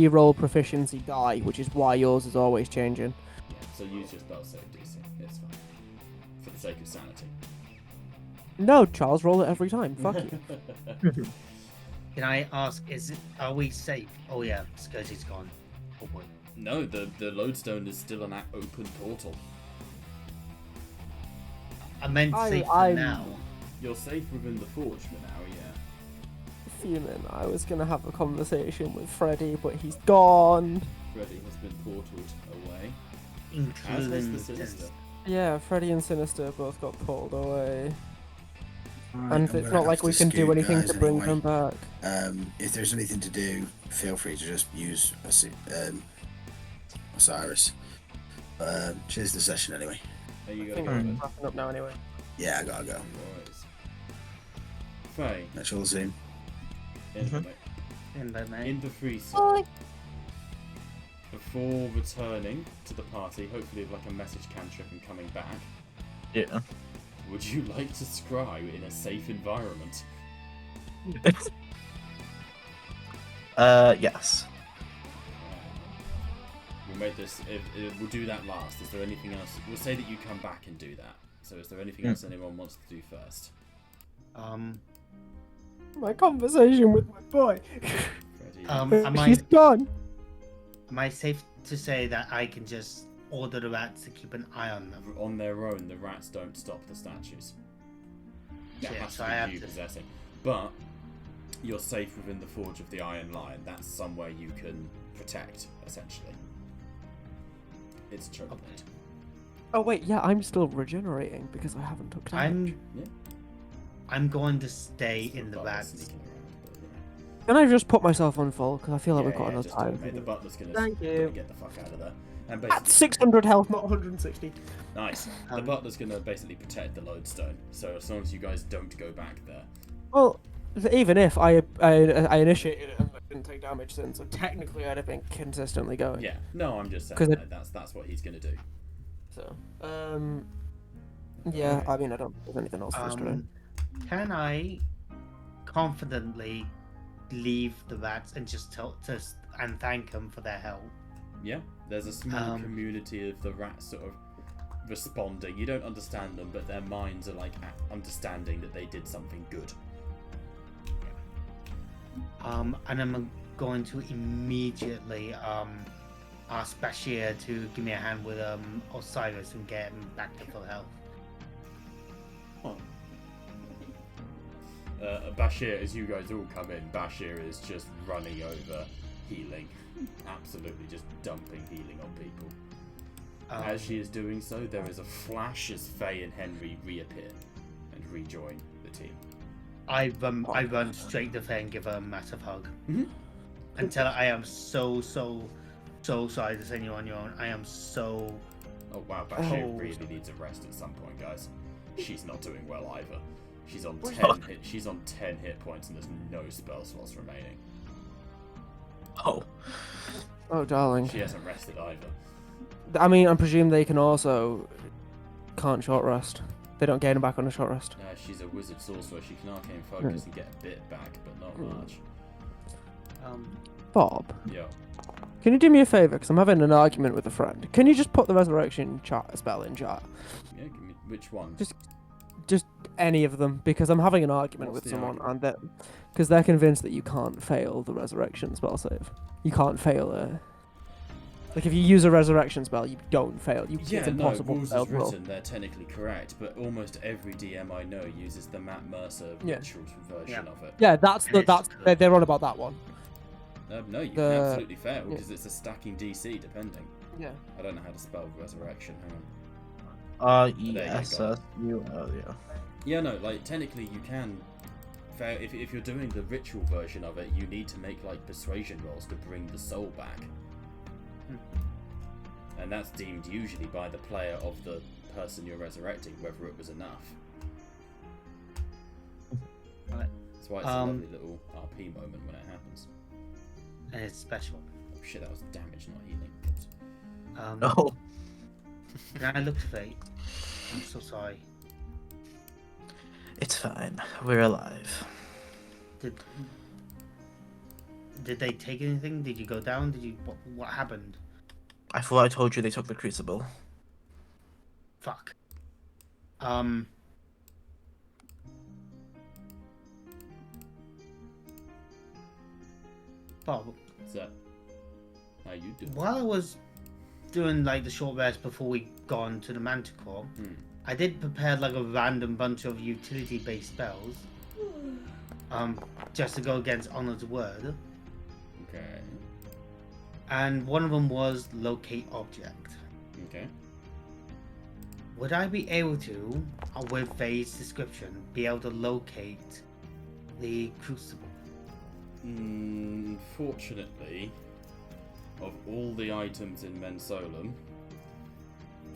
roll proficiency die, which is why yours is always changing. Yeah, so use your spell save DC. It's fine. For the sake of sanity. No, Charles, roll it every time. Fuck you. Can I ask, are we safe? Oh yeah, Skirty's gone. Oh boy. No, the lodestone is still an open portal. I meant safe for I'm now. You're safe within the forge for now, yeah. fuming. I was gonna have a conversation with Freddy, but he's gone. Freddy has been portaled away. As Including has the Sinister. Yeah, Freddy and Sinister both got pulled away. right, And I'm it's gonna not have like to we can do scoot, anything guys, to bring anyway. them back. If there's anything to do, feel free to just use Osiris. Cheers to the session anyway. Are you I going think to we're go then? wrapping up now anyway. Yeah, I gotta go. Faye, That's all soon. in the mate. in the free zone. Before returning to the party, hopefully with like a message cantrip and coming back, Yeah. would you like to scry in a safe environment? Yes. We'll make this. We'll do that last. Is there anything else? We'll say that you come back and do that. So, is there anything else anyone wants to do first? My conversation with my boy. Freddy. He's gone. Am I safe to say that I can just order the rats to keep an eye on them? On their own, the rats don't stop the statues. That Shit, has so to I be have you to- possessing. But you're safe within the Forge of the Iron Lion. That's somewhere you can protect, essentially. It's chocolate. Oh wait, yeah, I'm still regenerating because I haven't took damage. I'm going to stay in the Butler's rats. sneaking around, but, you know. Can I just put myself on full? Because I feel like we've got Yeah, enough just do it, time. mate. The butler's gonna, Thank you. get the fuck out of there. And That's basically, 600 health, not 160. nice. The butler's gonna basically protect the lodestone. So as long as you guys don't go back there. Well, even if I initiated it and I didn't take damage then, so technically I'd have been consistently going. Yeah. No, I'm just saying 'Cause like, that's what he's gonna do. So, yeah, I mean, I don't have anything else for us today. Can I confidently leave the rats and just and thank them for their help? Yeah. There's a small community of the rats sort of responding. You don't understand them, but their minds are like understanding that they did something good. And I'm going to immediately ask Bashir to give me a hand with Osiris and get him back to full health. Bashir, as you guys all come in, Bashir is just running over healing. Absolutely just dumping healing on people. As she is doing so, there is a flash as Faye and Henry reappear and rejoin the team. I run straight to Faye and give her a massive hug. Mhm. And tell her I am so sorry to send you on your own. I am so... Oh wow, Bashir really needs a rest at some point, guys. She's not doing well either. She's on 10 hit points and there's no spell slots remaining. Oh, darling. She hasn't rested either. I mean, I presume they can also can't short rest. They don't gain back on a short rest. She's a wizard sorcerer. She can arcane focus and get a bit back, but not much. Bob, Yo. can you do me a favour? Because I'm having an argument with a friend. Can you just put the resurrection spell in chat? Yeah, give me which one? Just any of them, because I'm having an argument What's with the someone, argument? and because they're convinced that you can't fail the resurrection spell save. You can't fail a. Like if you use a resurrection spell, you don't fail. It's impossible rules to fail as the roll. written, they're technically correct, but almost every DM I know uses the Matt Mercer rituals version of it. Yeah, they're on about that one. No, you can absolutely fail because it's a stacking DC depending. Yeah. I don't know how to spell resurrection. Hang on. ESSUL, Yeah, no, like technically you can fail if you're doing the ritual version of it. You need to make like persuasion rolls to bring the soul back. And that's deemed usually by the player of the person you're resurrecting, whether it was enough. Right. That's why it's a lovely little RP moment when it happens. And it's special. Oh shit, that was damage, not healing. Can I look to Fate? I'm so sorry. It's fine. We're alive. Did they take anything? Did you go down? What happened? I thought I told you they took the crucible. Fuck. Bob, What's that? How you doing? while I was doing like the short rest before we gone to the Manticore, I did prepare like a random bunch of utility-based spells. Just to go against Honor's word. Okay. And one of them was locate object. Okay. Would I be able to, with Faye's description, be able to locate the crucible? Fortunately, of all the items in Mensolum,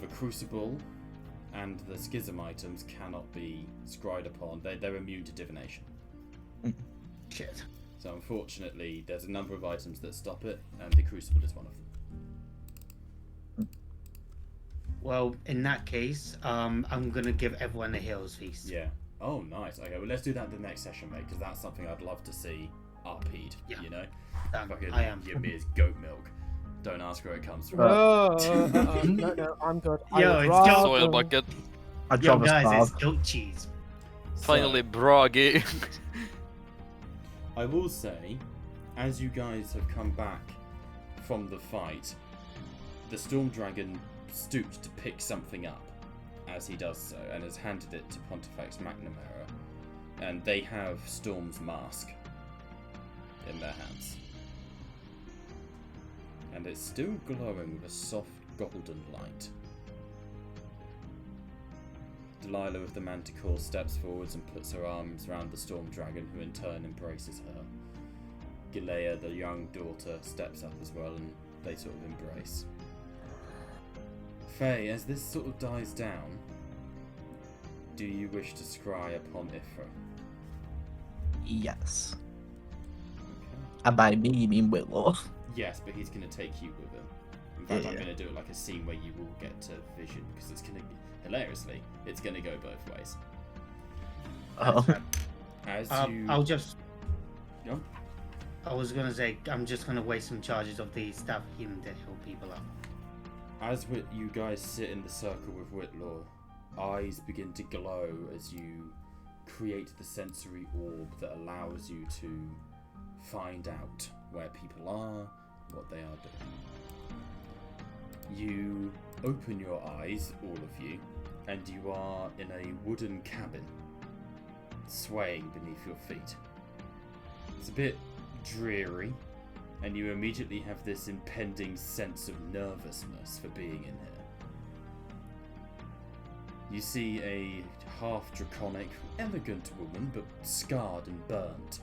the Crucible and the Schism items cannot be scryed upon. They're immune to divination. Shit. So unfortunately, there's a number of items that stop it, and the Crucible is one of them. Well, in that case, I'm gonna give everyone a hero's feast. Yeah. Oh, nice. Okay, well, let's do that the next session, mate, because that's something I'd love to see RP'd, you know? Fucking I am. Ymir's goat milk. Don't ask where it comes from. No, I'm good. Yo, it's rather- Soil bucket. Yo, guys, it's goat cheese. Finally, broggy. I will say, as you guys have come back from the fight, the Storm Dragon stooped to pick something up as he does so, and has handed it to Pontifex McNamara, and they have Storm's mask in their hands. And it's still glowing with a soft golden light. Delilah of the Manticore steps forwards and puts her arms around the Storm Dragon, who in turn embraces her. Gilea, the young daughter, steps up as well, and they sort of embrace. Faye, as this sort of dies down, do you wish to scry upon Ifra? Yes. Okay. And by me, you mean Whitlaw. Yes, but he's going to take you with him. In fact, Yeah. I'm going to do it like a scene where you will get to vision, because it's going to, hilariously, it's going to go both ways. Oh. As you... I'll just. Go. I was gonna say I'm just gonna waste some charges of the staff healing to heal people up. As you guys sit in the circle with Whitlaw, eyes begin to glow as you create the sensory orb that allows you to find out where people are, what they are doing. You open your eyes, all of you, and you are in a wooden cabin, swaying beneath your feet. It's a bit dreary, and you immediately have this impending sense of nervousness for being in here. You see a half-draconic, elegant woman, but scarred and burnt,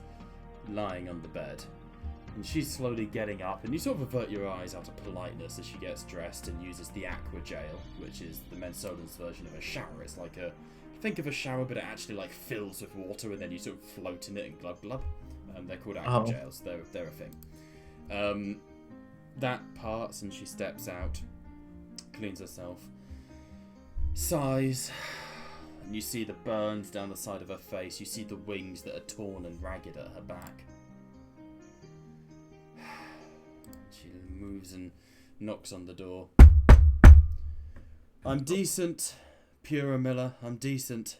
lying on the bed. And she's slowly getting up, and you sort of avert your eyes out of politeness as she gets dressed and uses the aqua jail, which is the Mensolan's version of a shower. It's like a... Think of a shower, but it actually like fills with water, and then you sort of float in it and glub glub. They're called aqua jails. They're a thing. That parts, and she steps out, cleans herself, sighs, and you see the burns down the side of her face. You see the wings that are torn and ragged at her back. She moves and knocks on the door. I'm decent, Pura Miller. I'm decent.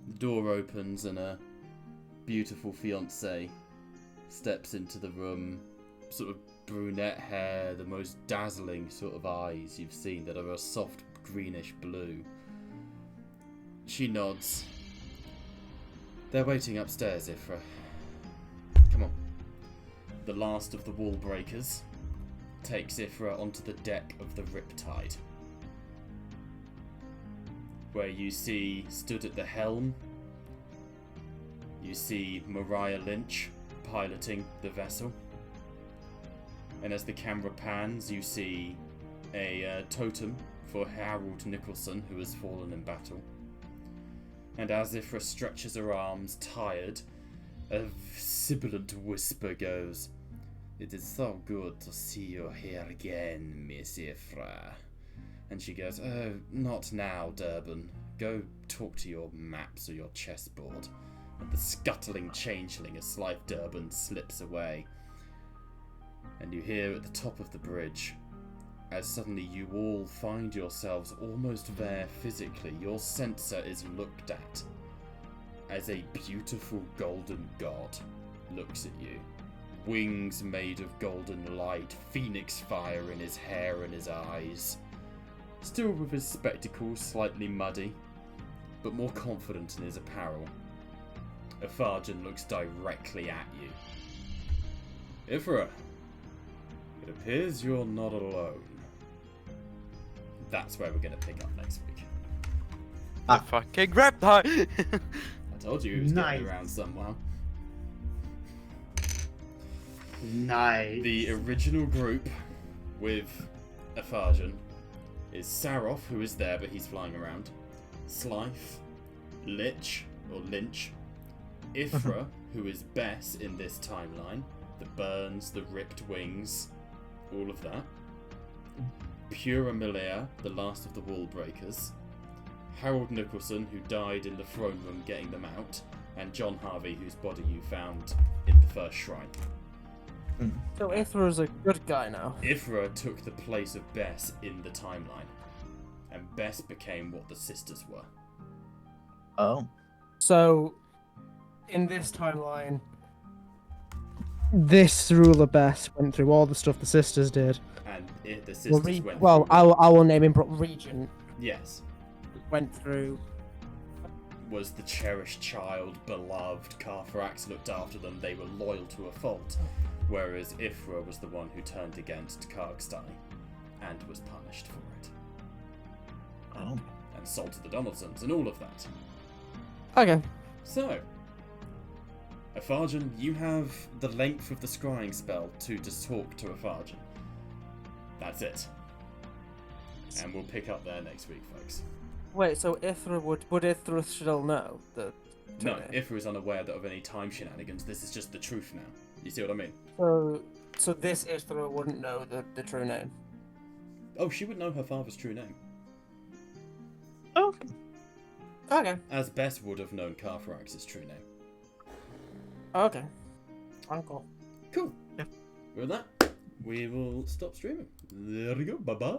The door opens and a beautiful fiancée steps into the room, sort of brunette hair, the most dazzling sort of eyes you've seen that are a soft greenish blue. She nods. They're waiting upstairs, Ifra. Come on. The last of the wall breakers takes Ifra onto the deck of the Riptide, where you see, stood at the helm, you see Mariah Lynch piloting the vessel. And as the camera pans, you see a totem for Harold Nicholson, who has fallen in battle. And as Ifra stretches her arms, tired, a sibilant whisper goes, "It is so good to see you here again, Miss Ifra." And she goes, "Oh, not now, Durban. Go talk to your maps or your chessboard." And the scuttling changeling as Slife Durban slips away. And you hear at the top of the bridge, as suddenly you all find yourselves almost there physically, your sensor is looked at as a beautiful golden god looks at you. Wings made of golden light, phoenix fire in his hair and his eyes. Still with his spectacles slightly muddy, but more confident in his apparel. Efarjan looks directly at you. Ifra, it appears you're not alone. That's where we're going to pick up next week. The fucking reptile! I told you he was Nice. getting around somehow. Nice. The original group with Efarjan is Sarroth, who is there but he's flying around, Slife, Lynch, Ifra, who is Bess in this timeline, the burns, the ripped wings, all of that, Pura Milea, the last of the wall breakers, Harold Nicholson, who died in the throne room getting them out, and John Harvey, whose body you found in the first shrine. So Ithra's a good guy now. Ifra took the place of Bess in the timeline, and Bess became what the sisters were. Oh. So, in this timeline, this ruler best went through all the stuff the sisters did. And the sisters Well, went through. I will name him Regent. Yes. Went through. Was the cherished child, beloved. Karthrax looked after them. They were loyal to a fault. Whereas Ifra was the one who turned against Kargstein and was punished for it. Oh. And sold to the Donaldsons and all of that. Okay. So, Epharjan, you have the length of the scrying spell to just talk to Epharjan. That's it. And we'll pick up there next week, folks. Wait, so Ithra would Ithra still know the No, name? Ifra is unaware of any time shenanigans. This is just the truth now. You see what I mean? So this Ithra wouldn't know the true name. Oh, she would know her father's true name. Oh. Okay. As Bess would have known Karthrax's true name. Okay. Uncle. Cool. Yeah. With that, we will stop streaming. There we go. Bye-bye.